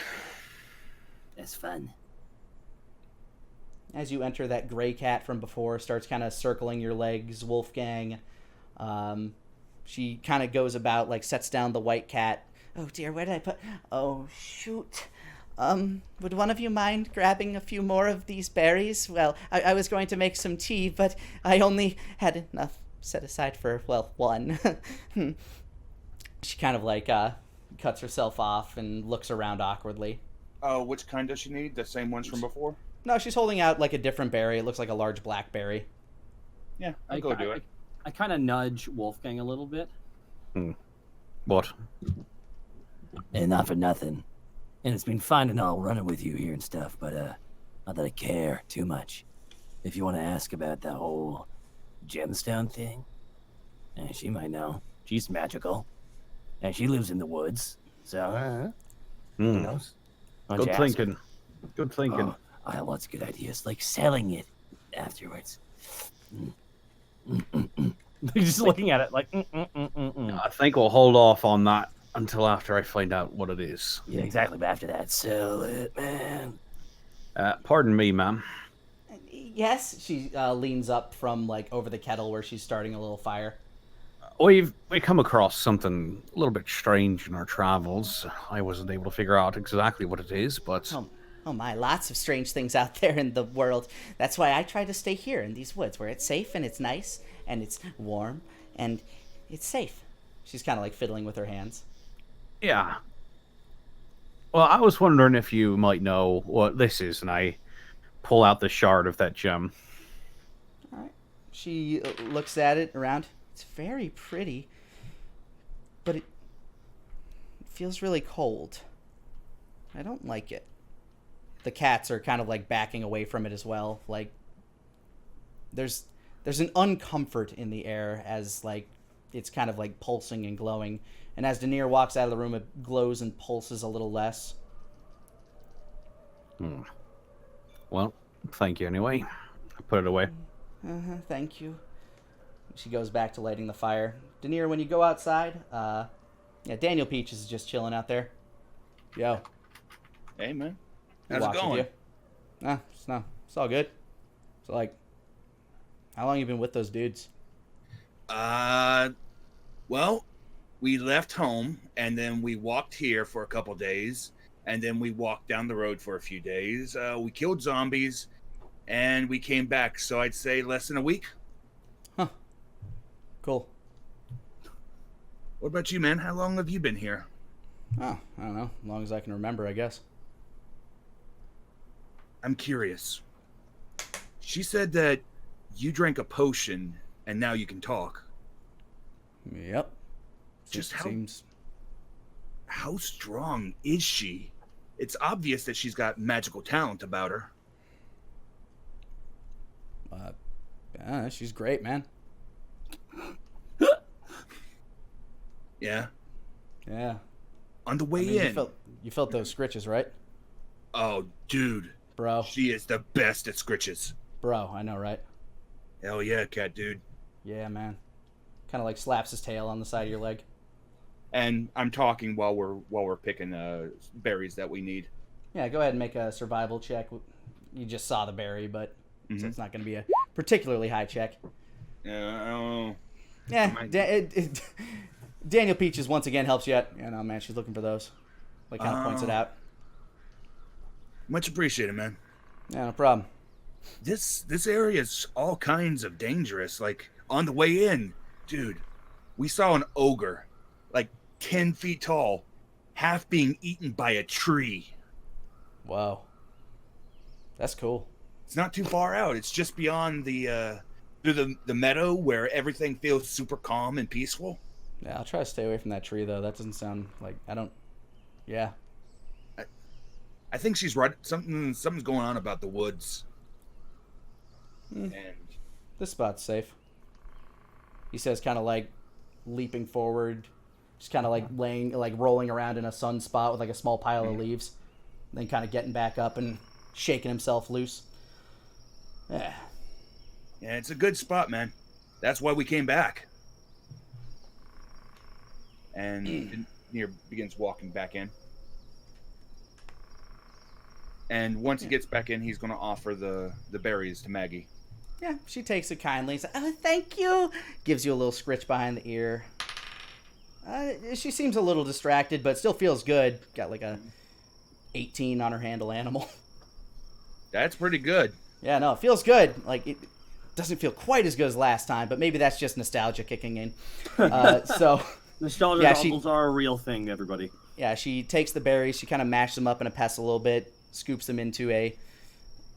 That's fun. As you enter, that gray cat from before starts kind of circling your legs, Wolfgang. She kind of goes about, sets down the white cat. Oh dear, where did I put... Oh, shoot. Would one of you mind grabbing a few more of these berries? Well, I was going to make some tea, but I only had enough set aside for, one. She kind of, cuts herself off and looks around awkwardly. Oh, which kind does she need? The same ones from before? No, she's holding out, a different berry. It looks like a large blackberry. Yeah, I'll go do it. I kind of nudge Wolfgang a little bit. What? And not for nothing. And it's been fine and all running with you here and stuff, but not that I care too much. If you want to ask about the whole gemstone thing, she might know. She's magical. And she lives in the woods. So, who knows? Good thinking. Good thinking. Oh, I have lots of good ideas, like selling it afterwards. Just looking at it I think we'll hold off on that until after I find out what it is. Yeah, exactly. But after that, sell it, man. Pardon me, ma'am. Yes, she leans up from over the kettle where she's starting a little fire. We come across something a little bit strange in our travels. I wasn't able to figure out exactly what it is, but... Oh my, lots of strange things out there in the world. That's why I try to stay here in these woods where it's safe and it's nice and it's warm and it's safe. She's kind of fiddling with her hands. Yeah. Well, I was wondering if you might know what this is, and I pull out the shard of that gem. All right. She looks at it around. It's very pretty, but it feels really cold. I don't like it. The cats are kind of backing away from it as well. There's an uncomfort in the air as it's kind of pulsing and glowing. And as Daenir walks out of the room, it glows and pulses a little less. Well, thank you anyway. I put it away. Thank you. She goes back to lighting the fire. Daenir, when you go outside, Daniel Peach is just chilling out there. Yo. Hey, man. He How's it walks with going? you. It's all good. So how long you been with those dudes? Well, we left home and then we walked here for a couple days and then we walked down the road for a few days. We killed zombies and we came back. So I'd say less than a week. Huh. Cool. What about you, man? How long have you been here? Oh, I don't know. As long as I can remember, I guess. I'm curious. She said that you drank a potion and now you can talk. Yep. Just seems. How strong is she? It's obvious that she's got magical talent about her. She's great, man. Yeah. Yeah. On the way in. You felt those scritches, right? Oh, dude. Bro. She is the best at scritches. Bro, I know, right? Hell yeah, cat dude. Yeah, man. Kind of like slaps his tail on the side of your leg. And I'm talking while we're picking berries that we need. Yeah, go ahead and make a survival check. You just saw the berry, but so it's not going to be a particularly high check. Yeah. Daniel Peaches once again helps you out. You know, man, she's looking for those. Like, kind of points it out. Much appreciated, man. Yeah, no problem. This area is all kinds of dangerous. Like, on the way in, dude, we saw an ogre, like 10 feet tall, half being eaten by a tree. Wow. That's cool. It's not too far out. It's just beyond the meadow where everything feels super calm and peaceful. Yeah, I'll try to stay away from that tree, though. That doesn't sound like... Yeah. I think she's right. Something's going on about the woods. And This spot's safe. He says, kind of like leaping forward, just kind of like rolling around in a sunspot with like a small pile of leaves, then kind of getting back up and shaking himself loose. Yeah. Yeah, it's a good spot, man. That's why we came back. And Daenir begins walking back in. And once he gets back in, he's going to offer the berries to Maggie. Yeah, she takes it kindly. Says, "Oh, thank you." Gives you a little scritch behind the ear. She seems a little distracted, but still feels good. Got like a 18 on her handle animal. That's pretty good. Yeah, no, it feels good. Like, it doesn't feel quite as good as last time, but maybe that's just nostalgia kicking in. So, Nostalgia goggles are a real thing, everybody. yeah, she takes the berries, she kind of mashes them up in a pestle a little bit, scoops them into a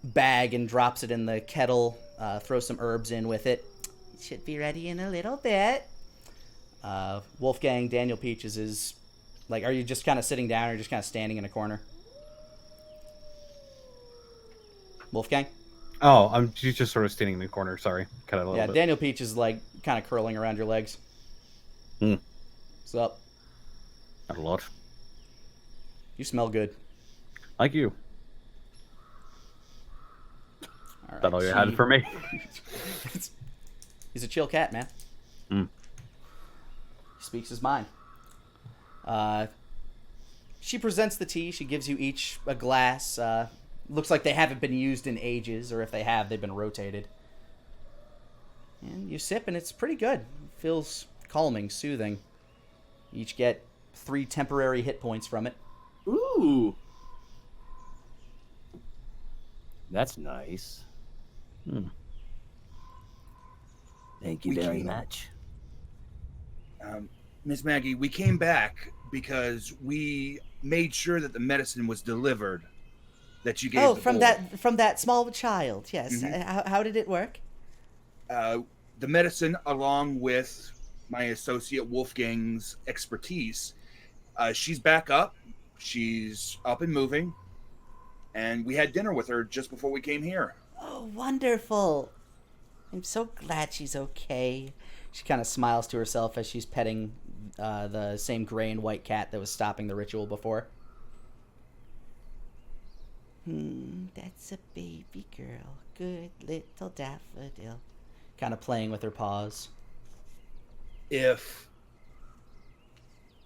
bag and drops it in the kettle, throws some herbs in with it. It should be ready in a little bit. Wolfgang, Daniel Peaches is, like, are you just kind of sitting down or just kind of standing in a corner? Wolfgang? Oh, she's just sort of standing in the corner. Sorry, cut out a little bit. Daniel Peach is like kind of curling around your legs. What's up? Not a lot. You smell good. Like you. All right, That all you had for me? He's a chill cat, man. He speaks his mind. She presents the tea. She gives you each a glass. Looks like they haven't been used in ages, or if they have, they've been rotated. And you sip, and it's pretty good. It feels calming, soothing. You each get 3 temporary hit points from it. Ooh. That's nice. Thank you very much. Miss Maggie, we came back because we made sure that the medicine was delivered that you gave. Oh, the from boy. from that small child. Yes. How did it work? The medicine, along with my associate Wolfgang's expertise, she's back up. She's up and moving, and we had dinner with her just before we came here. Oh, wonderful. I'm so glad she's okay. She kind of smiles to herself as she's petting the same gray and white cat that was stopping the ritual before. That's a baby girl. Good little daffodil. Kind of playing with her paws. If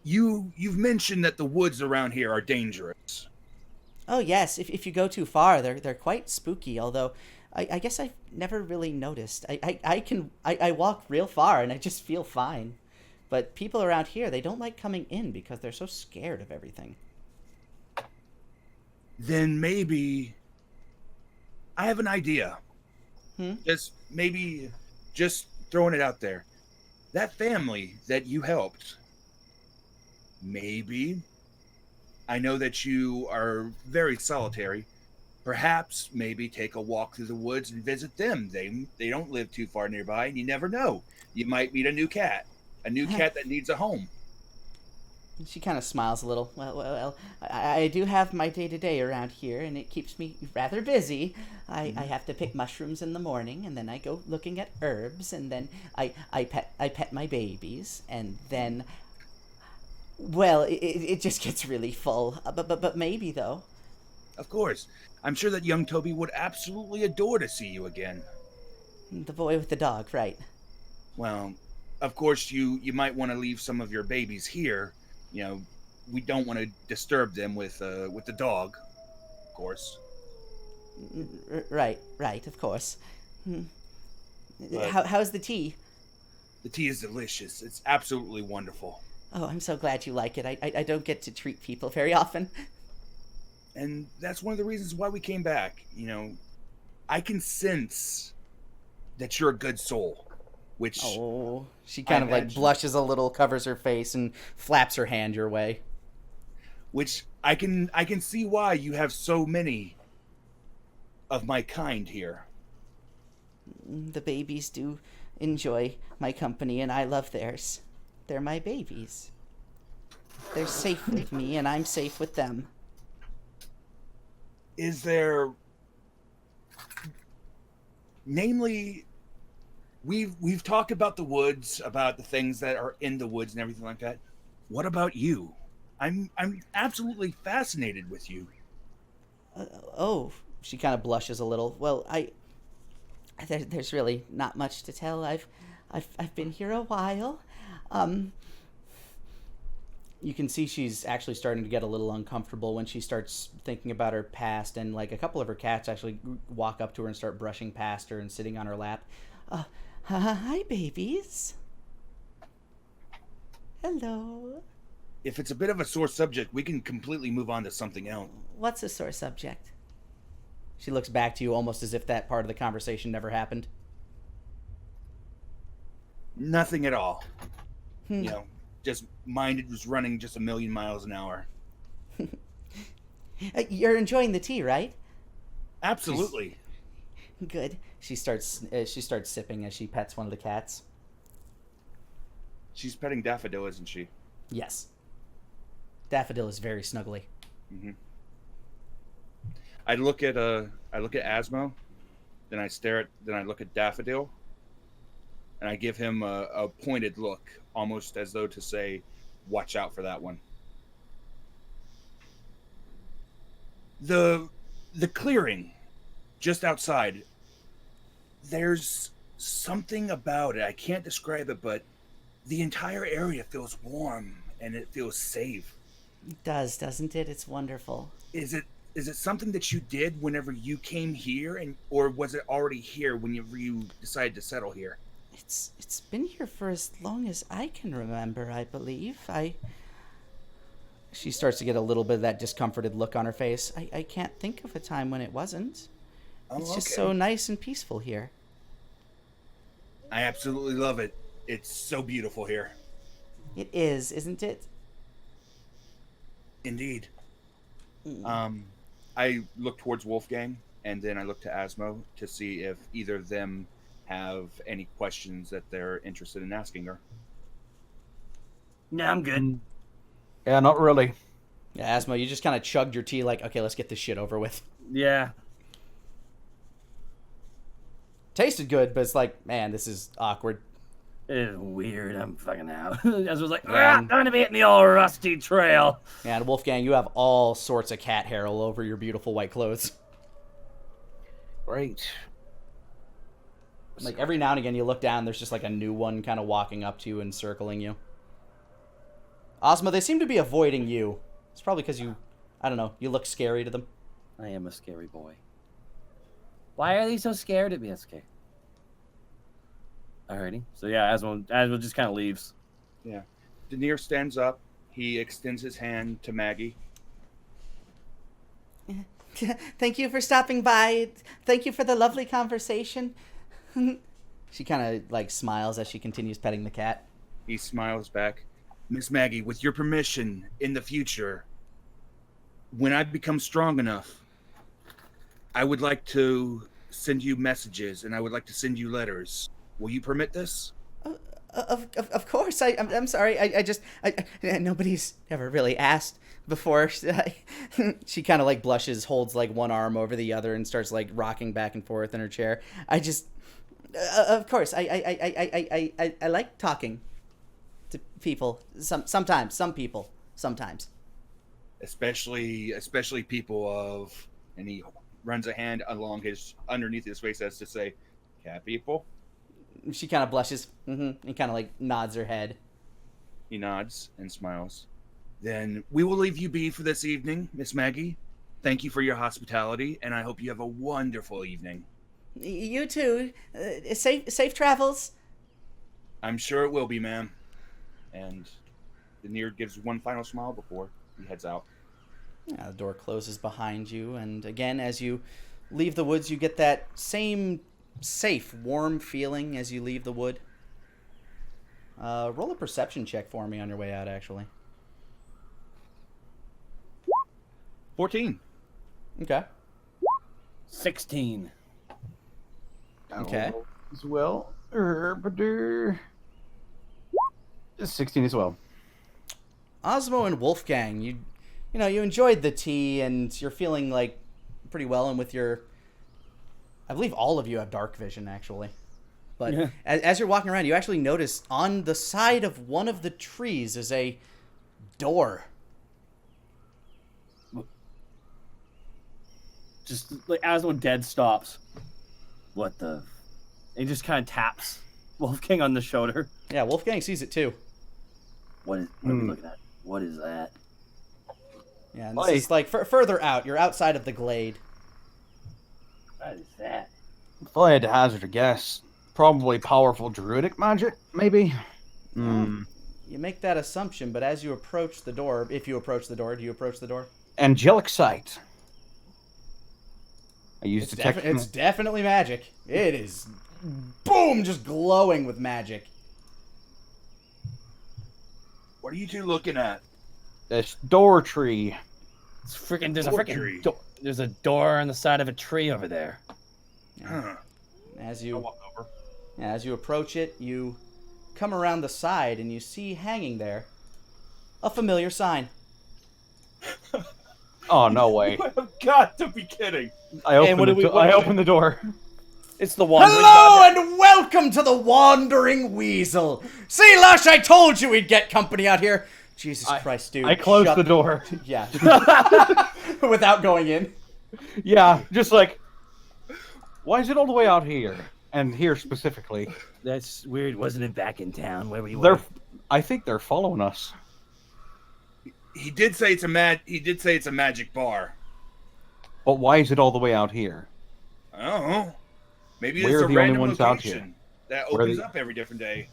you've mentioned that the woods around here are dangerous. Oh yes, if you go too far, they're quite spooky. Although, I guess I've never really noticed. I walk real far and I just feel fine. But people around here, they don't like coming in because they're so scared of everything. Then maybe I have an idea. Just throwing it out there. That family that you helped, maybe, I know that you are very solitary. Perhaps maybe take a walk through the woods and visit them. They don't live too far nearby, and you never know. You might meet a new cat that needs a home. She kind of smiles a little. Well, I do have my day-to-day around here, and it keeps me rather busy. I have to pick mushrooms in the morning, and then I go looking at herbs, and then I pet my babies, and then, well, it just gets really full. But maybe, though. Of course. I'm sure that young Toby would absolutely adore to see you again. The boy with the dog, right? Well, of course, you might want to leave some of your babies here. You know, we don't want to disturb them with the dog, of course. Right, of course. But How's the tea? the tea is delicious. It's absolutely wonderful. Oh, I'm so glad you like it. I don't get to treat people very often. And that's one of the reasons why we came back. You know, I can sense that you're a good soul, which Oh, she kind of like blushes a little, covers her face, and flaps her hand your way. which I can see why you have so many of my kind here. The babies do enjoy my company, and I love theirs. They're my babies. They're safe with me, and I'm safe with them. Is there, namely, we've talked about the woods, about the things that are in the woods and everything like that. What about you? I'm absolutely fascinated with you. Oh, she kind of blushes a little. Well, there's really not much to tell. I've been here a while. You can see she's actually starting to get a little uncomfortable when she starts thinking about her past, and like a couple of her cats actually walk up to her and start brushing past her and sitting on her lap. Hi, babies. Hello. If it's a bit of a sore subject, we can completely move on to something else. What's a sore subject? She looks back to you almost as if that part of the conversation never happened. Nothing at all. You know, just mind was running just 1,000,000 miles an hour. You're enjoying the tea, right? Absolutely. Good. She starts sipping as she pets one of the cats. She's petting Daffodil, isn't she? Yes. Daffodil is very snuggly. Mm-hmm. I look at Asmo, then I look at Daffodil, and I give him a pointed look, almost as though to say, "Watch out for that one." The clearing, just outside. There's something about it. I can't describe it, but the entire area feels warm and it feels safe. It does, doesn't it? It's wonderful. Is it something that you did whenever you came here, or was it already here whenever you decided to settle here? It's been here for as long as I can remember, I believe. She starts to get a little bit of that discomforted look on her face. I can't think of a time when it wasn't. It's just so nice and peaceful here. I absolutely love it. It's so beautiful here. It is, isn't it? Indeed. I look towards Wolfgang, and then I look to Asmo to see if either of them have any questions that they're interested in asking her. No, I'm good. Yeah, not really. Yeah, Asmo, you just kind of chugged your tea like, okay, let's get this shit over with. Yeah. Tasted good, but it's like, man, this is awkward. It's weird. I'm fucking out. I was like, Yeah. I'm gonna be hitting the old rusty trail. Yeah, and Wolfgang, you have all sorts of cat hair all over your beautiful white clothes. Great. Like every now and again you look down, there's just like a new one kind of walking up to you and circling you. Asmo, they seem to be avoiding you. It's probably because you, I don't know, you look scary to them. I am a scary boy. Why are they so scared of me? That's okay. Alrighty. So yeah, Asmo just kind of leaves. Yeah. Daenir stands up. He extends his hand to Maggie. Thank you for stopping by. Thank you for the lovely conversation. She kind of like smiles as she continues petting the cat. He smiles back. Miss Maggie, with your permission, in the future, when I become strong enough, I would like to send you messages and I would like to send you letters. Will you permit this? Of course. I'm sorry. Nobody's ever really asked before. She kind of like blushes, holds like one arm over the other, and starts like rocking back and forth in her chair. Of course, I like talking to people. Some people. Especially people of, and he runs a hand underneath his face as to say, cat people. She kind of blushes, and kind of like nods her head. He nods and smiles. Then we will leave you be for this evening, Miss Maggie. Thank you for your hospitality, and I hope you have a wonderful evening. You too. Safe travels. I'm sure it will be, ma'am. And Daenir gives one final smile before he heads out. The door closes behind you, and again, as you leave the woods, you get that same safe, warm feeling as you leave the wood. Roll a perception check for me on your way out, actually. 14. Okay. 16. Okay. As well. Just 16 as well. Asmo and Wolfgang, you enjoyed the tea, and you're feeling like pretty well, and with your, I believe all of you have dark vision, actually. But yeah. as you're walking around, you actually notice on the side of one of the trees is a door. Just like Asmo dead stops. What the? And he just kind of taps Wolfgang on the shoulder. Yeah, Wolfgang sees it too. What are we looking at? What is that? Yeah, and this is like further out. You're outside of the glade. What is that? If I had to hazard a guess, probably powerful druidic magic, maybe? You make that assumption, but as you approach the door, if you approach the door, do you approach the door? Angelic sight. I used detection. It's definitely magic. It is, boom, just glowing with magic. What are you two looking at? This door tree. It's freaking. There's Door a freaking. tree. There's a door on the side of a tree over there. Huh. As I'll you walk over. as you approach it, you come around the side and you see hanging there a familiar sign. Oh, no way. You have got to be kidding. I opened the door. It's the one. Hello and welcome to the Wandering Weasel. See, Lush, I told you we'd get company out here. Jesus Christ, dude. I closed the door. Yeah. Without going in. Yeah, just like, why is it all the way out here? And here specifically. That's weird. Wasn't it back in town where we were? I think they're following us. He did say it's a magic bar. But why is it all the way out here? I don't know. Maybe We're it's a the only random ones out here. location that opens up every different day.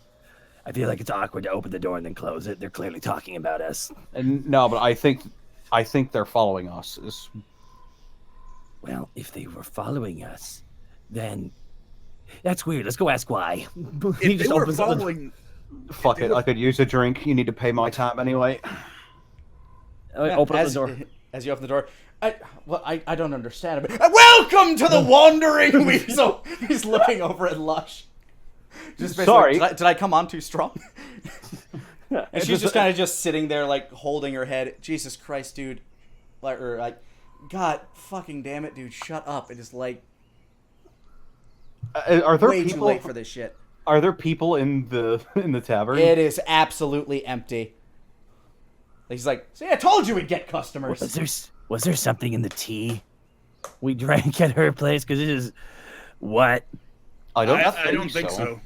I feel like it's awkward to open the door and then close it. They're clearly talking about us. And no, but I think they're following us. Well, if they were following us, then that's weird. Let's go ask why. If they were following, Fuck it, I could use a drink. You need to pay my tab anyway. Open up the door. As you open the door, I don't understand. Welcome to the Wandering Weasel. He's looking over at Lush. Just Sorry. Did I come on too strong? And she's just kind of just sitting there, like holding her head. Jesus Christ, dude! Like, God, fucking damn it, dude! Shut up! It is like Are there way people? too late for this shit. Are there people in the tavern? It is absolutely empty. He's like, see, I told you we'd get customers. Was there something in the tea we drank at her place? Because it is what? I don't think so.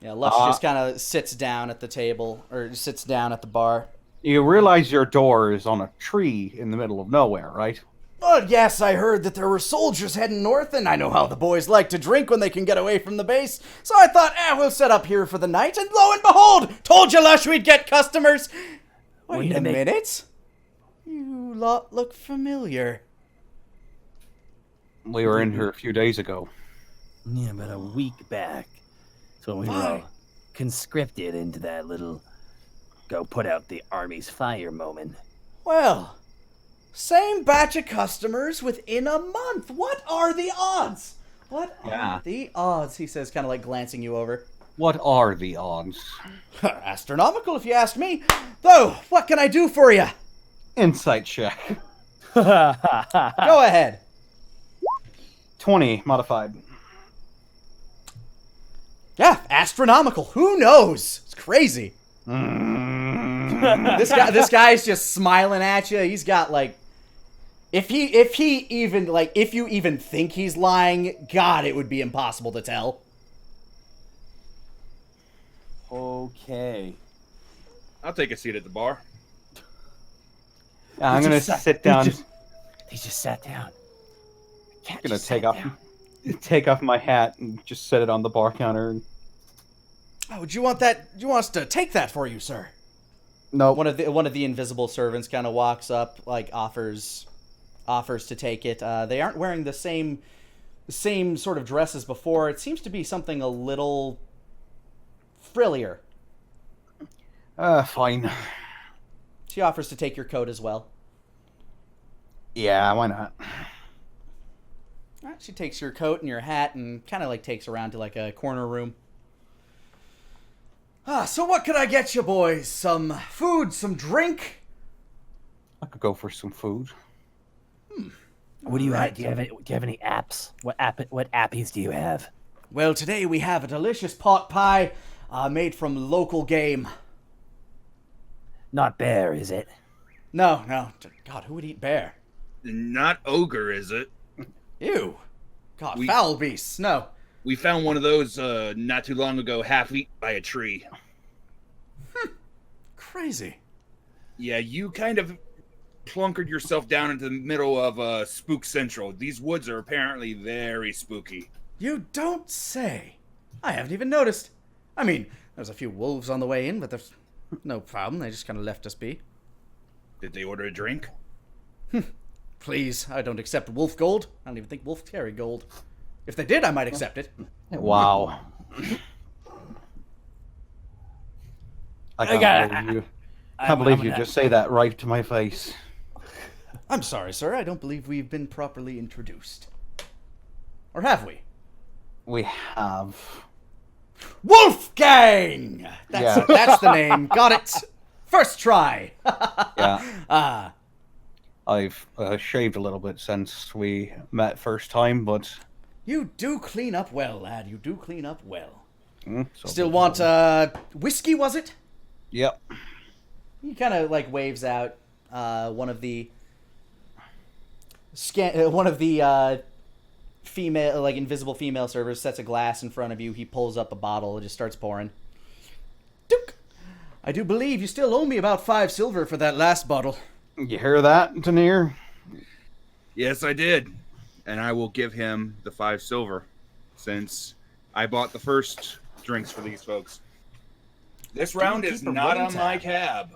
Yeah, Lush just kind of sits down at the table, or sits down at the bar. You realize your door is on a tree in the middle of nowhere, right? Oh, yes, I heard that there were soldiers heading north, and I know how the boys like to drink when they can get away from the base. So I thought, we'll set up here for the night, and lo and behold, told you, Lush, we'd get customers. Wait a minute. You lot look familiar. We were in here a few days ago. Yeah, about a week back. So we were all conscripted into that little go put out the army's fire moment. Well, same batch of customers within a month. What are the odds? What Yeah. are the odds? He says, kind of like glancing you over. What are the odds? Astronomical, if you ask me. Though, what can I do for you? Insight check. Go ahead. 20 modified. Yeah, astronomical. Who knows? It's crazy. Mm. This guy's just smiling at you. He's got like, if you even think he's lying, God, it would be impossible to tell. Okay. I'll take a seat at the bar. I'm gonna sit down. He just sat down. Cat Gonna just sat down. take off my hat and just set it on the bar counter. Oh, would you want that? Do you want us to take that for you, sir? No, One of the invisible servants kind of walks up, like offers to take it. They aren't wearing the same sort of dress as before. It seems to be something a little frillier. fine. She offers to take your coat as well. Yeah, why not? She takes your coat and your hat and kind of like takes around to like a corner room. So what could I get you boys? Some food, some drink? I could go for some food. What do you have? Do you have any apps? What appies do you have? Well, today we have a delicious pot pie made from local game. Not bear, is it? No. God, who would eat bear? Not ogre, is it? Ew. God, foul beasts. No. We found one of those not too long ago, half eaten by a tree. Crazy. Yeah, you kind of plunkered yourself down into the middle of Spook Central. These woods are apparently very spooky. You don't say. I haven't even noticed. I mean, there's a few wolves on the way in, but there's no problem. They just kind of left us be. Did they order a drink? Please, I don't accept wolf gold. I don't even think wolves carry gold. If they did, I might accept it. Wow. I can't believe you just say that right to my face. I'm sorry, sir. I don't believe we've been properly introduced. Or have we? We have. Wolfgang! Yeah. That's the name. Got it. First try. Yeah. I've shaved a little bit since we met first time, but... You do clean up well, lad. You do clean up well. So Still want, whiskey, was it? Yep. He kind of, like, waves out one of the female, like, invisible female servers, sets a glass in front of you. He pulls up a bottle and just starts pouring. Duke! I do believe you still owe me about 5 silver for that last bottle. You hear that, Daenir? Yes, I did. And I will give him the 5 silver, since I bought the first drinks for these folks. This round is not on my tab.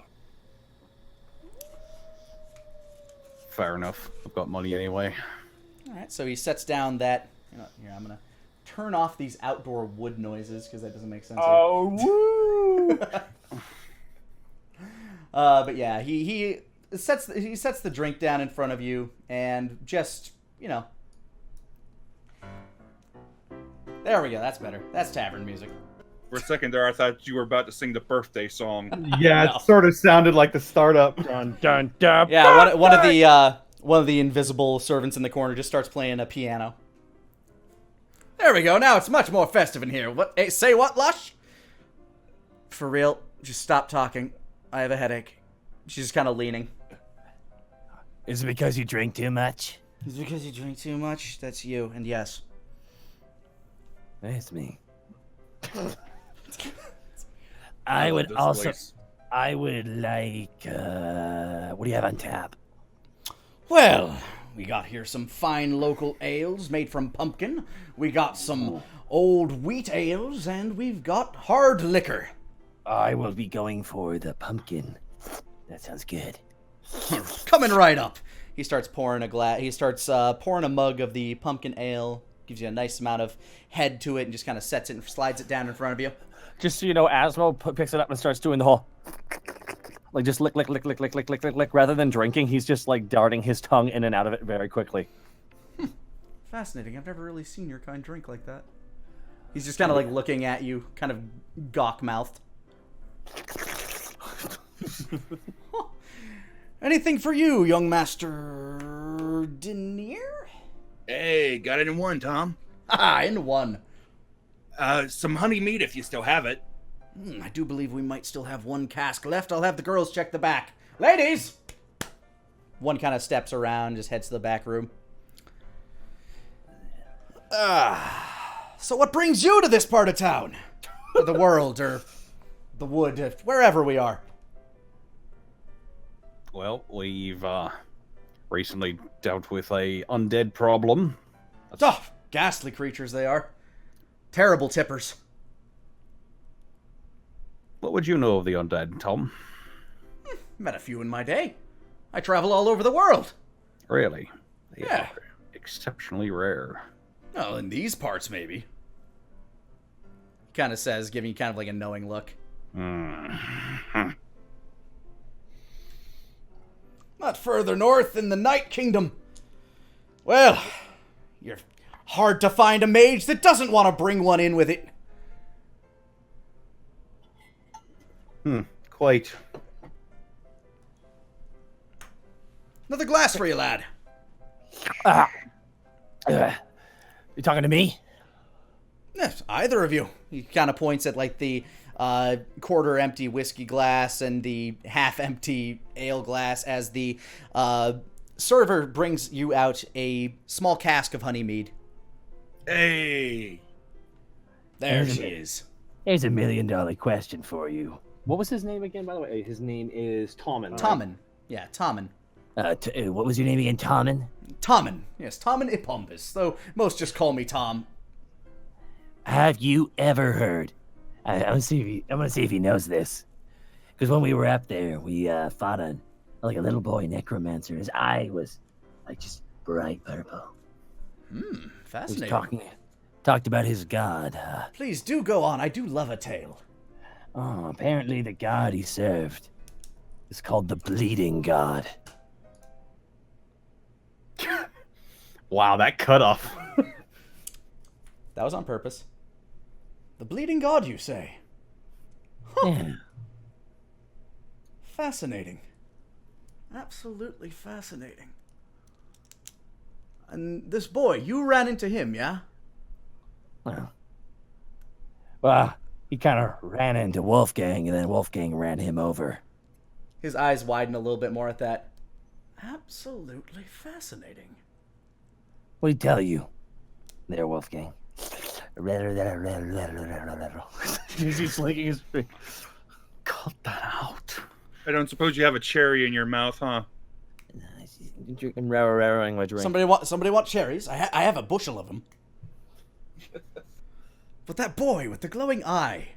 Fair enough. I've got money anyway. All right, so he sets down that... here, I'm going to turn off these outdoor wood noises, because that doesn't make sense. Oh, woo! But yeah, he sets the drink down in front of you, and just, there we go. That's better. That's tavern music. For a second there, I thought you were about to sing the birthday song. Yeah, No. it sort of sounded like the startup. Dun dun dun. Yeah, one of the invisible servants in the corner just starts playing a piano. There we go. Now it's much more festive in here. What? Hey, say what, Lush? For real, just stop talking. I have a headache. She's just kind of leaning. Is it because you drink too much? Is it because you drink too much? That's you, and yes. That's me. I I love would this also. place. I would like. What do you have on tap? Well, we got here some fine local ales made from pumpkin. We got some old wheat ales, and we've got hard liquor. I will be going for the pumpkin. That sounds good. Coming right up. He starts pouring a glass. He starts pouring a mug of the pumpkin ale gives you a nice amount of head to it and just kind of sets it and slides it down in front of you. Just so you know, Asmo picks it up and starts doing the whole, like just lick, lick, lick, lick, lick, lick, lick, lick, lick. Rather than drinking, he's just like darting his tongue in and out of it very quickly. Fascinating. I've never really seen your kind drink like that. He's just kind of like looking at you, kind of gawk-mouthed. Huh. Anything for you, young Master Daenir? Hey, got it in one, Tom. Ah, in one. Some honey meat if you still have it. I do believe we might still have one cask left. I'll have the girls check the back. Ladies! One kind of steps around, just heads to the back room. So what brings you to this part of town? Or the world, or the wood, wherever we are. Well, we've recently dealt with a undead problem. Oh, ghastly creatures they are. Terrible tippers. What would you know of the undead, Tom? Met a few in my day. I travel all over the world. Really? They Yeah. are exceptionally rare. Well, in these parts, maybe. He kind of says, giving you kind of like a knowing look. Hmm. Not further north in the Night Kingdom. Well, you're hard to find a mage that doesn't want to bring one in with it. Quite. Another glass for you, lad. You talking to me? Yes, either of you. He kind of points at like the quarter-empty whiskey glass and the half-empty ale glass as the server brings you out a small cask of honey mead. Hey. There she is. Here's $1 million question for you. What was his name again, by the way? His name is Tommen. right? Tommen. Yeah, Tommen. What was your name again? Tommen? Tommen. Yes, Tommen Ipombus, though most just call me Tom. Have you ever heard? I want to see if he knows this. Because when we were up there, we fought a little boy necromancer. His eye was like just bright purple. He was Fascinating. talked about his god. Please do go on. I do love a tale. Apparently the god he served is called the Bleeding God. Wow, that cut off. That was on purpose. The bleeding god, you say? Yeah. Fascinating. Absolutely fascinating. And this boy, you ran into him, yeah? Well, he kind of ran into Wolfgang, and then Wolfgang ran him over. His eyes widen a little bit more at that. Absolutely fascinating. What did he tell you there, Wolfgang? He's licking his finger. Cut that out. I don't suppose you have a cherry in your mouth, huh? Drinking rowing my drink. Somebody want cherries? I have a bushel of them. But that boy with the glowing eye,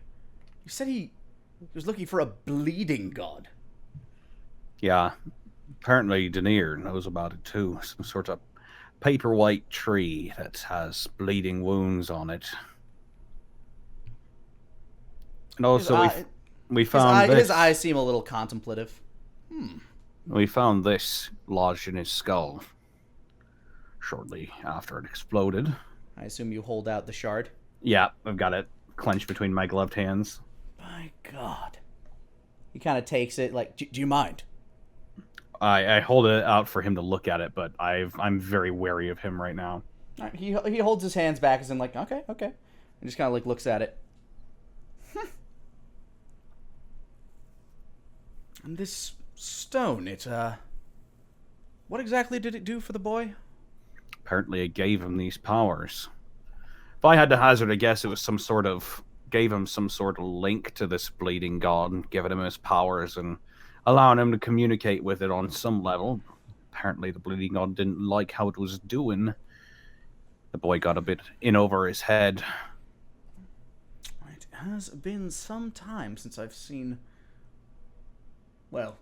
you said he was looking for a bleeding god. Yeah. Apparently Daenir knows about it too. Some sort of paperwhite tree that has bleeding wounds on it. And also we found this. His eyes seem a little contemplative. We found this lodged in his skull shortly after it exploded. I assume you hold out the shard. Yeah, I've got it clenched between my gloved hands. My God. He kind of takes it like, do you mind? I hold it out for him to look at it, but I'm very wary of him right now. All right, he holds his hands back as in like, okay. And just kind of like looks at it. And this stone, what exactly did it do for the boy? Apparently it gave him these powers. If I had to hazard a guess, it was gave him some sort of link to this bleeding god, giving him his powers and allowing him to communicate with it on some level. Apparently the bleeding god didn't like how it was doing. The boy got a bit in over his head. It has been some time since I've seen... Well,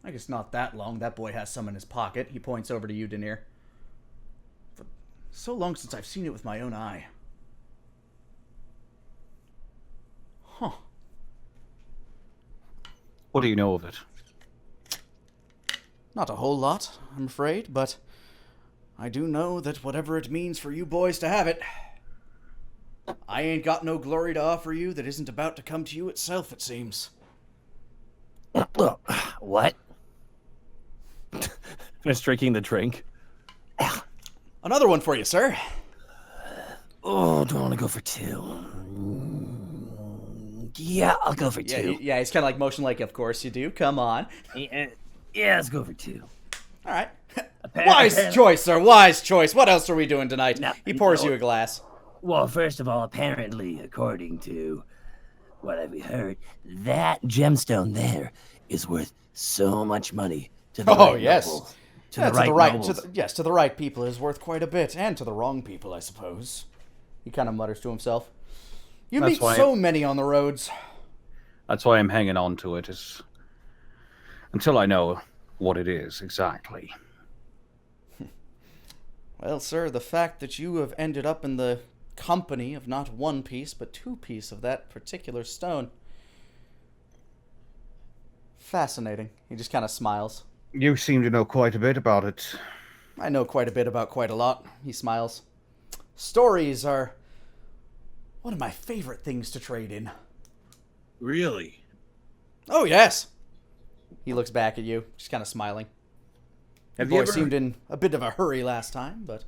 I guess not that long. That boy has some in his pocket. He points over to you, Daenir. But So long since I've seen it with my own eye. Huh. What do you know of it? Not a whole lot, I'm afraid, but I do know that whatever it means for you boys to have it, I ain't got no glory to offer you that isn't about to come to you itself, it seems. What? Finish drinking the drink. Another one for you, sir. Oh, do I want to go for 2? Yeah, I'll go for 2. Yeah, he's kind of like motion like, of course you do. Come on. Yeah, let's go for 2. All right. Wise choice, sir. Wise choice. What else are we doing tonight? No, He pours no. you a glass. Well, first of all, apparently, according to what I've heard, that gemstone there is worth so much money to the Oh, right yes. nobles. To the right people is worth quite a bit, and to the wrong people, I suppose. He kind of mutters to himself. You That's meet why- so many on the roads. That's why I'm hanging on to it, is until I know what it is exactly. Well, sir, the fact that you have ended up in the company of not one piece, but 2 pieces of that particular stone. Fascinating. He just kind of smiles. You seem to know quite a bit about it. I know quite a bit about quite a lot. He smiles. Stories are one of my favorite things to trade in. Really? Oh, yes. He looks back at you, just kind of smiling. Have You you boys ever seemed in a bit of a hurry last time, but...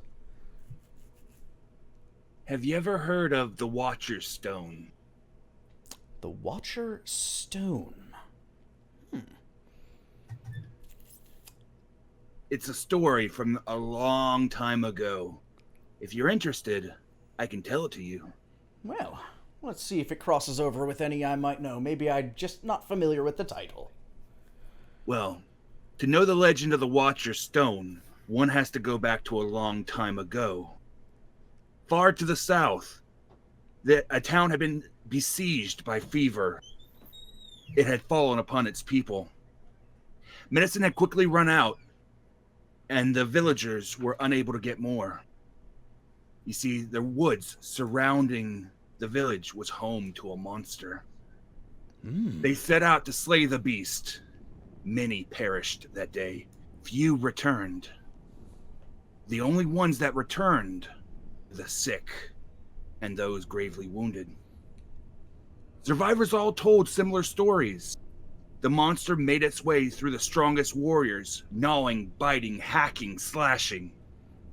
Have you ever heard of the Watcher's Stone? The Watcher Stone. It's a story from a long time ago. If you're interested, I can tell it to you. Well, let's see if it crosses over with any I might know. Maybe I'm just not familiar with the title. Well, to know the legend of the Watcher's Stone, one has to go back to a long time ago. Far to the south, a town had been besieged by fever. It had fallen upon its people. Medicine had quickly run out, and the villagers were unable to get more. You see, the woods surrounding the village was home to a monster. They set out to slay the beast. Many perished that day. Few returned. The only ones that returned were the sick and those gravely wounded. Survivors all told similar stories. The monster made its way through the strongest warriors, gnawing, biting, hacking, slashing,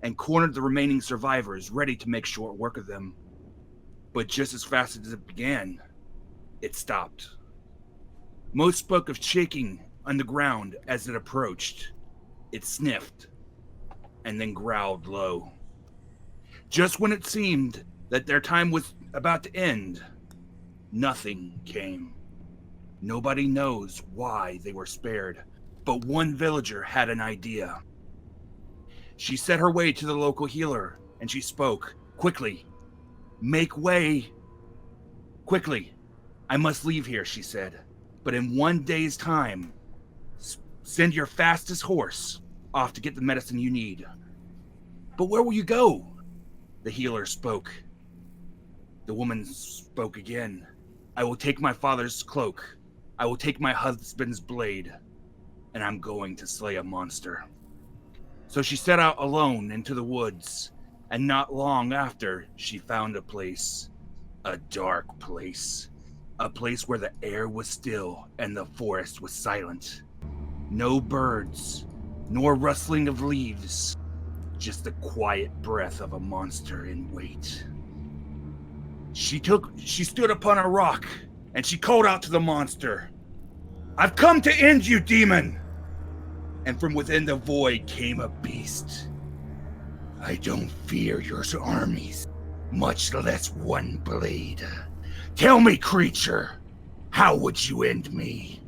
and cornered the remaining survivors, ready to make short work of them. But just as fast as it began, it stopped. Most spoke of shaking on the ground as it approached. It sniffed, and then growled low. Just when it seemed that their time was about to end, nothing came. Nobody knows why they were spared, but one villager had an idea. She set her way to the local healer, and she spoke, "Quickly, make way. Quickly, I must leave here," she said. "But in 1 day's time, send your fastest horse off to get the medicine you need." "But where will you go?" The healer spoke. The woman spoke again. "I will take my father's cloak. I will take my husband's blade, and I'm going to slay a monster." So she set out alone into the woods, and not long after, she found a place. A dark place. A place where the air was still and the forest was silent. No birds, nor rustling of leaves. Just the quiet breath of a monster in wait. She stood upon a rock, and she called out to the monster, "I've come to end you, demon!" And from within the void came a beast. "I don't fear your armies, much less one blade. Tell me, creature, how would you end me?"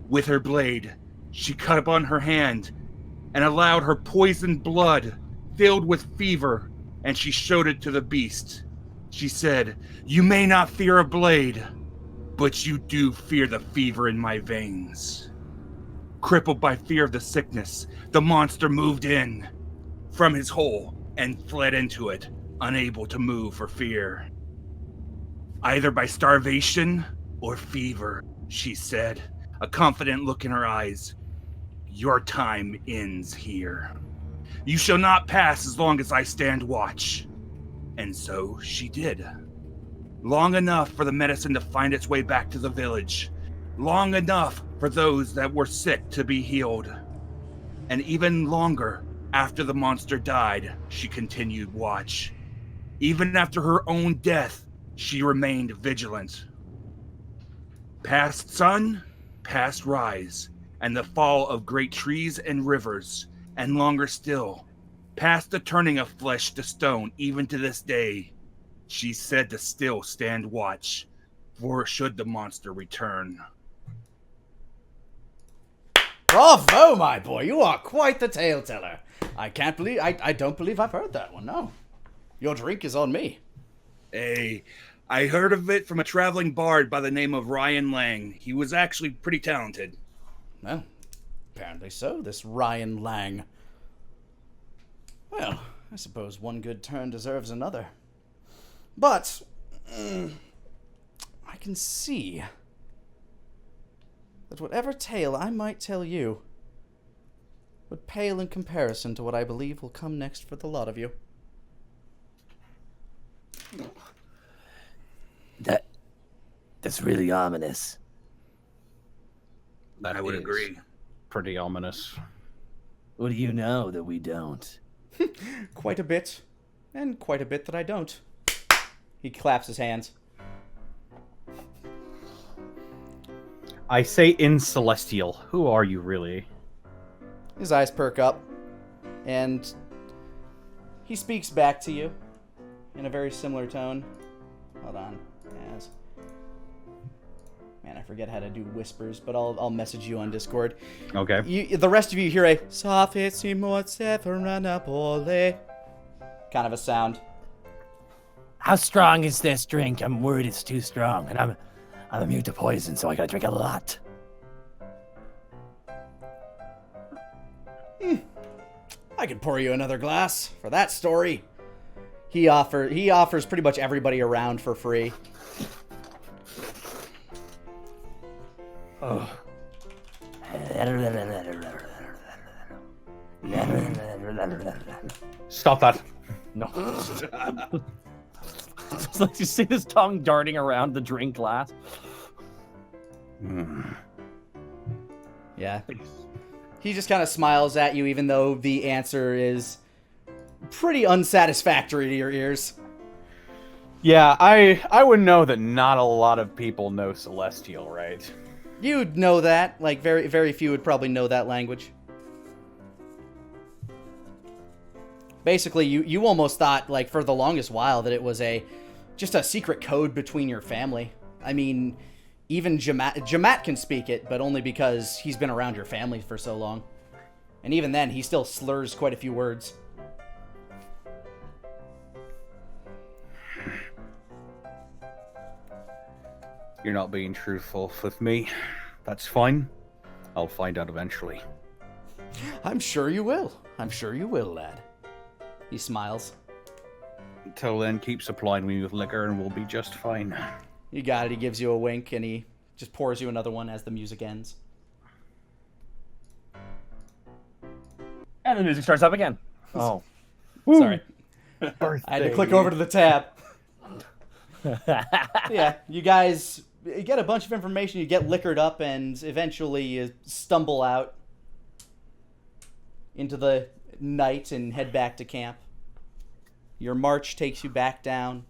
With her blade, she cut upon her hand and allowed her poisoned blood, filled with fever, and she showed it to the beast. She said, "You may not fear a blade, but you do fear the fever in my veins." Crippled by fear of the sickness, the monster moved in from his hole and fled into it, unable to move for fear. Either by starvation or fever, she said, a confident look in her eyes. Your time ends here. You shall not pass as long as I stand watch. And so she did. Long enough for the medicine to find its way back to the village. Long enough for those that were sick to be healed. And even longer after the monster died, she continued watch. Even after her own death, she remained vigilant. Past sun, past rise, and the fall of great trees and rivers, and longer still, past the turning of flesh to stone, even to this day, she said to still stand watch, for should the monster return. Bravo, my boy! You are quite the tale teller. I don't believe I've heard that one, no. Your drink is on me. Hey, I heard of it from a traveling bard by the name of Ryan Lang. He was actually pretty talented. Well, apparently so, this Ryan Lang. Well, I suppose one good turn deserves another. But, I can see that whatever tale I might tell you would pale in comparison to what I believe will come next for the lot of you. That's really ominous. That I would is agree. Pretty ominous. What do you know that we don't? Quite a bit, and quite a bit that I don't. He claps his hands. I say in Celestial. Who are you really? His eyes perk up, and he speaks back to you in a very similar tone. Hold on. As man, I forget how to do whispers, but I'll message you on Discord. Okay. The rest of you hear a kind of a sound. How strong is this drink? I'm worried it's too strong, and I'm immune to poison, so I gotta drink a lot. I could pour you another glass for that story. He offers pretty much everybody around for free. Oh. Stop that. No. It's like you see this tongue darting around the drink glass. Yeah. He just kind of smiles at you, even though the answer is pretty unsatisfactory to your ears. Yeah, I would know that not a lot of people know Celestial, right? You'd know that. Like, very, very few would probably know that language. Basically, you almost thought, like, for the longest while that it was just a secret code between your family. I mean, even Jamat can speak it, but only because he's been around your family for so long. And even then, he still slurs quite a few words. You're not being truthful with me. That's fine. I'll find out eventually. I'm sure you will. I'm sure you will, lad. He smiles. Until then, keep supplying me with liquor and we'll be just fine. You got it. He gives you a wink, and he just pours you another one as the music ends. And the music starts up again. Oh. Sorry. I had to click over to the tab. Yeah, you guys get a bunch of information, you get liquored up, and eventually you stumble out into the night and head back to camp. Your march takes you back down.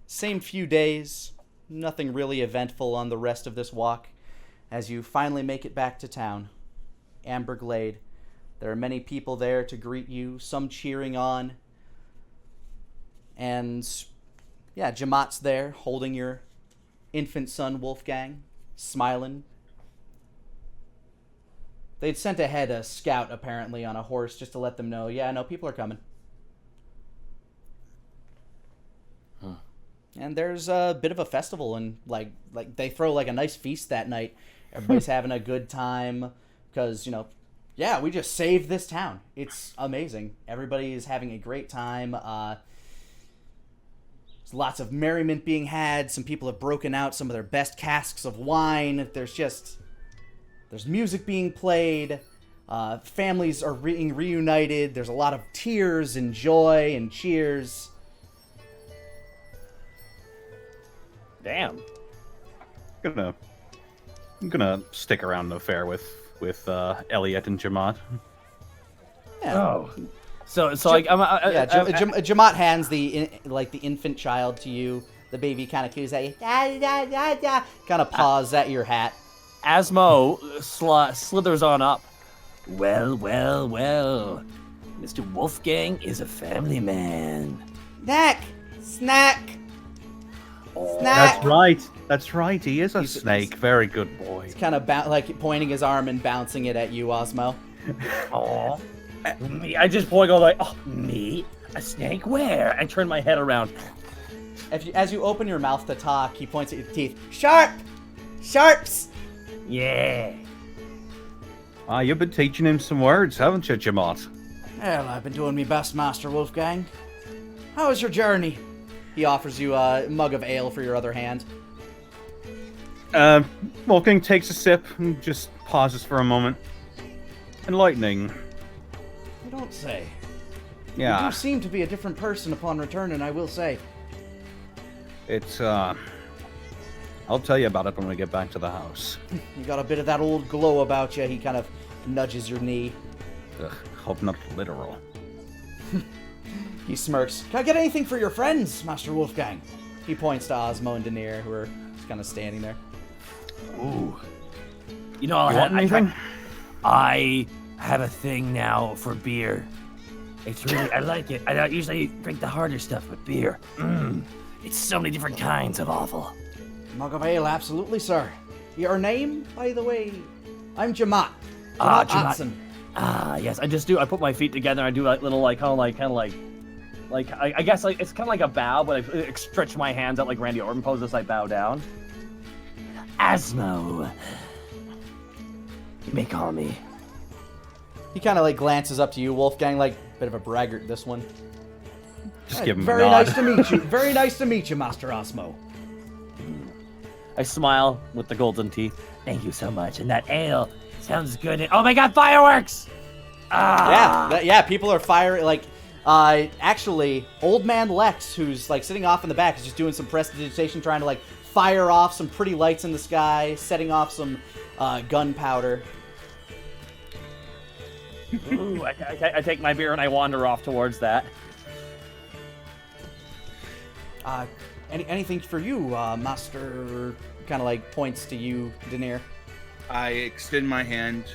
Same few days, nothing really eventful on the rest of this walk as you finally make it back to town. Amber Glade. There are many people there to greet you, some cheering on. And yeah, Jamat's there holding your infant son Wolfgang, smiling. They'd sent ahead a scout apparently on a horse just to let them know, yeah, no, people are coming. And there's a bit of a festival, and like they throw like a nice feast that night. Everybody's having a good time because, Yeah, we just saved this town. It's amazing. Everybody is having a great time. There's lots of merriment being had. Some people have broken out some of their best casks of wine. There's music being played. Families are being reunited. There's a lot of tears and joy and cheers. Damn. I'm gonna stick around the fair with Elliot and Jamaat. Yeah. Oh. So like Jamaat hands the infant child to you. The baby kind of coos at you. Da, da, da, da. Kind of paws at your hat. Asmo slithers on up. Well, well, well. Mr. Wolfgang is a family man. Snack! Snack! Oh, Snack! That's right. He is a snake. Very good boy. He's kind of pointing his arm and bouncing it at you, Asmo. Oh, me! I just point go like, oh, me? A snake? Where? I turn my head around. As you open your mouth to talk, he points at your teeth. Sharp! Sharps! Yeah. You've been teaching him some words, haven't you, Jamaat? Well, I've been doing my best, Master Wolfgang. How was your journey? He offers you a mug of ale for your other hand. Wolfgang takes a sip and just pauses for a moment. Enlightening. You don't say. Yeah. You do seem to be a different person upon returning, I will say. It's, I'll tell you about it when we get back to the house. You got a bit of that old glow about you. He kind of nudges your knee. Ugh, hope not literal. He smirks. Can I get anything for your friends, Master Wolfgang? He points to Asmo and Daenir, who are just kind of standing there. Ooh. You know, I have a thing now for beer. It's really, I like it. I don't usually drink the harder stuff, but beer. It's so many different kinds of awful. Mug of ale, absolutely, sir. Your name, by the way? I'm Jamaat. Jamaat. Atson. Yes, I just do. I put my feet together. And I do like little, like, kind of like, I guess like it's kind of like a bow, but I stretch my hands out like Randy Orton pose as I bow down. Asmo. You may call me. He kind of like glances up to you, Wolfgang, like bit of a braggart. This one. Just give him a Very nod. nice to meet you. Very nice to meet you, Master Asmo. I smile with the golden teeth. Thank you so much. And that ale sounds good. Oh my God, fireworks! Yeah, people are firing. Like, actually, Old Man Lex, who's like sitting off in the back, is just doing some prestidigitation, trying to like fire off some pretty lights in the sky, setting off some gunpowder. Ooh, I take my beer and I wander off towards that. Anything for you, Master? Kind of like points to you, Daenir. I extend my hand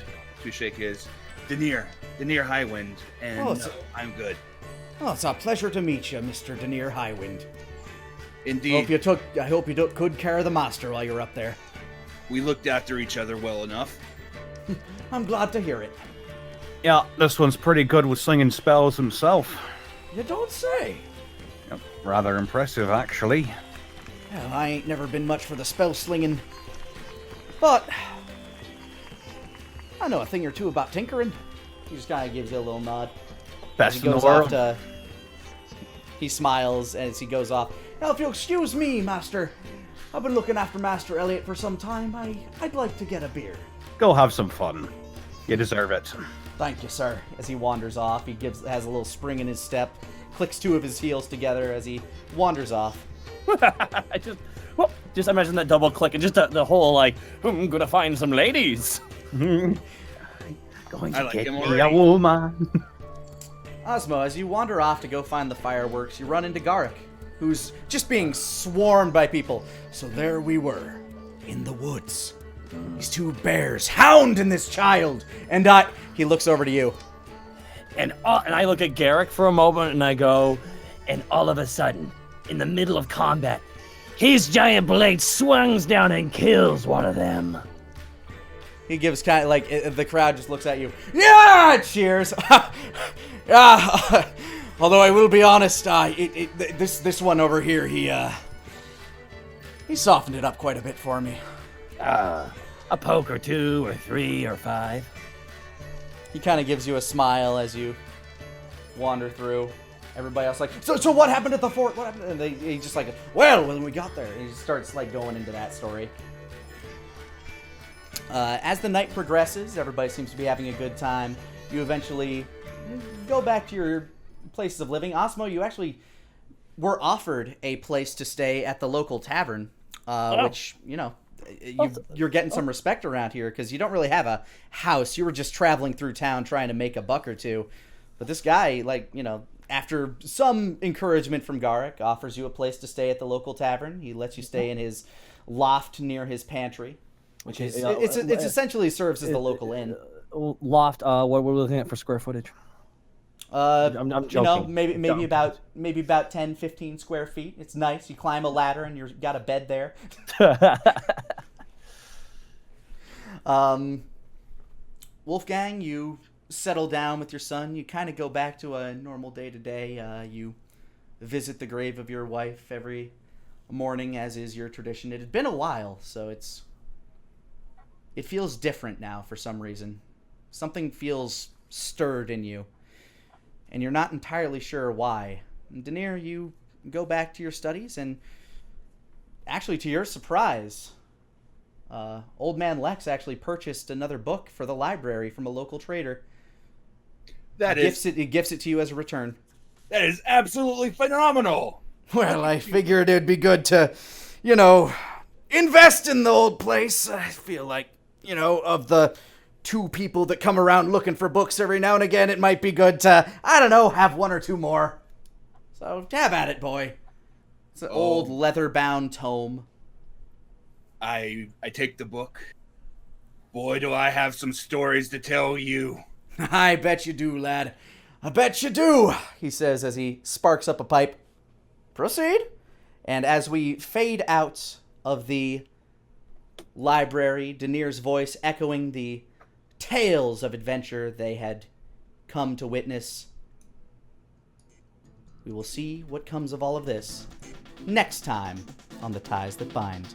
to shake his. Daenir Highwind, and I'm good. Oh, it's a pleasure to meet you, Mr. Daenir Highwind. Indeed. I hope you took good care of the master while you were up there. We looked after each other well enough. I'm glad to hear it. Yeah, this one's pretty good with slinging spells himself. You don't say. Yep, rather impressive, actually. Well, I ain't never been much for the spell slinging, but I know a thing or two about tinkering. He just kind of gives you a little nod. Best He in the goes off world. he smiles as he goes off. Now, if you'll excuse me, Master, I've been looking after Master Elliot for some time. I'd like to get a beer. Go have some fun. You deserve it. Thank you, sir. As he wanders off, he has a little spring in his step, clicks two of his heels together as he wanders off. I just imagine that double click and just the whole like, I'm gonna find some ladies. Going to like get him me already. a woman. Osmo, as you wander off to go find the fireworks, you run into Garrick, who's just being swarmed by people. So there we were, in the woods. These two bears hounding this child, and he looks over to you. And I look at Garrick for a moment and I go, And all of a sudden, in the middle of combat, his giant blade swings down and kills one of them. He gives kind of like the crowd just looks at you. Yeah, cheers. Although I will be honest, this one over here, he softened it up quite a bit for me. A poke or two or three or five. He kind of gives you a smile as you wander through. Everybody else like, so what happened at the fort? What happened? And he's just like, well, when we got there, and he just starts like going into that story. As the night progresses, everybody seems to be having a good time. You eventually go back to your places of living. Asmo, you actually were offered a place to stay at the local tavern, which, you know, you're getting some respect around here because you don't really have a house. You were just traveling through town trying to make a buck or two. But this guy, like, you know, after some encouragement from Garrick, offers you a place to stay at the local tavern. He lets you stay in his loft near his pantry, which is it's essentially serves as the local inn. Loft. What we're looking at for square footage? I'm joking. You know, maybe about 10, 15 square feet. It's nice. You climb a ladder and you've got a bed there. Wolfgang, you settle down with your son. You kind of go back to a normal day-to-day. You visit the grave of your wife every morning, as is your tradition. It had been a while, so it feels different now for some reason. Something feels stirred in you, and you're not entirely sure why. Daenir, you go back to your studies, and actually, to your surprise, Old Man Lex actually purchased another book for the library from a local trader. He gifts it to you as a return. That is absolutely phenomenal. Well, I figured it'd be good to, you know, invest in the old place. I feel like, you know, of the 2 people that come around looking for books every now and again, it might be good to, I don't know, have 1 or 2 more. So, have at it, boy. It's an old leather-bound tome. I take the book. Boy, do I have some stories to tell you. I bet you do, lad. I bet you do, he says as he sparks up a pipe. Proceed. And as we fade out of the library, Daenir's voice echoing the tales of adventure they had come to witness. We will see what comes of all of this next time on The Ties That Bind.